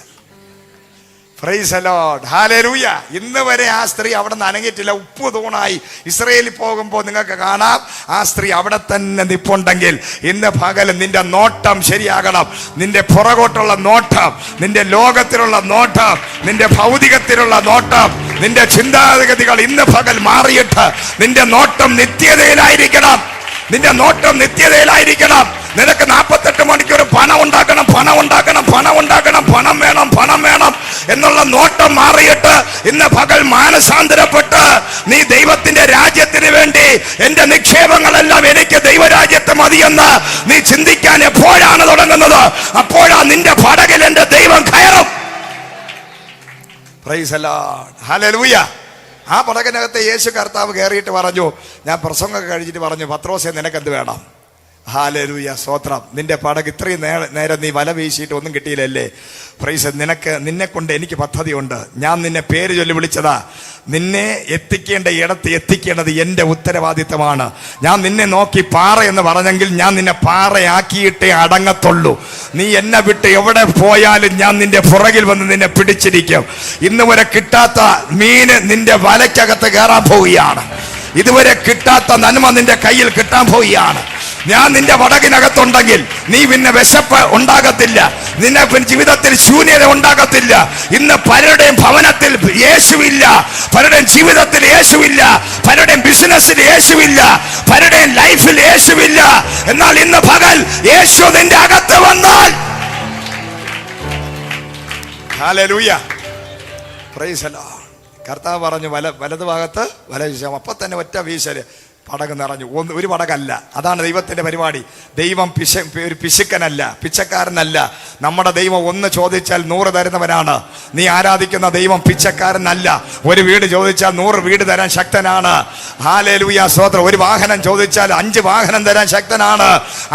Price the Lord. ഹല്ലേലൂയ. ഇന്ന് വരെ ആ സ്ത്രീ അവിടെ നിന്ന് അനങ്ങിയിട്ടില്ല. ഉപ്പ് തൂണായി. ഇസ്രയേലിൽ പോകുമ്പോൾ നിങ്ങൾക്ക് കാണാം ആ സ്ത്രീ അവിടെ തന്നെ നിപ്പുണ്ടെങ്കിൽ ഇന്ന് പകൽ നിന്റെ നോട്ടം ശരിയാകണം. നിന്റെ പുറകോട്ടുള്ള നോട്ടം, നിന്റെ ലോകത്തിലുള്ള നോട്ടം, നിന്റെ ഭൗതികത്തിലുള്ള നോട്ടം, നിന്റെ ചിന്താഗതികൾ ഇന്ന് പകൽ മാറിയിട്ട് നിന്റെ നോട്ടം നിത്യതയിലായിരിക്കണം. നിന്റെ നോട്ടം നിത്യതയിലായിരിക്കണം. നിനക്ക് 48 മണിക്കൂർ പണം ഉണ്ടാക്കണം, പണം ഉണ്ടാക്കണം, പണം ഉണ്ടാക്കണം, പണം വേണം, പണം വേണം എന്നുള്ള നോട്ടം മാറിയിട്ട് ഇന്ന് പകൽ മാനസാന്തരപ്പെട്ട് നീ ദൈവത്തിന്റെ രാജ്യത്തിന് വേണ്ടി എന്റെ നിക്ഷേപങ്ങളെല്ലാം എനിക്ക് ദൈവരാജ്യത്ത് മതിയെന്ന് നീ ചിന്തിക്കാൻ എപ്പോഴാണ് തുടങ്ങുന്നത്? അപ്പോഴാ നിന്റെ പടകിൽ എന്റെ ദൈവം കയറും. Price the Lord. ഹല്ലേലൂയ. ആ പടകിനകത്ത് യേശു കർത്താവ് കയറിയിട്ട് പറഞ്ഞു, ഞാൻ പ്രസംഗമൊക്കെ കഴിഞ്ഞിട്ട് പറഞ്ഞു, പത്രോസേ നിനക്കെന്ത് വേണം? ഹല്ലേലൂയ, സ്തോത്രം. നിന്റെ പടക് ഇത്രയും നേരം നീ വല വീശിയിട്ട് ഒന്നും കിട്ടിയില്ലല്ലേ? പ്രൈസ്. നിന്നെ കൊണ്ട് എനിക്ക് പദ്ധതിയുണ്ട്. ഞാൻ നിന്നെ പേര് ചൊല്ലി വിളിച്ചതാ. നിന്നെ എത്തിക്കേണ്ട ഇടത്ത് എത്തിക്കേണ്ടത് എന്റെ ഉത്തരവാദിത്തമാണ്. ഞാൻ നിന്നെ നോക്കി പാറ എന്ന് പറഞ്ഞെങ്കിൽ ഞാൻ നിന്നെ പാറയാക്കിയിട്ടേ അടങ്ങത്തുള്ളൂ. നീ എന്നെ വിട്ട് എവിടെ പോയാലും ഞാൻ നിന്റെ പുറകിൽ വന്ന് നിന്നെ പിടിച്ചിരിക്കും. ഇന്ന് വരെ കിട്ടാത്ത മീന് നിന്റെ വലയ്ക്കകത്ത് കയറാൻ പോവുകയാണ്. ഇതുവരെ കിട്ടാത്ത നന്മ നിന്റെ കയ്യിൽ കിട്ടാൻ പോവുകയാണ്. ഞാൻ നിന്റെ വടകിനകത്തുണ്ടെങ്കിൽ നീ പിന്നെ വിശപ്പ് ഉണ്ടാകത്തില്ല, നിന്നെ ജീവിതത്തിൽ ശൂന്യത ഉണ്ടാകത്തില്ല. ഇന്ന് പലരുടെയും ഭവനത്തിൽ യേശുവില്ല, പലരുടെയും ജീവിതത്തിൽ യേശുവില്ല, പലരുടെയും ബിസിനസ്സിൽ യേശുവില്ല, പലരുടെയും ലൈഫിൽ യേശുവില്ല. എന്നാൽ ഇന്ന് പകൽ യേശു നിന്റെ അകത്ത് വന്നാൽ, ഹല്ലേലൂയ, പ്രൈസ് ദി ലോർഡ്. കർത്താവ് പറഞ്ഞു, വലതു ഭാഗത്ത് വല വീശാം. അപ്പൊ തന്നെ ഒറ്റ വീശല് പടക് നിറഞ്ഞു. ഒരു പടകല്ല. അതാണ് ദൈവത്തിന്റെ പരിപാടി. ദൈവം ഒരു പിശുക്കനല്ല, പിച്ചക്കാരനല്ല. നമ്മുടെ ദൈവം ഒന്ന് ചോദിച്ചാൽ 100 തരുന്നവനാണ്. നീ ആരാധിക്കുന്ന ദൈവം പിച്ചക്കാരനല്ല. ഒരു വീട് ചോദിച്ചാൽ 100 വീട് തരാൻ ശക്തനാണ്. ഹല്ലേലൂയ, സ്തോത്രം. ഒരു വാഹനം ചോദിച്ചാൽ 5 വാഹനം തരാൻ ശക്തനാണ്.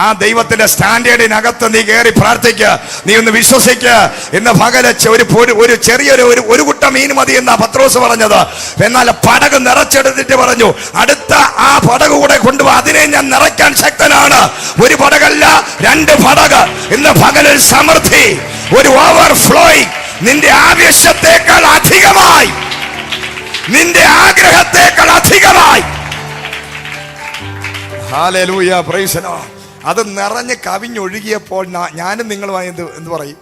ആ ദൈവത്തിന്റെ സ്റ്റാൻഡേർഡിനകത്ത് നീ കയറി പ്രാർത്ഥിക്കുക, നീ ഒന്ന് വിശ്വസിക്കുക. ഇന്ന് പകല് ഒരു ചെറിയൊരു ഒരു കുട്ട മീൻ മതി എന്നാ പത്രോസ് പറഞ്ഞത്. എന്നാൽ പടക് നിറച്ചെടുത്തിട്ട് പറഞ്ഞു, അടുത്ത ആ പടക് കൂടെ കൊണ്ടുപോകാൻ അതിനെ ഞാൻ നിറയ്ക്കാൻ ശക്തനാണ്. ഒരു പടകല്ല, 2 പടക്. ഇന്ന് പകലിൽ സമൃദ്ധി, ഒരു ഓവർഫ്ലോയിങ്, നിന്റെ ആവശ്യത്തെക്കാൾ അധികമായി, നിന്റെ ആഗ്രഹത്തെക്കാൾ അധികമായി. Hallelujah, praise the Lord. അത് നിറഞ്ഞ് കവിഞ്ഞൊഴുകിയപ്പോൾ ഞാനും നിങ്ങളുമായി എന്ത് പറയും?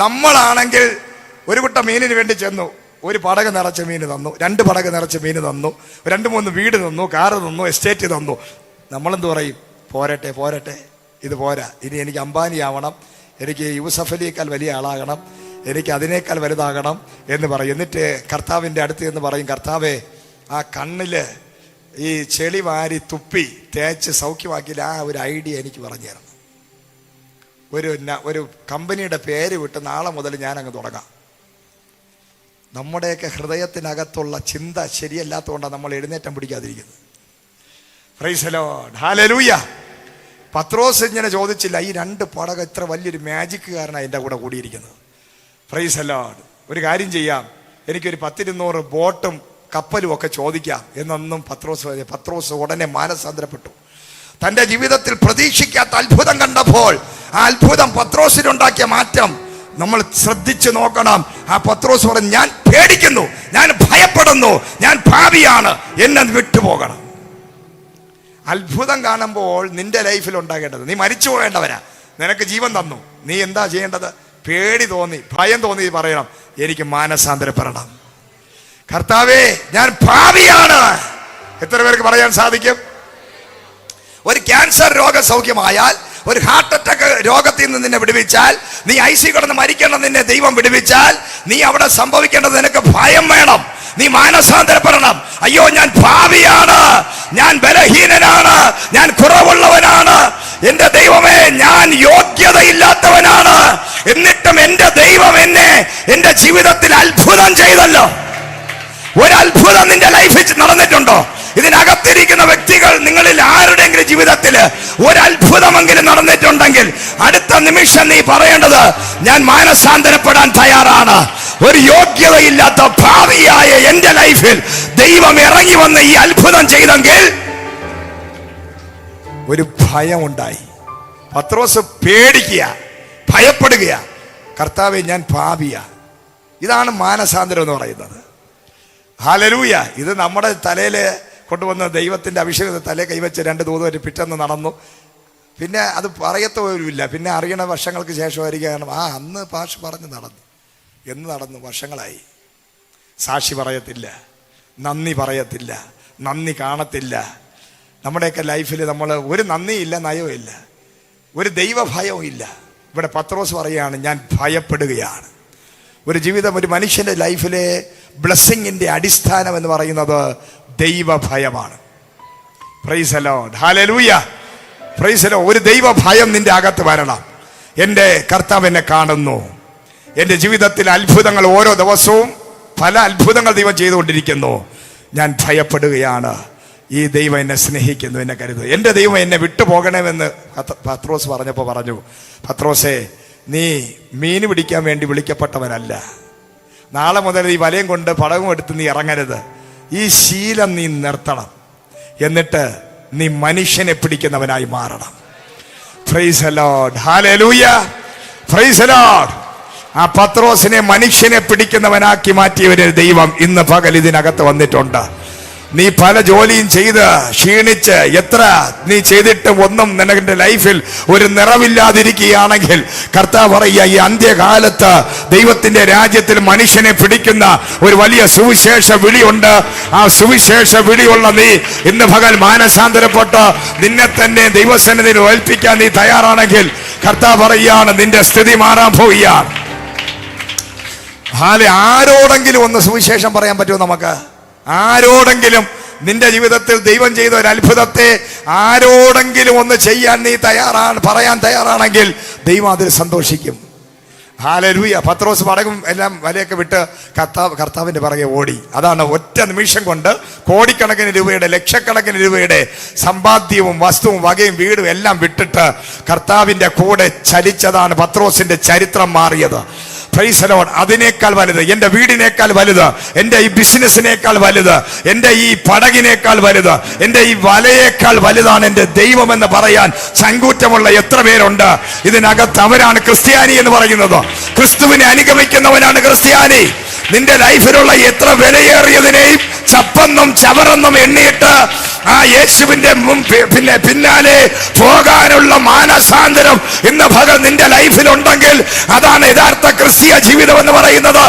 നമ്മളാണെങ്കിൽ ഒരു കുട്ട മീനിന് വേണ്ടി ചെന്നു, ഒരു പടക് നിറച്ച മീൻ തന്നു, 2 പടക് നിറച്ച മീൻ തന്നു, 2-3 വീട് തന്നു, കാറ് തന്നു, എസ്റ്റേറ്റ് തന്നു. നമ്മളെന്ത് പറയും? പോരട്ടെ പോരട്ടെ, ഇത് പോരാ, ഇനി എനിക്ക് അംബാനി ആവണം, എനിക്ക് യൂസഫ് അലിയേക്കാൾ വലിയ ആളാകണം, എനിക്ക് അതിനേക്കാൾ വലുതാകണം എന്ന് പറയും. എന്നിട്ട് കർത്താവിൻ്റെ അടുത്ത് എന്ന് പറയും, കർത്താവേ, ആ കണ്ണില് ഈ ചെളി വാരി തുപ്പി തേച്ച് സൗഖ്യമാക്കിയില്ല. ആ ഒരു ഐഡിയ എനിക്ക് പറഞ്ഞു തരണം. ഒരു കമ്പനിയുടെ പേര് വിട്ട് നാളെ മുതൽ ഞാനങ്ങ് തുടങ്ങാം. നമ്മുടെയൊക്കെ ഹൃദയത്തിനകത്തുള്ള ചിന്ത ശരിയല്ലാത്തതുകൊണ്ടാണ് നമ്മൾ എഴുന്നേറ്റം പിടിക്കാതിരിക്കുന്നത്. Praise the Lord, hallelujah. പത്രോസ് ഇങ്ങനെ ചോദിച്ചില്ല, ഈ 2 പടക ഇത്ര വലിയൊരു മാജിക്കുകാരനാണ് എൻ്റെ കൂടെ കൂടിയിരിക്കുന്നത്. Price the Lord. ഒരു കാര്യം ചെയ്യാം, എനിക്കൊരു 10-200 ബോട്ടും കപ്പലും ഒക്കെ ചോദിക്കാം എന്നൊന്നും പത്രോസ് ഉടനെ മാനസാന്തരപ്പെട്ടു. തൻ്റെ ജീവിതത്തിൽ പ്രതീക്ഷിക്കാത്ത അത്ഭുതം കണ്ടപ്പോൾ ആ അത്ഭുതം പത്രോസിനുണ്ടാക്കിയ മാറ്റം നമ്മൾ ശ്രദ്ധിച്ചു നോക്കണം. ആ പത്രോസ് പറഞ്ഞു, ഞാൻ പേടിക്കുന്നു, ഞാൻ ഭയപ്പെടുന്നു, ഞാൻ പാപിയാണ്, എന്നെ വിട്ടുപോകണം. അത്ഭുതം കാണുമ്പോൾ നിന്റെ ലൈഫിൽ ഉണ്ടാകേണ്ടത്, നീ മരിച്ചു പോകേണ്ടവരാ, നിനക്ക് ജീവൻ തന്നു, നീ എന്താ ചെയ്യേണ്ടത്? പേടി തോന്നി, ഭയം തോന്നി പറയണം, എനിക്ക് മാനസാന്തരപ്പെടണം. കർത്താവേ, ഞാൻ പാപിയാണ്. എത്ര പേർക്ക് പറയാൻ സാധിക്കും? ഒരു ക്യാൻസർ രോഗം സൗഖ്യമായാൽ, ഒരു ഹാർട്ട് അറ്റാക്ക് രോഗത്തിൽ നിന്ന് നിന്നെ വിടുവിച്ചാൽ, നീ ഐസി കിടന്ന് മരിക്കണം നിന്നെ ദൈവം വിടുവിച്ചാൽ, നീ അവിടെ സംഭവിക്കേണ്ടത് നിനക്ക് ഭയം വേണം, നീ മാനസാന്തരപ്പെടണം. അയ്യോ, ഞാൻ പാപിയാണ്, ഞാൻ ബലഹീനനാണ്, ഞാൻ കുറവുള്ളവനാണ്, എന്റെ ദൈവമേ, ഞാൻ യോഗ്യതയില്ലാത്തവനാണ്, എന്നിട്ടും എന്റെ ദൈവം എന്നെ എന്റെ ജീവിതത്തിൽ അത്ഭുതം ചെയ്തല്ലോ. ഒരു അത്ഭുതം നിന്റെ ലൈഫിൽ നടന്നിട്ടുണ്ടോ? ഇതിനകത്തിരിക്കുന്ന വ്യക്തികൾ, നിങ്ങളിൽ ആരുടെയെങ്കിലും ജീവിതത്തിൽ ഒരു അത്ഭുതമെങ്കിലും നടന്നിട്ടുണ്ടെങ്കിൽ അടുത്ത നിമിഷം നീ പറയേണ്ടത്, ഞാൻ മാനസാന്തരപ്പെടാൻ തയ്യാറാണ്. ഒരു യോഗ്യതയില്ലാത്ത ഭാവിയായ എന്റെ ലൈഫിൽ ദൈവം ഇറങ്ങി വന്ന് ഈ അത്ഭുതം ചെയ്തെങ്കിൽ ഒരു ഭയമുണ്ടായി. പത്രോസ് പേടിക്കുക, ഭയപ്പെടുക. കർത്താവേ, ഞാൻ പാപിയ. ഇതാണ് മാനസാന്തരം എന്ന് പറയുന്നത്. ഹല്ലേലൂയ. ഇത് നമ്മുടെ തലയിൽ കൊണ്ടുവന്ന ദൈവത്തിന്റെ അഭിഷേകത്തെ തലേ കൈവച്ച് 2 ദൂതം പിറ്റേന്ന് നടന്നു. പിന്നെ അത് പറയത്തോലുമില്ല. പിന്നെ അറിയണ വർഷങ്ങൾക്ക് ശേഷമായിരിക്കും, അന്ന് പാഷ് പറഞ്ഞു നടന്നു. എന്ന് നടന്നു വർഷങ്ങളായി. സാക്ഷി പറയത്തില്ല, നന്ദി പറയത്തില്ല, നന്ദി കാണത്തില്ല. നമ്മുടെയൊക്കെ ലൈഫിൽ നമ്മൾ ഒരു നന്ദിയില്ല, നയവും ഇല്ല, ഒരു ദൈവഭയവും ഇല്ല. ഇവിടെ പത്രോസ് പറയുകയാണ്, ഞാൻ ഭയപ്പെടുകയാണ്. ഒരു ജീവിതം, ഒരു മനുഷ്യന്റെ ലൈഫിലെ ബ്ലെസ്സിങ്ങിന്റെ അടിസ്ഥാനം എന്ന് പറയുന്നത് ദൈവഭയമാണ്. Praise the Lord, hallelujah, praise the Lord. ഒരു ദൈവഭയം നിന്റെ അകത്ത് വരണം. എൻ്റെ കർത്താവ് എന്നെ കാണുന്നു, എൻ്റെ ജീവിതത്തിൽ അത്ഭുതങ്ങൾ ഓരോ ദിവസവും പല അത്ഭുതങ്ങൾ ദൈവം ചെയ്തുകൊണ്ടിരിക്കുന്നു. ഞാൻ ഭയപ്പെടുകയാണ്. ഈ ദൈവം എന്നെ സ്നേഹിക്കുന്നു, എന്നെ കരുതുന്നു. എൻ്റെ ദൈവം എന്നെ വിട്ടുപോകണമെന്ന് പത്രോസ് പറഞ്ഞപ്പോൾ പറഞ്ഞു, പത്രോസേ, നീ മീൻ പിടിക്കാൻ വേണ്ടി വിളിക്കപ്പെട്ടവനല്ല. നാളെ മുതൽ ഈ വലയും കൊണ്ട് പടവും എടുത്ത് നീ ഇറങ്ങരുത്. ഈ ശീലം നീ നിർത്തണം. എന്നിട്ട് നീ മനുഷ്യനെ പിടിക്കുന്നവനായി മാറണം. Price the Lord, hallelujah, praise the Lord. ആ പത്രോസിനെ മനുഷ്യനെ പിടിക്കുന്നവനാക്കി മാറ്റിയ ഒരു ദൈവം ഇന്ന് പകൽ ഇതിനകത്ത് വന്നിട്ടുണ്ട്. നീ പല ജോലിയും ചെയ്ത് ക്ഷീണിച്ച് എത്ര നീ ചെയ്തിട്ടും ഒന്നും നിന്റെ ലൈഫിൽ ഒരു നിറവില്ലാതിരിക്കുകയാണെങ്കിൽ കർത്താവ് പറയുക, ഈ അന്ത്യകാലത്ത് ദൈവത്തിന്റെ രാജ്യത്തിൽ മനുഷ്യനെ പിടിക്കുന്ന ഒരു വലിയ സുവിശേഷ വിളിയുണ്ട്. ആ സുവിശേഷ വിളിയുള്ള നീ ഇന്ന് പകൽ മാനസാന്തരപ്പെട്ട് നിന്നെ തന്നെ ദൈവസന്നിധിയിൽ ഏൽപ്പിക്കാൻ നീ തയ്യാറാണെങ്കിൽ കർത്താവ് പറയുകയാണ്, നിന്റെ സ്ഥിതി മാറാൻ പോവുകയാണ്. ആരോടെങ്കിലും ഒന്ന് സുവിശേഷം പറയാൻ പറ്റുമോ നമുക്ക്? ആരോടെങ്കിലും നിന്റെ ജീവിതത്തിൽ ദൈവം ചെയ്ത ഒരു അത്ഭുതത്തെ ആരോടെങ്കിലും ഒന്ന് ചെയ്യാൻ നീ പറയാൻ തയ്യാറാണെങ്കിൽ ദൈവം അതിൽ സന്തോഷിക്കും. ഹല്ലേലൂയ. പത്രോസ് പടകും എല്ലാം വലയൊക്കെ വിട്ട് കർത്താവിന്റെ പിറകെ ഓടി. അതാണ് ഒറ്റ നിമിഷം കൊണ്ട് കോടിക്കണക്കിന് രൂപയുടെ, ലക്ഷക്കണക്കിന് രൂപയുടെ സമ്പാദ്യവും വസ്തുവും വകയും വീടും എല്ലാം വിട്ടിട്ട് കർത്താവിന്റെ കൂടെ ചലിച്ചതാണ് പത്രോസിന്റെ ചരിത്രം മാറിയത്. Price the Lord. അതിനേക്കാൾ വലുത്, എന്റെ വീടിനേക്കാൾ വലുത്, എന്റെ ഈ ബിസിനസിനേക്കാൾ വലുത്, എന്റെ ഈ പടകിനേക്കാൾ വലുത്, എന്റെ ഈ വലയേക്കാൾ വലുതാണ് എന്റെ ദൈവം എന്ന് പറയാൻ ചങ്കൂറ്റമുള്ള എത്ര പേരുണ്ട് ഇതിനകത്ത്? അവരാണ് ക്രിസ്ത്യാനി എന്ന് പറയുന്നത്. ക്രിസ്തുവിനെ അനുഗമിക്കുന്നവനാണ് ക്രിസ്ത്യാനി. നിന്റെ ലൈഫിലുള്ള എത്ര വിലയേറിയതിനെയും ചപ്പെന്നും ചവറെന്നും എണ്ണിയിട്ട് ആ യേശുവിന്റെ പിന്നാലെ പോകാനുള്ള മാനസാന്തരം ഇന്ന് പകൽ നിന്റെ ലൈഫിലുണ്ടെങ്കിൽ അതാണ് യഥാർത്ഥ ക്രിസ്തീയ ജീവിതം എന്ന് പറയുന്നത്.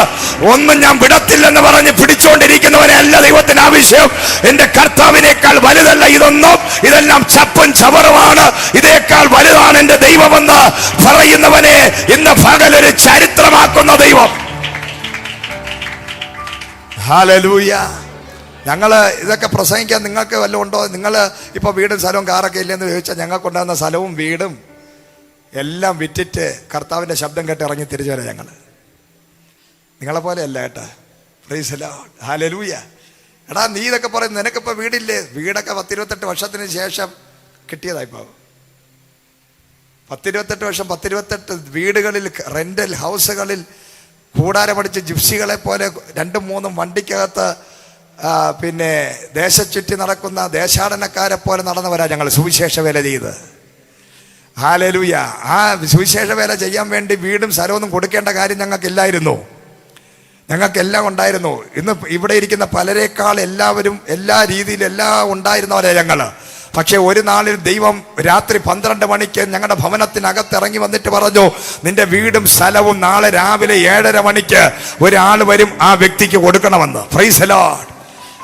ഒന്നും ഞാൻ വിടത്തില്ലെന്ന് പറഞ്ഞ് പിടിച്ചുകൊണ്ടിരിക്കുന്നവനെ അല്ല ദൈവത്തിന് ആവശ്യം. എന്റെ കർത്താവിനേക്കാൾ വലുതല്ല ഇതൊന്നും, ഇതെല്ലാം ചപ്പും ചവറുമാണ്, ഇതേക്കാൾ വലുതാണ് എന്റെ ദൈവമെന്ന് പറയുന്നവനെ ഇന്ന് പകൽ ഒരു ചരിത്രമാക്കുന്ന ദൈവം. ഹല്ലേലൂയ, ഞങ്ങൾ ഇതൊക്കെ പ്രസംഗിക്കാൻ നിങ്ങൾക്ക് വല്ലതും ഉണ്ടോ? നിങ്ങൾ ഇപ്പോൾ വീടും സ്ഥലവും കാറൊക്കെ ഇല്ലെന്ന് ചോദിച്ചാൽ ഞങ്ങൾക്കുണ്ടാകുന്ന സ്ഥലവും വീടും എല്ലാം വിറ്റിട്ട് കർത്താവിൻ്റെ ശബ്ദം കേട്ട് ഇറങ്ങി തിരിച്ചു വരാം ഞങ്ങൾ. നിങ്ങളെപ്പോലെ അല്ല കേട്ടാ. Price the Lord, hallelujah. എടാ നീ ഇതൊക്കെ പറയും, നിനക്കിപ്പോൾ വീടില്ലേ? വീടൊക്കെ 10-28 വർഷത്തിന് ശേഷം കിട്ടിയതായിപ്പോൾ. 10-28 വർഷം 10-28 വീടുകളിൽ, റെന്റൽ ഹൗസുകളിൽ കൂടാരമടിച്ച് ജിപ്സികളെ പോലെ 2-3 വണ്ടിക്കകത്ത് പിന്നെ ദേശച്ചുറ്റി നടക്കുന്ന ദേശാടനക്കാരെ പോലെ നടന്നവരാ ഞങ്ങൾ സുവിശേഷ വേല ചെയ്ത്. ഹല്ലേലൂയ. ആ സുവിശേഷ വേല ചെയ്യാൻ വേണ്ടി വീടും സ്ഥലമൊന്നും കൊടുക്കേണ്ട കാര്യം ഞങ്ങൾക്കില്ലായിരുന്നു. ഞങ്ങൾക്കെല്ലാം ഉണ്ടായിരുന്നു. ഇന്ന് ഇവിടെ ഇരിക്കുന്ന പലരെക്കാൾ എല്ലാവരും എല്ലാ രീതിയിലും എല്ലാം ഉണ്ടായിരുന്നവരെ ഞങ്ങൾ. പക്ഷെ ഒരു നാളിൽ ദൈവം രാത്രി 12 മണിക്ക് ഞങ്ങളുടെ ഭവനത്തിനകത്ത് ഇറങ്ങി വന്നിട്ട് പറഞ്ഞു, നിന്റെ വീടും സ്ഥലവും നാളെ രാവിലെ 7:30 മണിക്ക് ഒരാൾ വരും, ആ വ്യക്തിക്ക് കൊടുക്കണമെന്ന്. Price the Lord.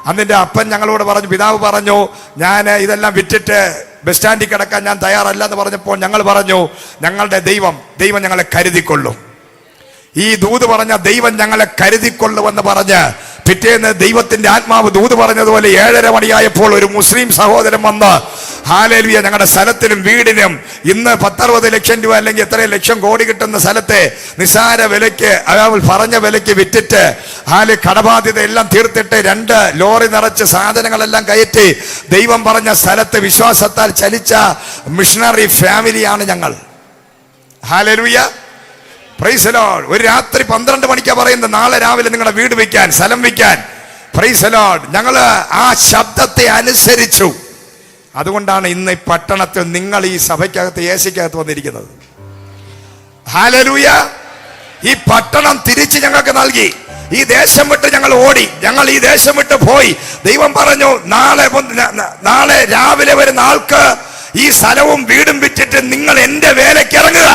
അന്നിന്റെ അപ്പൻ ഞങ്ങളോട് പറഞ്ഞു, പിതാവ് പറഞ്ഞു, ഞാൻ ഇതെല്ലാം വിറ്റിട്ട് ബസ് സ്റ്റാൻഡിൽ കിടക്കാൻ ഞാൻ തയ്യാറല്ല എന്ന് പറഞ്ഞപ്പോൾ ഞങ്ങൾ പറഞ്ഞു, ഞങ്ങളുടെ ദൈവം ഞങ്ങളെ കരുതിക്കൊള്ളും. ഈ ദൂത് പറഞ്ഞ ദൈവം ഞങ്ങളെ കരുതിക്കൊള്ളുമെന്ന് പറഞ്ഞ് പിറ്റേന്ന് ദൈവത്തിന്റെ ആത്മാവ് ദൂത് പറഞ്ഞതുപോലെ 7:30 മണിയായപ്പോൾ ഒരു മുസ്ലിം സഹോദരൻ വന്ന്, ഹല്ലേലൂയ, ഞങ്ങളുടെ സ്ഥലത്തിനും വീടിനും ഇന്ന് 10-60 ലക്ഷം രൂപ അല്ലെങ്കിൽ എത്ര ലക്ഷം കോടി കിട്ടുന്ന സ്ഥലത്തെ നിസാര വിലയ്ക്ക്, അയാൾ പറഞ്ഞ വിലയ്ക്ക് വിറ്റിട്ട് കടബാധ്യത എല്ലാം തീർത്തിട്ട് 2 ലോറി നിറച്ച് സാധനങ്ങളെല്ലാം കയറ്റി ദൈവം പറഞ്ഞ സ്ഥലത്ത് വിശ്വാസത്താൽ ചലിച്ച മിഷണറി ഫാമിലിയാണ് ഞങ്ങൾ. Hallelujah, praise the Lord. ഒരു രാത്രി 12 മണിക്കാ പറയുന്നത്, നാളെ രാവിലെ നിങ്ങളുടെ വീട് വിൽക്കാൻ, സ്ഥലം വിൽക്കാൻ. Price the Lord. ഞങ്ങൾ ആ ശബ്ദത്തെ അനുസരിച്ചു. അതുകൊണ്ടാണ് ഇന്ന് ഈ പട്ടണത്തിൽ നിങ്ങൾ ഈ സഭയ്ക്കകത്ത് യേശയ്ക്കകത്ത് വന്നിരിക്കുന്നത്. ഹല്ലേലൂയ. ഈ പട്ടണം തിരിച്ച് ഞങ്ങൾക്ക് നൽകി. ഈ ദേശം വിട്ട് ഞങ്ങൾ ഓടി, ഞങ്ങൾ ഈ ദേശം വിട്ട് പോയി. ദൈവം പറഞ്ഞു, നാളെ രാവിലെ വരുന്ന ആൾക്ക് ഈ സ്ഥലവും വീടും വിറ്റിട്ട് നിങ്ങൾ എന്റെ വേലയ്ക്ക് ഇറങ്ങുക.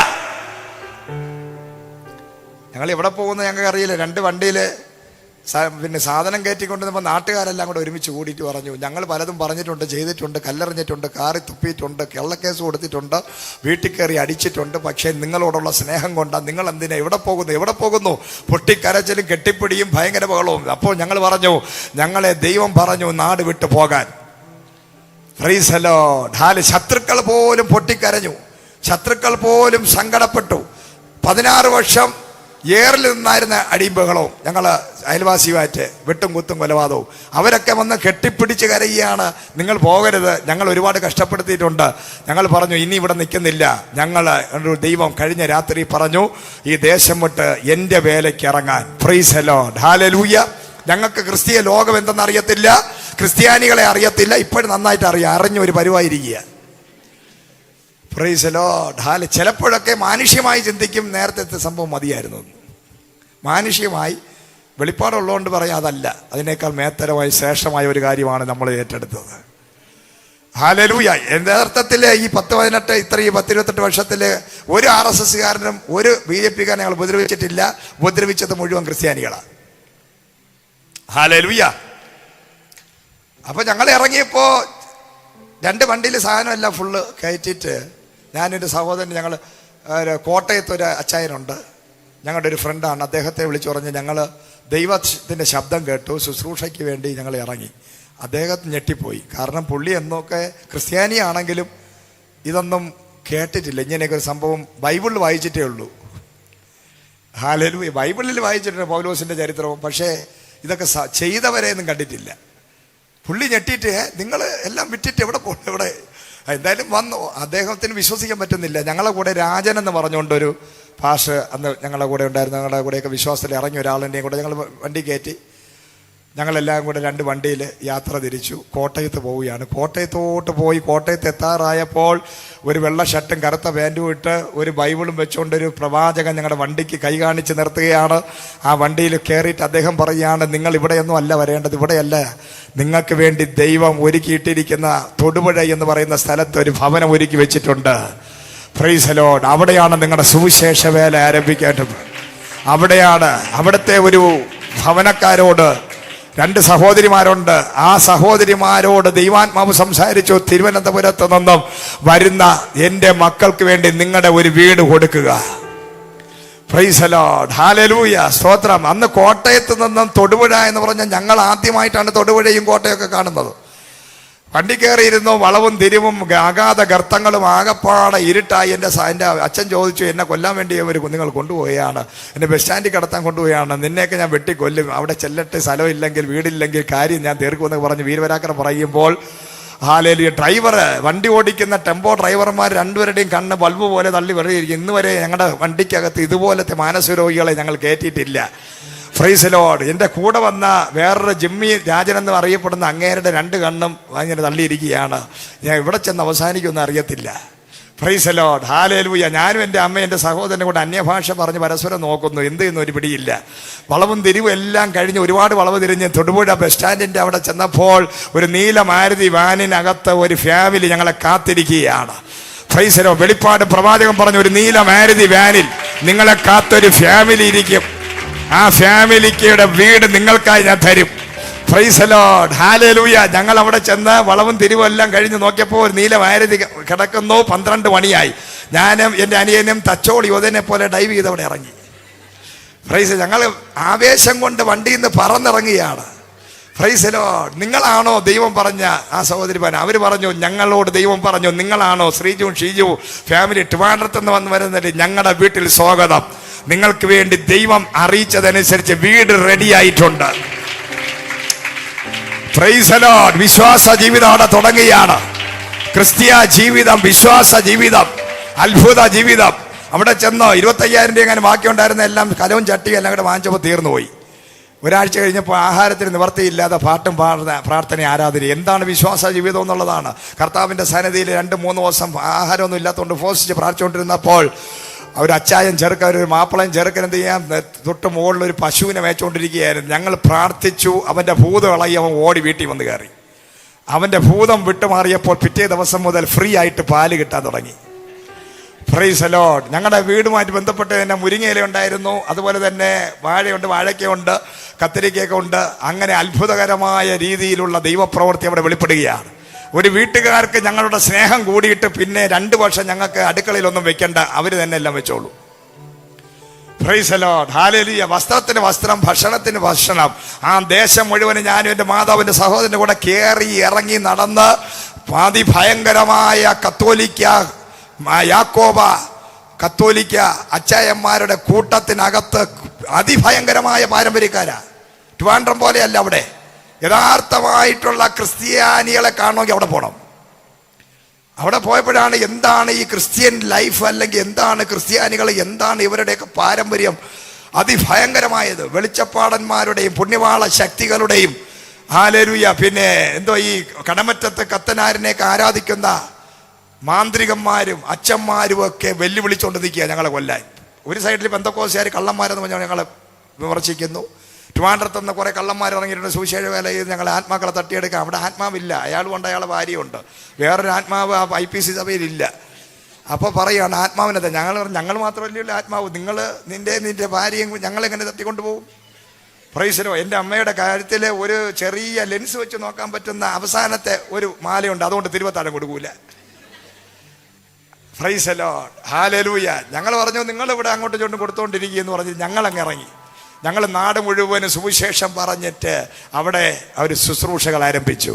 ഞങ്ങൾ എവിടെ പോകുന്നത് ഞങ്ങൾക്ക് അറിയില്ല. 2 വണ്ടിയിൽ പിന്നെ സാധനം കയറ്റിക്കൊണ്ടിരുന്നപ്പോൾ നാട്ടുകാരെല്ലാം കൂടെ ഒരുമിച്ച് കൂടിയിട്ട് പറഞ്ഞു, ഞങ്ങൾ പലതും പറഞ്ഞിട്ടുണ്ട്, ചെയ്തിട്ടുണ്ട്, കല്ലെറിഞ്ഞിട്ടുണ്ട്, കാറി തുപ്പിയിട്ടുണ്ട്, കള്ളക്കേസ് കൊടുത്തിട്ടുണ്ട്, വീട്ടിൽ കയറി അടിച്ചിട്ടുണ്ട്. പക്ഷേ നിങ്ങളോടുള്ള സ്നേഹം കൊണ്ടാണ്. നിങ്ങൾ എന്തിനാ എവിടെ പോകുന്നു? പൊട്ടിക്കരച്ചിലും കെട്ടിപ്പിടിയും ഭയങ്കര ബഹളവും. അപ്പോൾ ഞങ്ങൾ പറഞ്ഞു, ഞങ്ങളെ ദൈവം പറഞ്ഞു നാട് വിട്ടു പോകാൻ. Price the Lord. ശത്രുക്കൾ പോലും പൊട്ടിക്കരഞ്ഞു, ശത്രുക്കൾ പോലും സങ്കടപ്പെട്ടു. 16 വർഷം ഏറിൽ നിന്നായിരുന്ന അടിയും ബഹളവും, ഞങ്ങൾ അയൽവാസിയുമായിട്ട് വെട്ടും കുത്തും കൊലപാതകവും. അവരൊക്കെ വന്ന് കെട്ടിപ്പിടിച്ച് കരയുകയാണ്, നിങ്ങൾ പോകരുത്, ഞങ്ങൾ ഒരുപാട് കഷ്ടപ്പെടുത്തിയിട്ടുണ്ട്. ഞങ്ങൾ പറഞ്ഞു, ഇനി ഇവിടെ നിൽക്കുന്നില്ല. ഞങ്ങൾ ദൈവം കഴിഞ്ഞ രാത്രി പറഞ്ഞു, ഈ ദേശം വിട്ട് എൻ്റെ വേലയ്ക്ക് ഇറങ്ങാൻ. Price the Lord, hallelujah. ഞങ്ങൾക്ക് ക്രിസ്തീയ ലോകം എന്തെന്ന് അറിയത്തില്ല, ക്രിസ്ത്യാനികളെ അറിയത്തില്ല. ഇപ്പോഴും നന്നായിട്ട് അറിഞ്ഞ ഒരു പരിവായിരിക്കുക. Price the Lord. ചിലപ്പോഴൊക്കെ മാനുഷ്യമായി ചിന്തിക്കും, നേരത്തെ സംഭവം മതിയായിരുന്നു. മാനുഷ്യമായി വെളിപ്പാടുള്ളതുകൊണ്ട് പറയാം, അതല്ല, അതിനേക്കാൾ മേത്തരമായി ശ്രേഷ്ഠമായ ഒരു കാര്യമാണ് നമ്മൾ ഏറ്റെടുത്തത്. ഹല്ലേലൂയ. യഥാർത്ഥത്തിൽ ഈ 10-18 ഈ 10-28 വർഷത്തില് ഒരു RSSകാരനും ഒരു BJPക്കാരനും ഞങ്ങൾ ഉപദ്രവിച്ചിട്ടില്ല. ഉപദ്രവിച്ചത് മുഴുവൻ ക്രിസ്ത്യാനികളാണ്. ഹല്ലേലൂയ. അപ്പൊ ഞങ്ങൾ ഇറങ്ങിയപ്പോ 2 വണ്ടിയിൽ സാധനം എല്ലാം ഫുള്ള് കയറ്റിയിട്ട് ഞാനൊരു സഹോദരൻ, ഞങ്ങൾ കോട്ടയത്ത് ഒരു അച്ചായനുണ്ട്, ഞങ്ങളുടെ ഒരു ഫ്രണ്ടാണ്, അദ്ദേഹത്തെ വിളിച്ചു പറഞ്ഞ് ഞങ്ങൾ ദൈവത്തിൻ്റെ ശബ്ദം കേട്ടു, ശുശ്രൂഷയ്ക്ക് വേണ്ടി ഞങ്ങൾ ഇറങ്ങി. അദ്ദേഹം ഞെട്ടിപ്പോയി. കാരണം പുള്ളി എന്നൊക്കെ ക്രിസ്ത്യാനിയാണെങ്കിലും ഇതൊന്നും കേട്ടിട്ടില്ല. ഇങ്ങനെയൊക്കെ ഒരു സംഭവം ബൈബിളിൽ വായിച്ചിട്ടേ ഉള്ളൂ. ഹല്ലേലൂയ. ബൈബിളിൽ വായിച്ചിട്ടുണ്ട് പൗലോസിൻ്റെ ചരിത്രവും, പക്ഷേ ഇതൊക്കെ ചെയ്തവരെയൊന്നും കണ്ടിട്ടില്ല. പുള്ളി ഞെട്ടിയിട്ട്, നിങ്ങൾ എല്ലാം വിറ്റിട്ട് എവിടെ പോകണം? എവിടെ? എന്തായാലും വന്നു. അദ്ദേഹത്തിന് വിശ്വസിക്കാൻ പറ്റുന്നില്ല. ഞങ്ങളെ കൂടെ രാജൻ എന്ന് പറഞ്ഞുകൊണ്ടൊരു പാഷ് അന്ന് ഞങ്ങളുടെ കൂടെ ഉണ്ടായിരുന്നു. ഞങ്ങളുടെ കൂടെയൊക്കെ വിശ്വാസത്തിൽ ഇറങ്ങിയ ഒരാളിൻ്റെയും കൂടെ ഞങ്ങൾ വണ്ടി കയറ്റി ഞങ്ങളെല്ലാം കൂടെ 2 വണ്ടിയിൽ യാത്ര തിരിച്ചു. കോട്ടയത്ത് പോവുകയാണ്. കോട്ടയത്തോട്ട് പോയി കോട്ടയത്ത് എത്താറായപ്പോൾ ഒരു വെള്ള ഷർട്ടും കറുത്ത പാൻറ്റും ഇട്ട് ഒരു ബൈബിളും വെച്ചുകൊണ്ടൊരു പ്രവാചകൻ ഞങ്ങളുടെ വണ്ടിക്ക് കൈ കാണിച്ച് നിർത്തുകയാണ്. ആ വണ്ടിയിൽ കയറിയിട്ട് അദ്ദേഹം പറയുകയാണ്, നിങ്ങൾ ഇവിടെയൊന്നും അല്ല വരേണ്ടത്, ഇവിടെയല്ല, നിങ്ങൾക്ക് വേണ്ടി ദൈവം ഒരുക്കിയിട്ടിരിക്കുന്ന തൊടുപുഴ എന്ന് പറയുന്ന സ്ഥലത്ത് ഒരു ഭവനം ഒരുക്കി വെച്ചിട്ടുണ്ട്. Price the Lord. അവിടെയാണ് നിങ്ങളുടെ സുവിശേഷ വേല ആരംഭിക്കേണ്ടത്. അവിടെയാണ്. അവിടുത്തെ ഒരു ഭവനക്കാരോട് 2 സഹോദരിമാരുണ്ട്. ആ സഹോദരിമാരോട് ദൈവാത്മാവ് സംസാരിച്ചു, തിരുവനന്തപുരത്ത് നിന്നും വരുന്ന എൻ്റെ മക്കൾക്ക് വേണ്ടി നിങ്ങളുടെ ഒരു വീട് കൊടുക്കുക. പ്രൈസ് ദി ലോർഡ്, ഹല്ലേലൂയ, സ്തോത്രം. അന്ന് കോട്ടയത്ത് നിന്നും തൊടുപുഴ എന്ന് പറഞ്ഞാൽ ഞങ്ങൾ ആദ്യമായിട്ടാണ് തൊടുപുഴയും കോട്ടയൊക്കെ കാണുന്നത്. വണ്ടി കയറിയിരുന്നു, വളവും തിരിവും അഗാധ ഗർത്തങ്ങളും ആകപ്പാടെ ഇരുട്ടായി. എൻ്റെ അച്ഛൻ ചോദിച്ചു, എന്നെ കൊല്ലാൻ വേണ്ടി അവർ നിങ്ങൾ കൊണ്ടുപോവുകയാണ്, എന്നെ ബസ് സ്റ്റാൻഡിൽ കിടത്താൻ കൊണ്ടുപോവുകയാണ്, നിന്നെയൊക്കെ ഞാൻ വെട്ടിക്കൊല്ലും, അവിടെ ചെല്ലട്ടെ, സ്ഥലമില്ലെങ്കിൽ വീടില്ലെങ്കിൽ കാര്യം ഞാൻ തീർക്കുമെന്ന് പറഞ്ഞ് വീരപരാക്രം പറയുമ്പോൾ ഹല്ലേലൂയ, ഡ്രൈവർ, വണ്ടി ഓടിക്കുന്ന ടെമ്പോ ഡ്രൈവർമാർ രണ്ടുപേരുടെയും കണ്ണ് ബൾബ് പോലെ തള്ളി വെറുതെയിരിക്കും. ഇന്ന് വരെ ഞങ്ങളുടെ വണ്ടിക്കകത്ത് ഇതുപോലത്തെ മാനസിക രോഗികളെ ഞങ്ങൾ കയറ്റിയിട്ടില്ല. Price the Lord. എൻ്റെ കൂടെ വന്ന വേറൊരു ജിമ്മി രാജൻ എന്ന് അറിയപ്പെടുന്ന അങ്ങേരുടെ രണ്ട് കണ്ണും അങ്ങനെ തള്ളിയിരിക്കുകയാണ്. ഞാൻ ഇവിടെ ചെന്ന് അവസാനിക്കുമെന്ന് അറിയത്തില്ല. Price the Lord, hallelujah. ഞാനും എൻ്റെ അമ്മയും എൻ്റെ സഹോദരനും കൂടെ അന്യഭാഷ പറഞ്ഞ് പരസ്പരം നോക്കുന്നു, എന്ത് ചെയ്യുന്നു ഒരു പിടിയില്ല. വളവും തിരിവും എല്ലാം കഴിഞ്ഞ് ഒരുപാട് വളവ് തിരിഞ്ഞ് തൊടുപുഴ ബസ് സ്റ്റാൻഡിൻ്റെ അവിടെ ചെന്നപ്പോൾ ഒരു നീല മാരുതി വാനിനകത്ത് ഒരു ഫാമിലി ഞങ്ങളെ കാത്തിരിക്കുകയാണ്. Price the Lord. വെളിപ്പാട് പ്രവാചകൻ പറഞ്ഞു, ഒരു നീല മാരുതി വാനിൽ നിങ്ങളെ കാത്തൊരു ഫാമിലി ഇരിക്കും, ആ ഫാമിലിക്കയുടെ വീട് നിങ്ങൾക്കായി ഞാൻ തരും. Price the Lord, hallelujah. ഞങ്ങൾ അവിടെ ചെന്ന് വളവും തിരിവും എല്ലാം കഴിഞ്ഞ് നോക്കിയപ്പോൾ ഒരു നീല മാരുതി കിടക്കുന്നു. 12 മണിയായി. ഞാനും എൻ്റെ അനിയനും തച്ചോളി യോധനെ പോലെ ഡൈവ് ചെയ്ത് അവിടെ ഇറങ്ങി. പ്രൈസ്, ഞങ്ങൾ ആവേശം കൊണ്ട് വണ്ടിയിൽ നിന്ന് പറന്നിറങ്ങിയാണ്. Price the Lord. നിങ്ങളാണോ ദൈവം പറഞ്ഞ ആ സഹോദരി പറഞ്ഞു? അവർ പറഞ്ഞു, ഞങ്ങളോട് ദൈവം പറഞ്ഞു, നിങ്ങളാണോ ശ്രീജു ഷീജു ഫാമിലി ട്രിവാൻഡ്രത്ത് നിന്ന് വന്ന് വരുന്നത്? ഞങ്ങളുടെ വീട്ടിൽ സ്വാഗതം. നിങ്ങൾക്ക് വേണ്ടി ദൈവം അറിയിച്ചതനുസരിച്ച് വീട് റെഡി ആയിട്ടുണ്ട്. Price the Lord. വിശ്വാസ ജീവിതം അവിടെ തുടങ്ങുകയാണ്. ക്രിസ്തീയ ജീവിതം, വിശ്വാസ ജീവിതം, അത്ഭുത ജീവിതം. അവിടെ ചെന്നോ 25,000 രൂപ അങ്ങനെ ബാക്കി ഉണ്ടായിരുന്ന എല്ലാം കലവും ചട്ടിയും എല്ലാം കൂടെ വാങ്ങിച്ചപ്പോൾ തീർന്നുപോയി. ഒരാഴ്ച കഴിഞ്ഞപ്പോൾ ആഹാരത്തിന് നിവർത്തിയില്ലാതെ പാട്ടും പ്രാർത്ഥന ആരാധന. എന്താണ് വിശ്വാസ ജീവിതം എന്നുള്ളതാണ്. കർത്താവിൻ്റെ സന്നിധിയിൽ 2-3 ദിവസം ആഹാരമൊന്നും ഇല്ലാത്തതുകൊണ്ട് ഉപവസിച്ച് പ്രാർത്ഥിച്ചുകൊണ്ടിരുന്നപ്പോൾ ഒരു അച്ചായൻ ചെറുക്കൻ, ഒരു മാപ്പിളയും ചെറുക്കൻ എന്ത് ചെയ്യാൻ തൊട്ട് മുകളിൽ ഒരു പശുവിനെ മേച്ചുകൊണ്ടിരിക്കുകയായിരുന്നു. ഞങ്ങൾ പ്രാർത്ഥിച്ചു, അവൻ്റെ ഭൂതം ഇളകി അവൻ ഓടി വീട്ടിൽ വന്ന് കയറി. അവൻ്റെ ഭൂതം വിട്ടുമാറിയപ്പോൾ പിറ്റേ ദിവസം മുതൽ ഫ്രീ ആയിട്ട് പാല് കിട്ടാൻ തുടങ്ങി. Price the Lord. ഞങ്ങളുടെ വീടുമായിട്ട് ബന്ധപ്പെട്ട് തന്നെ മുരിങ്ങയില ഉണ്ടായിരുന്നു, അതുപോലെ തന്നെ വാഴയുണ്ട്, വാഴയ്ക്കുണ്ട്, കത്തിരിക്കയൊക്കെ ഉണ്ട്. അങ്ങനെ അത്ഭുതകരമായ രീതിയിലുള്ള ദൈവപ്രവൃത്തി അവിടെ വെളിപ്പെടുകയാണ്. ഒരു വീട്ടുകാർക്ക് ഞങ്ങളുടെ സ്നേഹം കൂടിയിട്ട് പിന്നെ 2 വർഷം ഞങ്ങൾക്ക് അടുക്കളയിലൊന്നും വെക്കേണ്ട, അവർ തന്നെ എല്ലാം വെച്ചോളൂ. Praise the Lord, hallelujah. വസ്ത്രത്തിന് വസ്ത്രം, ഭക്ഷണത്തിന് ഭക്ഷണം. ആ ദേശം മുഴുവനും ഞാനും എൻ്റെ മാതാവിൻ്റെ സഹോദരൻ്റെ കൂടെ കയറി ഇറങ്ങി നടന്ന് അതിഭയങ്കരമായ കത്തോലിക്ക യാക്കോബ കത്തോലിക്ക അച്ചായന്മാരുടെ കൂട്ടത്തിനകത്ത് അതിഭയങ്കരമായ പാരമ്പര്യക്കാരാ. ട്രിവാൻഡ്രം പോലെയല്ല. അവിടെ യഥാർത്ഥമായിട്ടുള്ള ക്രിസ്ത്യാനികളെ കാണണമെങ്കിൽ അവിടെ പോകണം. അവിടെ പോയപ്പോഴാണ് എന്താണ് ഈ ക്രിസ്ത്യൻ ലൈഫ്, അല്ലെങ്കിൽ എന്താണ് ക്രിസ്ത്യാനികൾ, എന്താണ് ഇവരുടെയൊക്കെ പാരമ്പര്യം അതിഭയങ്കരമായത്. വെളിച്ചപ്പാടന്മാരുടെയും പുണ്യവാള ശക്തികളുടെയും ഹല്ലേലൂയ. പിന്നെ എന്തോ ഈ കടമറ്റത്ത് കത്തനാരിനെയൊക്കെ ആരാധിക്കുന്ന മാന്ത്രികന്മാരും അച്ഛന്മാരും ഒക്കെ വെല്ലുവിളിച്ചുകൊണ്ട് നിൽക്കുക ഞങ്ങളെ കൊല്ലാൻ. ഒരു സൈഡിൽ പെന്തക്കോസ്തുകാർ കള്ളന്മാരെന്ന് പറഞ്ഞാൽ ഞങ്ങളെ വിമർശിക്കുന്നു. ട്രിവാൻഡ്രത്ത് നിന്ന് കുറേ കള്ളന്മാർ ഇറങ്ങിയിട്ടുണ്ട്, സുവിശേഷ വേല ചെയ്ത് ഞങ്ങളെ ആത്മാക്കളെ തട്ടിയെടുക്കുക. അവിടെ ആത്മാവില്ല, അയാളുമുണ്ട്, അയാളെ ഭാര്യയുണ്ട്. വേറൊരു ആത്മാവ് ആ IPC സഭയിലില്ല. അപ്പോൾ പറയുകയാണ് ആത്മാവിനത്തെ. ഞങ്ങൾ മാത്രമല്ലല്ലോ ആത്മാവ്, നിന്റെ ഭാര്യയും ഞങ്ങളെങ്ങനെ തട്ടിക്കൊണ്ടുപോകും? Praise the Lord. എൻ്റെ അമ്മയുടെ കാര്യത്തിൽ ഒരു ചെറിയ ലെൻസ് വെച്ച് നോക്കാൻ പറ്റുന്ന അവസാനത്തെ ഒരു മാലയുണ്ട്, അതുകൊണ്ട് തിരുവത്താഴം കൊടുക്കൂല. Price the Lord, hallelujah. ഞങ്ങൾ പറഞ്ഞു, നിങ്ങളിവിടെ അങ്ങോട്ട് ചുണ്ടും കൊടുത്തുകൊണ്ടിരിക്കുകയെന്ന് പറഞ്ഞ് ഞങ്ങളങ്ങ് ഇറങ്ങി. ഞങ്ങൾ നാട് മുഴുവനും സുവിശേഷം പറഞ്ഞിട്ട് അവിടെ അവർ ശുശ്രൂഷകൾ ആരംഭിച്ചു.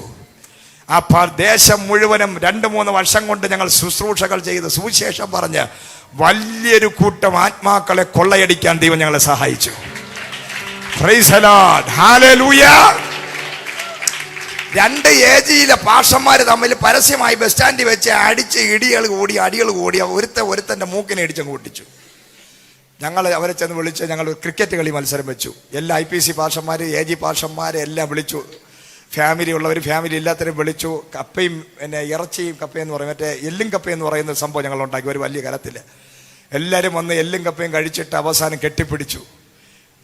ആ ദേശം മുഴുവനും 2-3 വർഷം കൊണ്ട് ഞങ്ങൾ ശുശ്രൂഷകൾ ചെയ്ത് സുവിശേഷം പറഞ്ഞ് വലിയൊരു കൂട്ടം ആത്മാക്കളെ കൊള്ളയടിക്കാൻ ദൈവം ഞങ്ങളെ സഹായിച്ചു. Price the Lord, hallelujah. 2 ഏജിയിലെ പാഷന്മാർ തമ്മിൽ പരസ്യമായി ബസ് സ്റ്റാൻഡിൽ വെച്ച് അടിച്ച് അടികൾ കൂടി ഒരുത്തൻ്റെ മൂക്കിനെ ഇടിച്ചങ്ങ് പൊട്ടിച്ചു. ഞങ്ങൾ അവരെ ചെന്ന് വിളിച്ച് ഞങ്ങൾ ക്രിക്കറ്റ് കളി മത്സരം വെച്ചു. എല്ലാ IPC പാഷന്മാർ, AG പാഷന്മാരെ എല്ലാം വിളിച്ചു. ഫാമിലി ഉള്ളവർ, ഫാമിലി ഇല്ലാത്തവരും വിളിച്ചു. കപ്പയും പിന്നെ ഇറച്ചിയും കപ്പയെന്ന് പറയും, മറ്റേ എല്ലും കപ്പയെന്ന് പറയുന്ന സംഭവം ഞങ്ങൾ ഉണ്ടാക്കി ഒരു വലിയ കലത്തിൽ. എല്ലാവരും വന്ന് എല്ലും കപ്പയും കഴിച്ചിട്ട് അവസാനം കെട്ടിപ്പിടിച്ചു.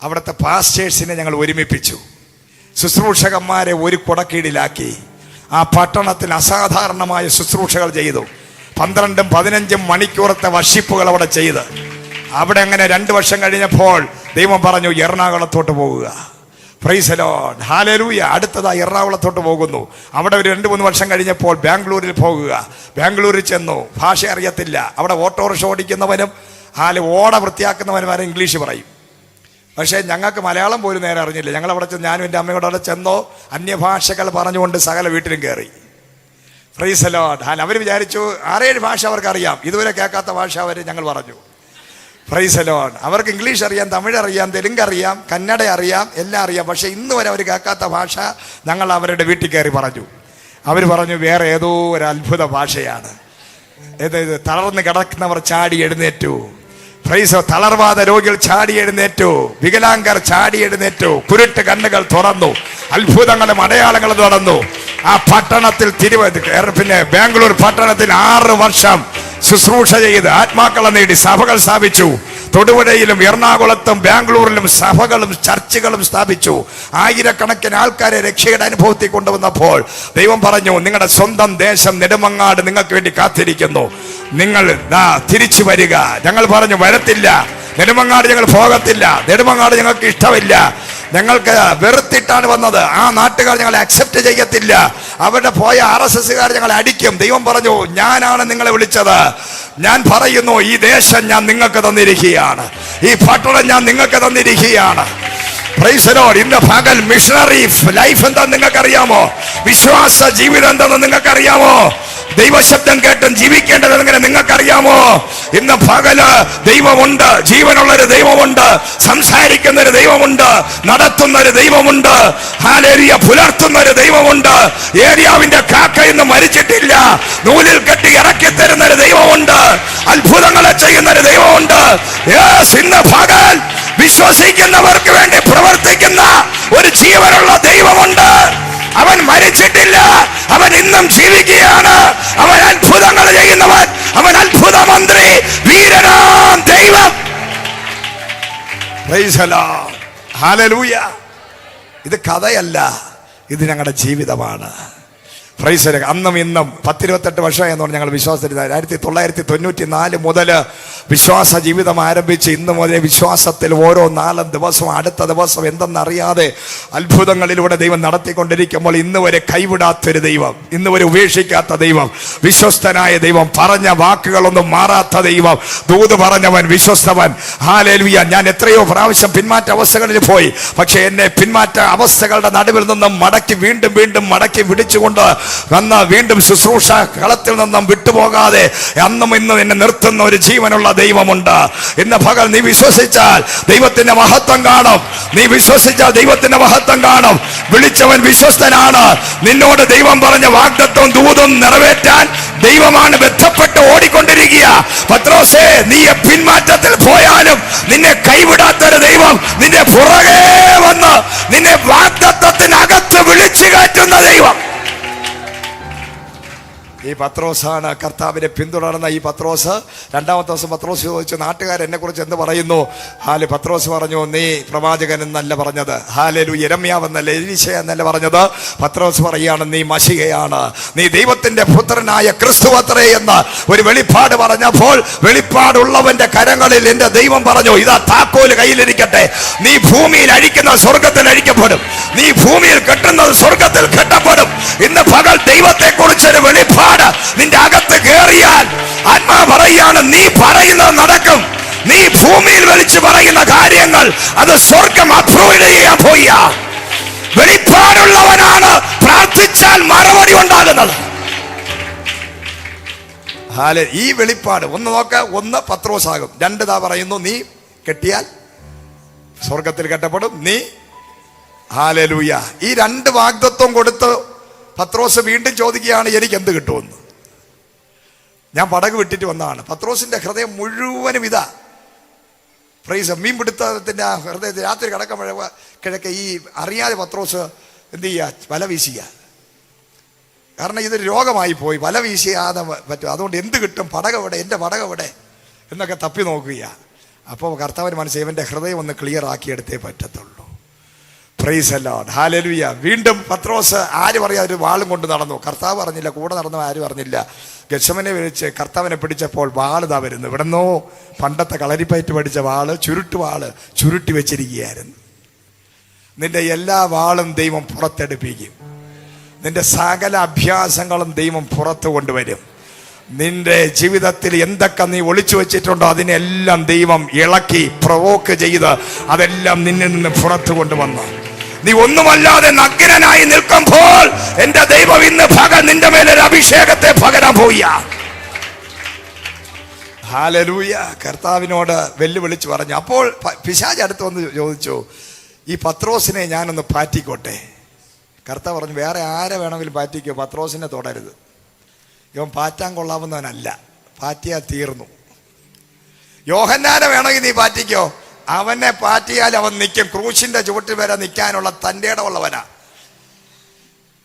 അവിടുത്തെ പാസ്റ്റേഴ്സിനെ ഞങ്ങൾ ഒരുമിപ്പിച്ചു. ശുശ്രൂഷകന്മാരെ ഒരു കുടക്കീഴിലാക്കി ആ പട്ടണത്തിൽ അസാധാരണമായ ശുശ്രൂഷകൾ ചെയ്തു. 12-15 മണിക്കൂറത്തെ വർഷിപ്പുകൾ അവിടെ ചെയ്ത് അവിടെ അങ്ങനെ 2 വർഷം കഴിഞ്ഞപ്പോൾ ദൈവം പറഞ്ഞു, എറണാകുളത്തോട്ട് പോകുക. Price the Lord, hallelujah. അടുത്തതായി എറണാകുളത്തോട്ട് പോകുന്നു. അവിടെ ഒരു 2-3 വർഷം കഴിഞ്ഞപ്പോൾ ബാംഗ്ലൂരിൽ പോകുക. ബാംഗ്ലൂരിൽ ചെന്നു. ഭാഷ അറിയത്തില്ല. അവിടെ ഓട്ടോറിക്ഷ ഓടിക്കുന്നവനും ഓട വൃത്തിയാക്കുന്നവന്മാരെ ഇംഗ്ലീഷ് പറയും. പക്ഷേ ഞങ്ങൾക്ക് മലയാളം പോലും നേരെ അറിഞ്ഞില്ല. ഞങ്ങൾ അവിടെ ചെന്ന്, ഞാനും എൻ്റെ അമ്മയോട് അവിടെ ചെന്നോ അന്യഭാഷകൾ പറഞ്ഞുകൊണ്ട് സകല വീട്ടിലും കയറി. Price the Lord. അവർ വിചാരിച്ചു 6-7 ഭാഷ അവർക്കറിയാം, ഇതുവരെ കേൾക്കാത്ത ഭാഷ അവർ ഞങ്ങൾ പറഞ്ഞു. Price the Lord. അവർക്ക് ഇംഗ്ലീഷ് അറിയാം, തമിഴ് അറിയാം, തെലുങ്ക് അറിയാം, കന്നഡ അറിയാം, എല്ലാം അറിയാം. പക്ഷേ ഇന്ന് വരെ അവർ കേൾക്കാത്ത ഭാഷ ഞങ്ങൾ അവരുടെ വീട്ടിൽ കയറി പറഞ്ഞു. അവർ പറഞ്ഞു വേറെ ഏതോ ഒരു അത്ഭുത ഭാഷയാണ്. തളർന്ന് കിടക്കുന്നവർ ചാടി എഴുന്നേറ്റു. പ്രൈസ്. തളർവാദ രോഗികൾ ചാടി എഴുന്നേറ്റു, വികലാംഗർ ചാടി എഴുന്നേറ്റു, കുരുട്ട് കണ്ണുകൾ തുറന്നു, അത്ഭുതങ്ങളും അടയാളങ്ങളും നടന്നു. ആ പട്ടണത്തിൽ പിന്നെ ബാംഗ്ലൂർ പട്ടണത്തിൽ 6 വർഷം ശുശ്രൂഷ ചെയ്ത് ആത്മാക്കളെ നേടി സഭകൾ സ്ഥാപിച്ചു. തൊടുപുഴയിലും എറണാകുളത്തും ബാംഗ്ലൂരിലും സഭകളും ചർച്ചുകളും സ്ഥാപിച്ചു. ആയിരക്കണക്കിന് ആൾക്കാരെ രക്ഷയുടെ അനുഭവത്തിൽ കൊണ്ടുവന്നപ്പോൾ ദൈവം പറഞ്ഞു, നിങ്ങളുടെ സ്വന്തം ദേശം നെടുമങ്ങാട് നിങ്ങൾക്ക് വേണ്ടി കാത്തിരിക്കുന്നു, നിങ്ങൾ തിരിച്ചു വരിക. ഞങ്ങൾ പറഞ്ഞു വരത്തില്ല, നെടുമങ്ങാട് ഞങ്ങൾ പോകത്തില്ല, നെടുമങ്ങാട് ഞങ്ങൾക്ക് ഇഷ്ടമില്ല, ഞങ്ങൾക്ക് വെറുത്തിട്ടാണ് വന്നത്, ആ നാട്ടുകാർ ഞങ്ങളെ അക്സെപ്റ്റ് ചെയ്യത്തില്ല, അവിടെ പോയ RSSകാർ ഞങ്ങളെ അടിക്കും. ദൈവം പറഞ്ഞു, ഞാനാണ് നിങ്ങളെ വിളിച്ചത്, ഞാൻ പറയുന്നു ഈ ദേശം ഞാൻ നിങ്ങൾക്ക് തന്നിരിക്കുകയാണ്, ഈ പട്ടണം ഞാൻ നിങ്ങൾക്ക് തന്നിരിക്കുകയാണ്. Praise the Lord. ഇന്ന് പകൽ മിഷണറി ലൈഫ് എന്താണെന്ന് നിങ്ങൾക്കറിയാമോ? വിശ്വാസ ജീവിതം എന്താണെന്ന് നിങ്ങൾക്കറിയാമോ? ദൈവശബ്ദം കേട്ടും ജീവിക്കേണ്ടത് എങ്ങനെ നിങ്ങൾക്കറിയാമോ? ഇന്ന് പകല് ദൈവമുണ്ട്, ജീവനുള്ളൊരു ദൈവമുണ്ട്, സംസാരിക്കുന്ന ഒരു ദൈവമുണ്ട്, നടത്തുന്ന ഒരു ദൈവമുണ്ട്, ഹല്ലേലൂയ, പുലർത്തുന്ന ഒരു ദൈവമുണ്ട്. ഏരിയാവിന്റെ കാക്ക ഇന്ന് മരിച്ചിട്ടില്ല, നൂലിൽ കെട്ടി ഇറക്കി തരുന്ന ഒരു ദൈവമുണ്ട്, അത്ഭുതങ്ങളെ ചെയ്യുന്ന ഒരു ദൈവമുണ്ട്. ഇന്ന് പകൽ വിശ്വസിക്കുന്നവർക്ക് വേണ്ടി പ്രവർത്തിക്കുന്ന ഒരു ജീവനുള്ള ദൈവമുണ്ട്. അവൻ മരിച്ചിട്ടില്ല, അവൻ ഇന്നും ജീവിക്കുകയാണ്. അവൻ അത്ഭുതങ്ങൾ ചെയ്യുന്നവൻ, അവൻ അത്ഭുത മന്ത്രി, വീരനാം ദൈവം. Price the Lord. ഹല്ലേലൂയ. ഇത് കഥയല്ല, ഇത് ഞങ്ങളുടെ ജീവിതമാണ്. Price the Lord. അന്നും ഇന്നും 10-28 വർഷമായി എന്ന് ഞങ്ങൾ വിശ്വാസത്തിൽ 1994 മുതൽ വിശ്വാസ ജീവിതം ആരംഭിച്ച് ഇന്ന് മുതൽ വിശ്വാസത്തിൽ ഓരോ 4 ദിവസവും അടുത്ത ദിവസം എന്തെന്നറിയാതെ അത്ഭുതങ്ങളിലൂടെ ദൈവം നടത്തിക്കൊണ്ടിരിക്കുമ്പോൾ ഇന്ന് വരെ കൈവിടാത്തൊരു ദൈവം, ഇന്ന് വരെ ഉപേക്ഷിക്കാത്ത ദൈവം, വിശ്വസ്തനായ ദൈവം, പറഞ്ഞ വാക്കുകളൊന്നും മാറാത്ത ദൈവം, ദൂത് പറഞ്ഞവൻ വിശ്വസ്തവൻ. ഹല്ലേലൂയ. ഞാൻ എത്രയോ പ്രാവശ്യം പിന്മാറ്റ അവസ്ഥകളിൽ പോയി, പക്ഷെ എന്നെ പിന്മാറ്റ അവസ്ഥകളുടെ നടുവിൽ നിന്നും മടക്കി വീണ്ടും വീണ്ടും മടക്കി പിടിച്ചുകൊണ്ട് വന്ന് വീണ്ടും ശുശ്രൂഷ കളത്തിൽ നിന്നും വിട്ടുപോകാതെ അന്നും ഇന്നും എന്നെ നിർത്തുന്ന ഒരു ജീവനുള്ള ദൈവമുണ്ട്. ഇന്ന് പകൽ നീ വിശ്വസിച്ചാൽ ദൈവത്തിന്റെ മഹത്വം കാണും, നീ വിശ്വസിച്ചാൽ ദൈവത്തിന്റെ മഹത്വം കാണും. വിളിച്ചവൻ വിശ്വസ്തനാണ്. നിന്നോട് ദൈവം പറഞ്ഞ വാഗ്ദത്തവും ദൂതും നിറവേറ്റാൻ ദൈവമാണ് ബന്ധപ്പെട്ട് ഓടിക്കൊണ്ടിരിക്കുക. പത്രോസേ, നീ പിന്മാറ്റത്തിൽ പോയാലും നിന്നെ കൈവിടാത്തൊരു ദൈവം നിന്റെ പുറകെ വന്ന് നിന്നെ വാഗ്ദത്തത്തിനകത്ത് വിളിച്ചു കയറ്റുന്ന ദൈവം. ഈ പത്രോസാണ് കർത്താവിനെ പിന്തുടർന്ന ഈ പത്രോസ്. 2-ാമത്തെ ദിവസം പത്രോസ് ചോദിച്ചു, നാട്ടുകാർ എന്നെ കുറിച്ച് എന്ത് പറയുന്നു? പത്രോസ് പറഞ്ഞു, നീ പ്രവാചകൻ എന്നല്ല പറഞ്ഞത്, ഹല്ലേലൂയ, യിരെമ്യാവെന്നല്ല, എലീശ എന്നല്ല പറഞ്ഞത്. പത്രോസ് പറയാണ്, നീ മശിഹയാണ്, നീ ദൈവത്തിന്റെ പുത്രനായ ക്രിസ്തുവത്രേ എന്ന് ഒരു വെളിപ്പാട് പറഞ്ഞപ്പോൾ വെളിപ്പാടുള്ളവന്റെ കരങ്ങളിൽ എന്റെ ദൈവം പറഞ്ഞു, ഇതാ താക്കോല് കയ്യിലിരിക്കട്ടെ, നീ ഭൂമിയിൽ അഴിക്കുന്ന സ്വർഗത്തിൽ അഴിക്കപ്പെടും, നീ ഭൂമിയിൽ കെട്ടുന്നത് സ്വർഗത്തിൽ കെട്ടപ്പെടും. ഇന്ന് പകൽ ദൈവത്തെ കുറിച്ചൊരു വെളിപ്പാട് നിന്റെ അകത്ത് കയറിയാൽ ആത്മാ പറയാണ്, നീ പറയുന്നത് നടക്കും. നീ ഭൂമിയിൽ വിളിച്ച് പറയുന്ന കാര്യങ്ങൾ അത് സ്വർഗം അപ്രൂവ് ചെയ്യാൻ പോയ വെളിപ്പാടുള്ളവനാണ് പ്രാർത്ഥിച്ചാൽ മറുപടി ഉണ്ടാകുന്നത്. ഈ വെളിപ്പാട് ഒന്ന് നോക്ക, ഒന്ന് പത്രോസാകും, 2 പറയുന്നു, നീ കെട്ടിയാൽ സ്വർഗത്തിൽ കെട്ടപ്പെടും, നീ ഹല്ലേലൂയ. ഈ 2 വാഗ്ദത്വം കൊടുത്ത് പത്രോസ് വീണ്ടും ചോദിക്കുകയാണ്, എനിക്ക് എന്ത് കിട്ടുമെന്ന്. ഞാൻ പടക് വിട്ടിട്ട് വന്നതാണ്. പത്രോസിന്റെ ഹൃദയം മുഴുവനും ഇതാ. പ്രൈസ്. മീൻപിടുത്തത്തിന്റെ ആ ഹൃദയത്തിൽ രാത്രി കിഴക്കെ ഈ അറിയാതെ പത്രോസ് എന്ത് ചെയ്യുക? വല വീശുക. കാരണം ഇതൊരു രോഗമായി പോയി, വല വീശിയാതെ പറ്റും. അതുകൊണ്ട് എന്ത് കിട്ടും? പടകവിടെ, എൻ്റെ പടകവിടെ എന്നൊക്കെ തപ്പി നോക്കുക. അപ്പോൾ കർത്താവിന് മനസ്സിലായി, ഇവന്റെ ഹൃദയം ഒന്ന് ക്ലിയർ ആക്കിയെടുത്തേ പറ്റത്തുള്ളൂ. Price the Lord. ഹല്ലേലൂയ. വീണ്ടും പത്രോസ് ആരും അറിയാതെ ഒരു വാളും കൊണ്ട് നടന്നു. കർത്താവ് അറിഞ്ഞില്ല, കൂടെ നടന്നു ആരും അറിഞ്ഞില്ല. ഗെത്സമനെ വിളിച്ച് കർത്താവിനെ പിടിച്ചപ്പോൾ വാളിതാ വരുന്നു. ഇവിടെന്നോ പണ്ടത്തെ കളരിപ്പയറ്റ് പഠിച്ച വാള്, ചുരുട്ടുവാള് ചുരുട്ടി വെച്ചിരിക്കുകയായിരുന്നു. നിന്റെ എല്ലാ വാളും ദൈവം പുറത്തെടുപ്പിക്കും. നിന്റെ സകല അഭ്യാസങ്ങളും ദൈവം പുറത്തു കൊണ്ടുവരും. നിന്റെ ജീവിതത്തിൽ എന്തൊക്കെ നീ ഒളിച്ചു വെച്ചിട്ടുണ്ടോ അതിനെല്ലാം ദൈവം ഇളക്കി പ്രൊവോക്ക് ചെയ്ത് അതെല്ലാം നിന്നിൽ നിന്ന് പുറത്തു കൊണ്ടുവന്നു. നീ ഒന്നുമല്ലാതെ നഗ്നനായി നിൽക്കുമ്പോൾ എന്റെ ദൈവം ഇന്ന് പകൽ നിന്റെ മേലൊരു അഭിഷേകത്തെ പകരാൻ പോയ. ഹല്ലേലൂയ. കർത്താവിനോട് വെല്ലുവിളിച്ചു പറഞ്ഞു. അപ്പോൾ പിശാച് അടുത്ത് വന്ന് ചോദിച്ചു, ഈ പത്രോസിനെ ഞാനൊന്ന് പാറ്റിക്കോട്ടെ? കർത്താവ് പറഞ്ഞു, വേറെ ആരെ വേണമെങ്കിലും പാറ്റിക്കോ, പത്രോസിനെ തൊടരുത്. ഇവൻ പാറ്റാൻ കൊള്ളാവുന്നവനല്ല, പാറ്റിയാൽ തീർന്നു. യോഹന്നാനെ വേണമെങ്കിൽ നീ പാറ്റിക്കോ, അവനെ പാറ്റിയാൽ അവൻ നിൽക്കും. ക്രൂശിന്റെ ചുവട്ടിൽ വരെ നിൽക്കാനുള്ള തൻ്റെ ഇടമുള്ളവനാ.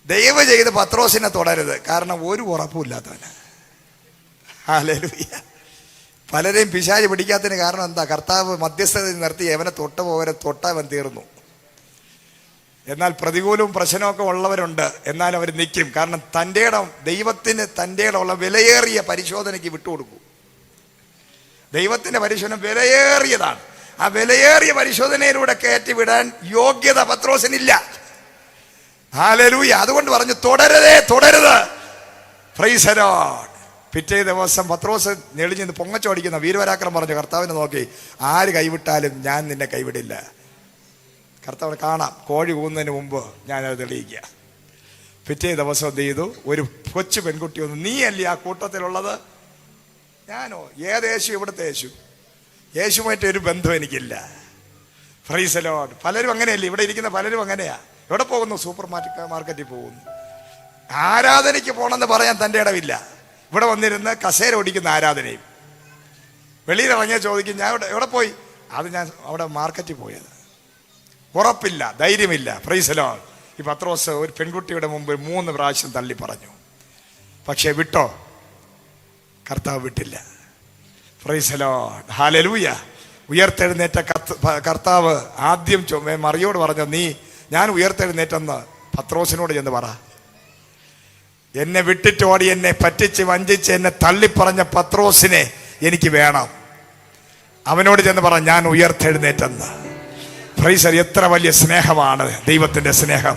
ദയവ് ചെയ്ത് പത്രോസിനെ തൊടരുത്, കാരണം ഒരു ഉറപ്പുമില്ലാത്തവനാ. ഹല്ലേലൂയ. പലരെയും പിശാച് പിടിക്കാത്തതിന് കാരണം എന്താ? കർത്താവ് മധ്യസ്ഥത നിർത്തി അവനെ തൊട്ടവൻ തീർന്നു. എന്നാൽ പ്രതികൂലവും പ്രശ്നമൊക്കെ ഉള്ളവരുണ്ട്, എന്നാൽ അവർ നിൽക്കും. കാരണം തൻ്റെ ഇടം, ദൈവത്തിന് തൻ്റെ ഇടമുള്ള വിലയേറിയ പരിശോധനയ്ക്ക് വിട്ടുകൊടുക്കൂ. ദൈവത്തിന്റെ പരിശോധന വിലയേറിയതാണ്. ആ വിലയേറിയ പരിശോധനയിലൂടെ കയറ്റി വിടാൻ യോഗ്യത പത്രോസിനില്ല. ഹല്ലേലൂയ. അതുകൊണ്ട് പറഞ്ഞു, തുടരുത്. Price the Lord. പിറ്റേ ദിവസം പത്രോസ് നെളിഞ്ഞ് പൊങ്ങച്ചോടിക്കുന്ന വീരപരാക്രമം പറഞ്ഞു കർത്താവിനെ നോക്കി, ആര് കൈവിട്ടാലും ഞാൻ നിന്നെ കൈവിടില്ല. കർത്താവിനെ കാണാം, കോഴി കൂന്നതിന് മുമ്പ് ഞാനത് തെളിയിക്കുക. പിറ്റേ ദിവസം എന്ത് ചെയ്തു? ഒരു കൊച്ചു പെൺകുട്ടി വന്നു. നീ അല്ലേ ആ കൂട്ടത്തിലുള്ളത്? ഞാനോ? ഏത് യേശു? ഇവിടുത്തെ യേശു. യേശുമായിട്ട് ഒരു ബന്ധം എനിക്കില്ല. Price the Lord. പലരും അങ്ങനെയല്ലേ, ഇവിടെ ഇരിക്കുന്ന പലരും അങ്ങനെയാ. എവിടെ പോകുന്നു? സൂപ്പർ മാർക്കറ്റിൽ പോകുന്നു. ആരാധനയ്ക്ക് പോകണമെന്ന് പറയാൻ തൻ്റെ ഇടമില്ല. ഇവിടെ വന്നിരുന്ന് കസേര ഓടിക്കുന്ന ആരാധനയും. വെളിയിലിറങ്ങിയ ചോദിക്കും, ഞാൻ എവിടെ പോയി? അത് ഞാൻ അവിടെ മാർക്കറ്റിൽ പോയത്. ഉറപ്പില്ല, ധൈര്യമില്ല. Praise the Lord. ഈ പത്രോസ് ഒരു പെൺകുട്ടിയുടെ മുമ്പ് 3 പ്രാവശ്യം തള്ളി പറഞ്ഞു. പക്ഷേ വിട്ടോ? കർത്താവ് വിട്ടില്ല. Price the Lord. ഹല്ലേലൂയ. ഉയർത്തെഴുന്നേറ്റ കർത്താവ് ആദ്യം മറിയോട് പറഞ്ഞു, ഞാൻ ഉയർത്തെഴുന്നേറ്റെന്ന് പത്രോസിനോട് ചെന്ന് പറ. എന്നെ വിട്ടിട്ട് ഓടി, എന്നെ പറ്റിച്ച് വഞ്ചിച്ച് എന്നെ തള്ളിപ്പറഞ്ഞ പത്രോസിനെ എനിക്ക് വേണം. അവനോട് ചെന്ന് പറ, ഞാൻ ഉയർത്തെഴുന്നേറ്റെന്ന്. പ്രൈസ്. എത്ര വലിയ സ്നേഹമാണ് ദൈവത്തിന്റെ സ്നേഹം.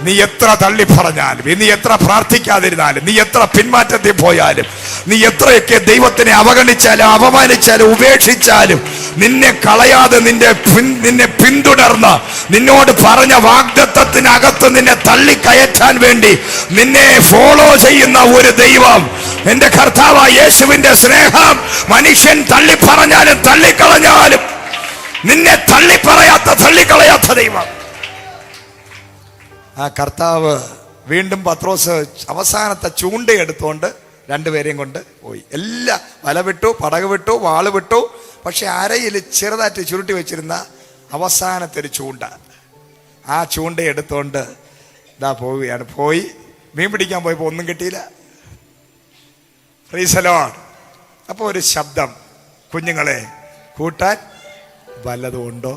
നീ എത്ര തള്ളി പറഞ്ഞാലും, നീ എത്ര പ്രാർത്ഥിക്കാതിരുന്നാലും, നീ എത്ര പിന്മാറ്റത്തിൽ പോയാലും, നീ എത്രയൊക്കെ ദൈവത്തിനെ അവഗണിച്ചാലും അപമാനിച്ചാലും ഉപേക്ഷിച്ചാലും, നിന്നെ കളയാതെ നിന്നെ പിന്തുടർന്ന് നിന്നോട് പറഞ്ഞ വാഗ്ദത്തത്തിനകത്ത് നിന്നെ തള്ളിക്കയറ്റാൻ വേണ്ടി നിന്നെ ഫോളോ ചെയ്യുന്ന ഒരു ദൈവം, എന്റെ കർത്താവായ യേശുവിന്റെ സ്നേഹം. മനുഷ്യൻ തള്ളി പറഞ്ഞാലും തള്ളിക്കളഞ്ഞാലും നിന്നെ തള്ളിക്കളയാത്ത ദൈവം. ആ കർത്താവ് വീണ്ടും പത്രോസ് അവസാനത്തെ ചൂണ്ടയെടുത്തുകൊണ്ട് 2 പേരെയും കൊണ്ട് പോയി. വല വിട്ടു, പടക് വിട്ടു, വാള് വിട്ടു. പക്ഷെ അരയിൽ ചെറുതായിട്ട് ചുരുട്ടി വെച്ചിരുന്ന അവസാനത്തെ ഒരു ചൂണ്ട, ആ ചൂണ്ടയെടുത്തുകൊണ്ട് ഇതാ പോവുകയാണ്. പോയി മീൻ പിടിക്കാൻ പോയപ്പോൾ ഒന്നും കിട്ടിയില്ല. Price the Lord. അപ്പോൾ ഒരു ശബ്ദം, കുഞ്ഞുങ്ങളെ കൂട്ടാൻ വല്ലതും ഉണ്ടോ?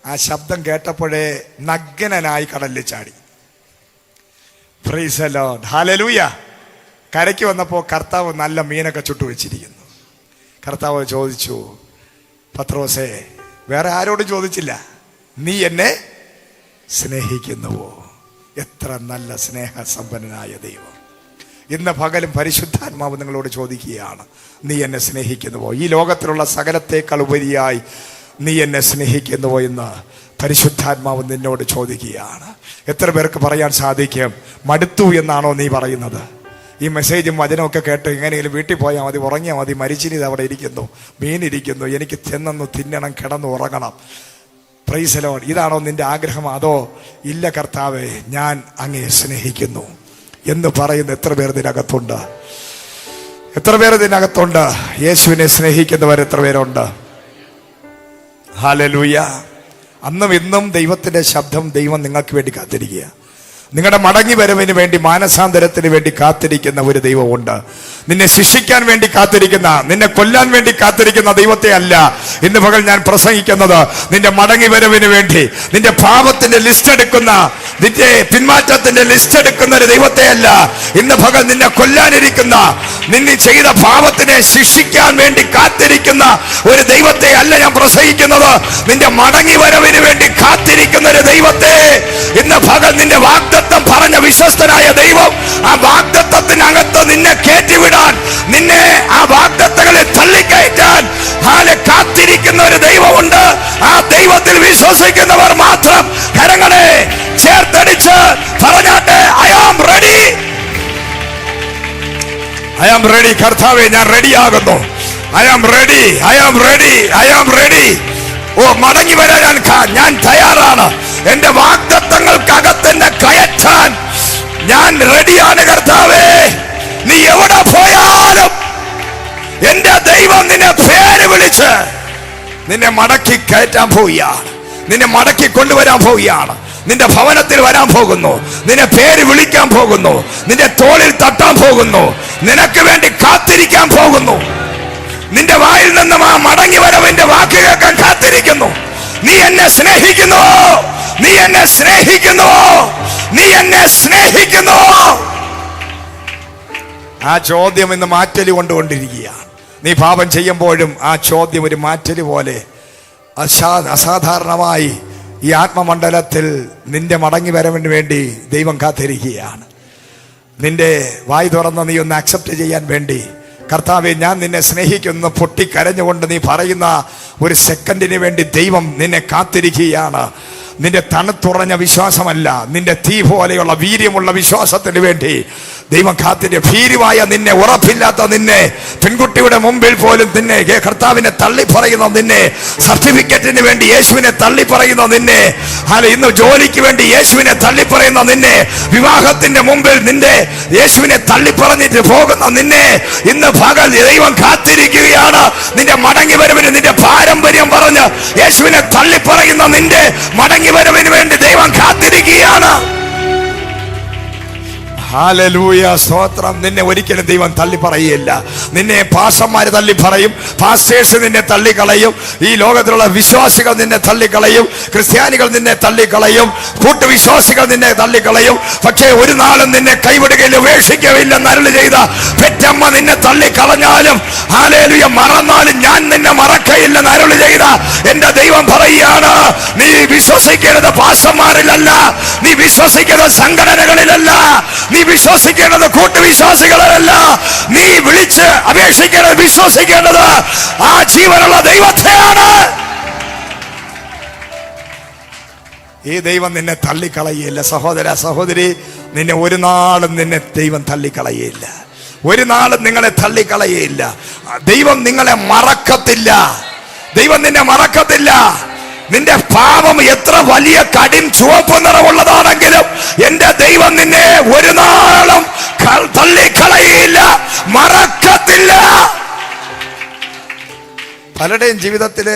ആ ശബ്ദം കേട്ടപ്പോഴേ നഗ്നനായി കടലിൽ ചാടി. Price the Lord. ഹല്ലേലൂയ. കരയ്ക്ക് വന്നപ്പോൾ കർത്താവ് നല്ല മീനൊക്കെ ചുട്ടു വെച്ചിരിക്കുന്നു. കർത്താവ് ചോദിച്ചു, പത്രോസേ, വേറെ ആരോടും ചോദിച്ചില്ല, നീ എന്നെ സ്നേഹിക്കുന്നുവോ? എത്ര നല്ല സ്നേഹസമ്പന്നനായ ദൈവം. ഇന്ന് പകലും പരിശുദ്ധാത്മാവ് നിങ്ങളോട് ചോദിക്കുകയാണ്, നീ എന്നെ സ്നേഹിക്കുന്നുവോ? ഈ ലോകത്തിലുള്ള സകലത്തേക്കാൾ ഉപരിയായി നീ എന്നെ സ്നേഹിക്കുന്നുവോ എന്ന് പരിശുദ്ധാത്മാവ് നിന്നോട് ചോദിക്കുകയാണ്. എത്ര പേർക്ക് പറയാൻ സാധിക്കും, മടുത്തു എന്നാണോ നീ പറയുന്നത്? ഈ മെസ്സേജും വചനമൊക്കെ കേട്ട് എങ്ങനെയെങ്കിലും വീട്ടിൽ പോയാൽ മതി, ഉറങ്ങിയാൽ മതി, മരിച്ചിനി അവിടെ ഇരിക്കുന്നു, മീനിരിക്കുന്നു, എനിക്ക് ചെന്നൊന്ന് തിന്നണം, കിടന്ന് ഉറങ്ങണം. Price the Lord. ഇതാണോ നിന്റെ ആഗ്രഹം? അതോ ഇല്ല കർത്താവേ, ഞാൻ അങ്ങയെ സ്നേഹിക്കുന്നു എന്ന് പറയുന്ന എത്ര പേർ ഇതിനകത്തുണ്ട്? എത്ര പേർ ഇതിനകത്തുണ്ട്? യേശുവിനെ സ്നേഹിക്കുന്നവർ എത്ര പേരുണ്ട്? ഹല്ലേലൂയ. അന്നും ഇന്നും ദൈവത്തിന്റെ ശബ്ദം ദൈവം നിങ്ങൾക്ക് വേണ്ടി കാത്തിരിക്കുക. നിങ്ങളുടെ മടങ്ങി വരവിന് വേണ്ടി, മാനസാന്തരത്തിന് വേണ്ടി കാത്തിരിക്കുന്ന ഒരു ദൈവമുണ്ട്. നിന്നെ ശിക്ഷിക്കാൻ വേണ്ടി കാത്തിരിക്കുന്ന, നിന്നെ കൊല്ലാൻ വേണ്ടി കാത്തിരിക്കുന്ന ദൈവത്തെ അല്ല ഇന്ന് പകൽ ഞാൻ പ്രസംഗിക്കുന്നത്. നിന്റെ മടങ്ങി വരവിന് വേണ്ടി, നിന്റെ പാപത്തിന്റെ ലിസ്റ്റ് എടുക്കുന്ന നിന്റെ പിന്മാറ്റത്തിന്റെ ലിസ്റ്റ് എടുക്കുന്ന ഒരു ദൈവത്തെയല്ല. ഇന്ന് പകൽ നിന്നെ കൊല്ലാനിരിക്കുന്ന, നിന്നെ ചെയ്ത പാപത്തിനെ ശിക്ഷിക്കാൻ വേണ്ടി കാത്തിരിക്കുന്ന ഒരു ദൈവത്തെ അല്ല ഞാൻ പ്രസംഗിക്കുന്നത്. നിന്റെ മടങ്ങി വരവിന് വേണ്ടി കാത്തിരിക്കുന്ന ഒരു ദൈവത്തെ ഇന്ന് പകൽ നിന്റെ വാഗ്ദത്തം പറഞ്ഞ വിശ്വസ്തനായ ദൈവം ആ വാഗ്ദത്തത്തിനകത്ത് നിന്നെ കയറ്റിവിടാൻ, നിന്നെ ആ വാഗ്ദത്തങ്ങളെ തള്ളിക്കയറ്റാൻ കാത്തിരിക്കുന്ന ഒരു ദൈവമുണ്ട്. ആ ദൈവത്തിൽ വിശ്വസിക്കുന്നവർ മാത്രം കരങ്ങളെ ചേർത്തടിച്ച് പറഞ്ഞാട്ടെ, I am ready, I am ready. കർത്താവേ, ഞാൻ റെഡിയാകുന്നു. I am ready, I am ready, I am ready. Oh, മടങ്ങി വരാൻ ഞാൻ തയ്യാറാണ്. എന്റെ വാഗ്ദത്തങ്ങൾക്കകത്ത് എന്നെ കയറ്റാൻ ഞാൻ റെഡിയാണ്. കർത്താവേ, നീ എവിടെ പോയാലും എന്റെ ദൈവം നിന്നെ പേര് വിളിച്ച് നിന്നെ മടക്കി കയറ്റാൻ പോവുകയാണ്, നിന്നെ മടക്കി കൊണ്ടുവരാൻ പോവുകയാണ്. നിന്റെ ഭവനത്തിൽ വരാൻ പോകുന്നു, നിന്നെ പേര് വിളിക്കാൻ പോകുന്നു, നിന്റെ തോളിൽ തട്ടാൻ പോകുന്നു, നിനക്ക് വേണ്ടി കാത്തിരിക്കാൻ പോകുന്നു. നിന്റെ വായിൽ നിന്നും ആ മടങ്ങി വരവിന്റെ വാക്ക് കേൾക്കാൻ കാത്തിരിക്കുന്നു. നീ എന്നെ സ്നേഹിക്കുന്നു, നീ എന്നെ സ്നേഹിക്കുന്നു, നീ എന്നെ സ്നേഹിക്കുന്നു. ആ ചോദ്യം ഇന്ന് മാറ്റല് കൊണ്ടുകൊണ്ടിരിക്കുകയാണ്. നീ പാപം ചെയ്യുമ്പോഴും ആ ചോദ്യം ഒരു മാറ്റല് പോലെ അസാധാരണമായി ഈ ആത്മമണ്ഡലത്തിൽ നിന്റെ മടങ്ങി വരവിന് വേണ്ടി ദൈവം കാത്തിരിക്കുകയാണ്. നിന്റെ വായി തുറന്ന് നീ ഒന്ന് അക്സെപ്റ്റ് ചെയ്യാൻ വേണ്ടി, കർത്താവെ ഞാൻ നിന്നെ സ്നേഹിക്കുന്നു പൊട്ടിക്കരഞ്ഞുകൊണ്ട് നീ പറയുന്ന ഒരു സെക്കൻഡിന് വേണ്ടി ദൈവം നിന്നെ കാത്തിരിക്കുകയാണ്. നിന്റെ തണുത്തുറഞ്ഞ വിശ്വാസമല്ല, നിന്റെ തീ പോലെയുള്ള വീര്യമുള്ള വിശ്വാസത്തിന് വേണ്ടി ദൈവം കാത്തിരി. ഭീരുവായ നിന്നെ, ഉറപ്പില്ലാത്ത നിന്നെ, പെൺകുട്ടിയുടെ മുമ്പിൽ പോലും നിന്നെ കർത്താവിനെ തള്ളി പറയുന്ന നിന്നെ, സർട്ടിഫിക്കറ്റിന് വേണ്ടി യേശുവിനെ തള്ളി പറയുന്ന നിന്നെ, ഇന്ന് ജോലിക്ക് വേണ്ടി യേശുവിനെ തള്ളി പറയുന്ന നിന്നെ, വിവാഹത്തിന്റെ മുമ്പിൽ നിന്റെ യേശുവിനെ തള്ളി പറഞ്ഞിട്ട് പോകുന്ന നിന്നെ ഇന്ന് പകൽ ദൈവം കാത്തിരിക്കുകയാണ്. നിന്റെ മടങ്ങി വരവിന്, നിന്റെ പാരമ്പര്യം പറഞ്ഞ് യേശുവിനെ തള്ളി പറയുന്ന നിന്റെ മടങ്ങി വരവിന് വേണ്ടി ദൈവം കാത്തിരിക്കുകയാണ്. ഹല്ലേലൂയ, സ്തോത്രം. നിന്നെ ഒരിക്കലും ദൈവം തള്ളി പറയുകയില്ല. നിന്നെ പാസ്റ്റർമാര് തള്ളി പറയും, പാസ്റ്റേഴ്സ് നിന്നെ തള്ളിക്കളയും, ഈ ലോകത്തിലുള്ള വിശ്വാസികൾ നിന്നെ തള്ളിക്കളയും, ക്രിസ്ത്യാനികൾ നിന്നെ തള്ളിക്കളയും, കൂട്ടുവിശ്വാസികൾ നിന്നെ തള്ളിക്കളയും. പക്ഷേ ഒരു നാളും നിന്നെ കൈവിടുകയില്ല, ഉപേക്ഷിക്കുകയില്ലെന്ന് അരുളി ചെയ്ത പെറ്റമ്മ നിന്നെ തള്ളിക്കളഞ്ഞാലും, ഹല്ലേലൂയ, മറന്നാലും ഞാൻ നിന്നെ മറക്കയില്ലെന്ന് അരുളി ചെയ്ത എന്റെ ദൈവം പറയുകയാണ്, നീ വിശ്വസിക്കേണ്ടത് പാസ്റ്റർമാരിലല്ല, നീ വിശ്വസിക്കേണ്ടത് സംഘടനകളിലല്ല, നീ വിശ്വസിക്കേണ്ടത് കൂട്ടുവിശ്വാസികളല്ല, നീ വിളിച്ച് അപേക്ഷിക്കേണ്ടത്, വിശ്വസിക്കേണ്ടത് ആ ജീവനുള്ള ദൈവത്തെയാണ്. ഈ ദൈവം നിന്നെ തള്ളിക്കളയില്ല. സഹോദര സഹോദരി, നിന്നെ ഒരു നാളും നിന്നെ ദൈവം തള്ളിക്കളയില്ല, ഒരു നാളും നിങ്ങളെ തള്ളിക്കളയില്ല. ദൈവം നിങ്ങളെ മറക്കത്തില്ല, ദൈവം നിന്നെ മറക്കത്തില്ല. നിന്റെ പാപം എത്ര വലിയ കടും ചുവപ്പ് നിറമുള്ളതാണെങ്കിലും എന്റെ ദൈവം നിന്നെ ഒരു നാളും തള്ളിക്കളയില്ല, മറക്കത്തില്ല. പലരുടെയും ജീവിതത്തിൽ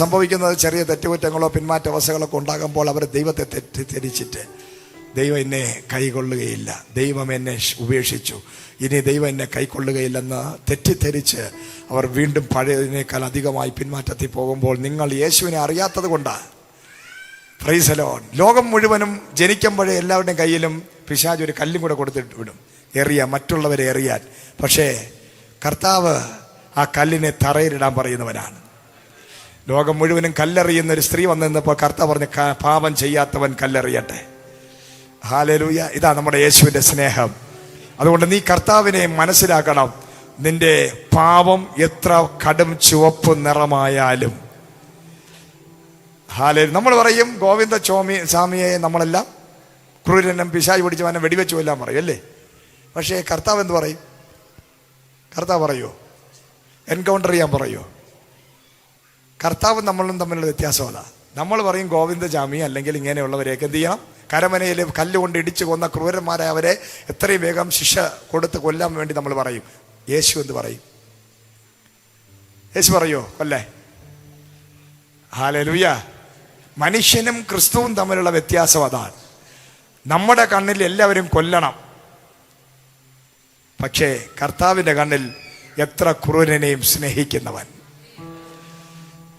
സംഭവിക്കുന്നത് ചെറിയ തെറ്റുകുറ്റങ്ങളോ പിന്മാറ്റവസ്ഥകളൊക്കെ ഉണ്ടാകുമ്പോൾ അവർ ദൈവത്തെ തെറ്റിദ്ധരിച്ചിട്ട് ദൈവം എന്നെ കൈക്കൊള്ളുകയില്ല, ദൈവം എന്നെ ഉപേക്ഷിച്ചു, ഇനി ദൈവം എന്നെ കൈക്കൊള്ളുകയില്ലെന്ന് തെറ്റിദ്ധരിച്ച് അവർ വീണ്ടും പഴയതിനേക്കാൾ അധികമായി പിന്മാറ്റത്തിൽ പോകുമ്പോൾ നിങ്ങൾ യേശുവിനെ അറിയാത്തത് കൊണ്ടാണ്. Price the Lord. ലോകം മുഴുവനും ജനിക്കുമ്പോഴേ എല്ലാവരുടെയും കയ്യിലും പിശാച് ഒരു കല്ലും കൂടെ കൊടുത്തിട്ട് വിടും, എറിയാൻ, മറ്റുള്ളവരെ എറിയാൻ. പക്ഷേ കർത്താവ് ആ കല്ലിനെ തറയിലിടാൻ പറയുന്നവനാണ്. ലോകം മുഴുവനും കല്ലെറിയുന്ന ഒരു സ്ത്രീ വന്നിരുന്നപ്പോൾ കർത്താവ് പറഞ്ഞ പാപം ചെയ്യാത്തവൻ കല്ലെറിയട്ടെ. ഹല്ലേലൂയ. ഇതാ നമ്മുടെ യേശുവിന്റെ സ്നേഹം. അതുകൊണ്ട് നീ കർത്താവിനെ മനസ്സിലാക്കണം. നിന്റെ പാപം എത്ര കടും ചുവപ്പ് നിറമായാലും, നമ്മൾ പറയും ഗോവിന്ദ സ്വാമിയെ നമ്മളെല്ലാം ക്രൂരനും പിശാച് പിടിച്ചവനെ വെടിവെച്ചു എല്ലാം പറയും അല്ലേ. പക്ഷേ കർത്താവ് എന്ത് പറയും? കർത്താവ് പറയോ? എൻകൗണ്ടർ ചെയ്യാൻ പറയോ? കർത്താവും നമ്മളും തമ്മിലുള്ള വ്യത്യാസം അതാ. നമ്മൾ പറയും ഗോവിന്ദ സ്വാമി അല്ലെങ്കിൽ ഇങ്ങനെയുള്ളവരെയൊക്കെ എന്ത് ചെയ്യണം? കരമനയിൽ കല്ലുകൊണ്ട് ഇടിച്ചു കൊന്ന ക്രൂരന്മാരെ അവരെ എത്രയും വേഗം ശിക്ഷ കൊടുത്ത് കൊല്ലാൻ വേണ്ടി നമ്മൾ പറയും. യേശു എന്ത് പറയും? യേശു പറയോ കൊല്ലേ? ഹല്ലേലൂയ. മനുഷ്യനും ക്രിസ്തുവും തമ്മിലുള്ള വ്യത്യാസം അതാണ്. നമ്മുടെ കണ്ണിൽ എല്ലാവരും കൊല്ലണം, പക്ഷേ കർത്താവിന്റെ കണ്ണിൽ എത്ര ക്രൂരനെയും സ്നേഹിക്കുന്നവൻ.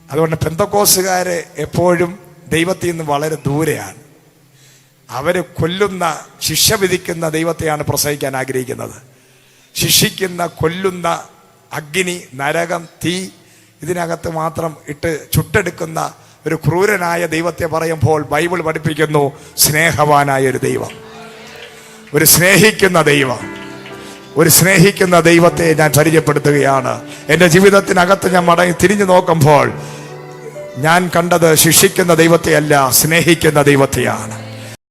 അതുകൊണ്ട് പെന്തക്കോസ്തുകാര് എപ്പോഴും ദൈവത്തിൽ നിന്ന് വളരെ ദൂരെയാണ്. അവര് കൊല്ലുന്ന, ശിക്ഷ വിധിക്കുന്ന ദൈവത്തെയാണ് പ്രസവിക്കാൻ ആഗ്രഹിക്കുന്നത്. ശിക്ഷിക്കുന്ന, കൊല്ലുന്ന, അഗ്നി, നരകം, തീ ഇതിനകത്ത് മാത്രം ഇട്ട് ചുട്ടെടുക്കുന്ന ഒരു ക്രൂരനായ ദൈവത്തെ പറയുമ്പോൾ ബൈബിൾ പഠിപ്പിക്കുന്നു സ്നേഹവാനായ ഒരു ദൈവം, ഒരു സ്നേഹിക്കുന്ന ദൈവം. ഒരു സ്നേഹിക്കുന്ന ദൈവത്തെ ഞാൻ പരിചയപ്പെടുത്തുകയാണ്. എൻ്റെ ജീവിതത്തിനകത്ത് ഞാൻ തിരിഞ്ഞു നോക്കുമ്പോൾ ഞാൻ കണ്ടത് ശിക്ഷിക്കുന്ന ദൈവത്തെയല്ല, സ്നേഹിക്കുന്ന ദൈവത്തെയാണ്.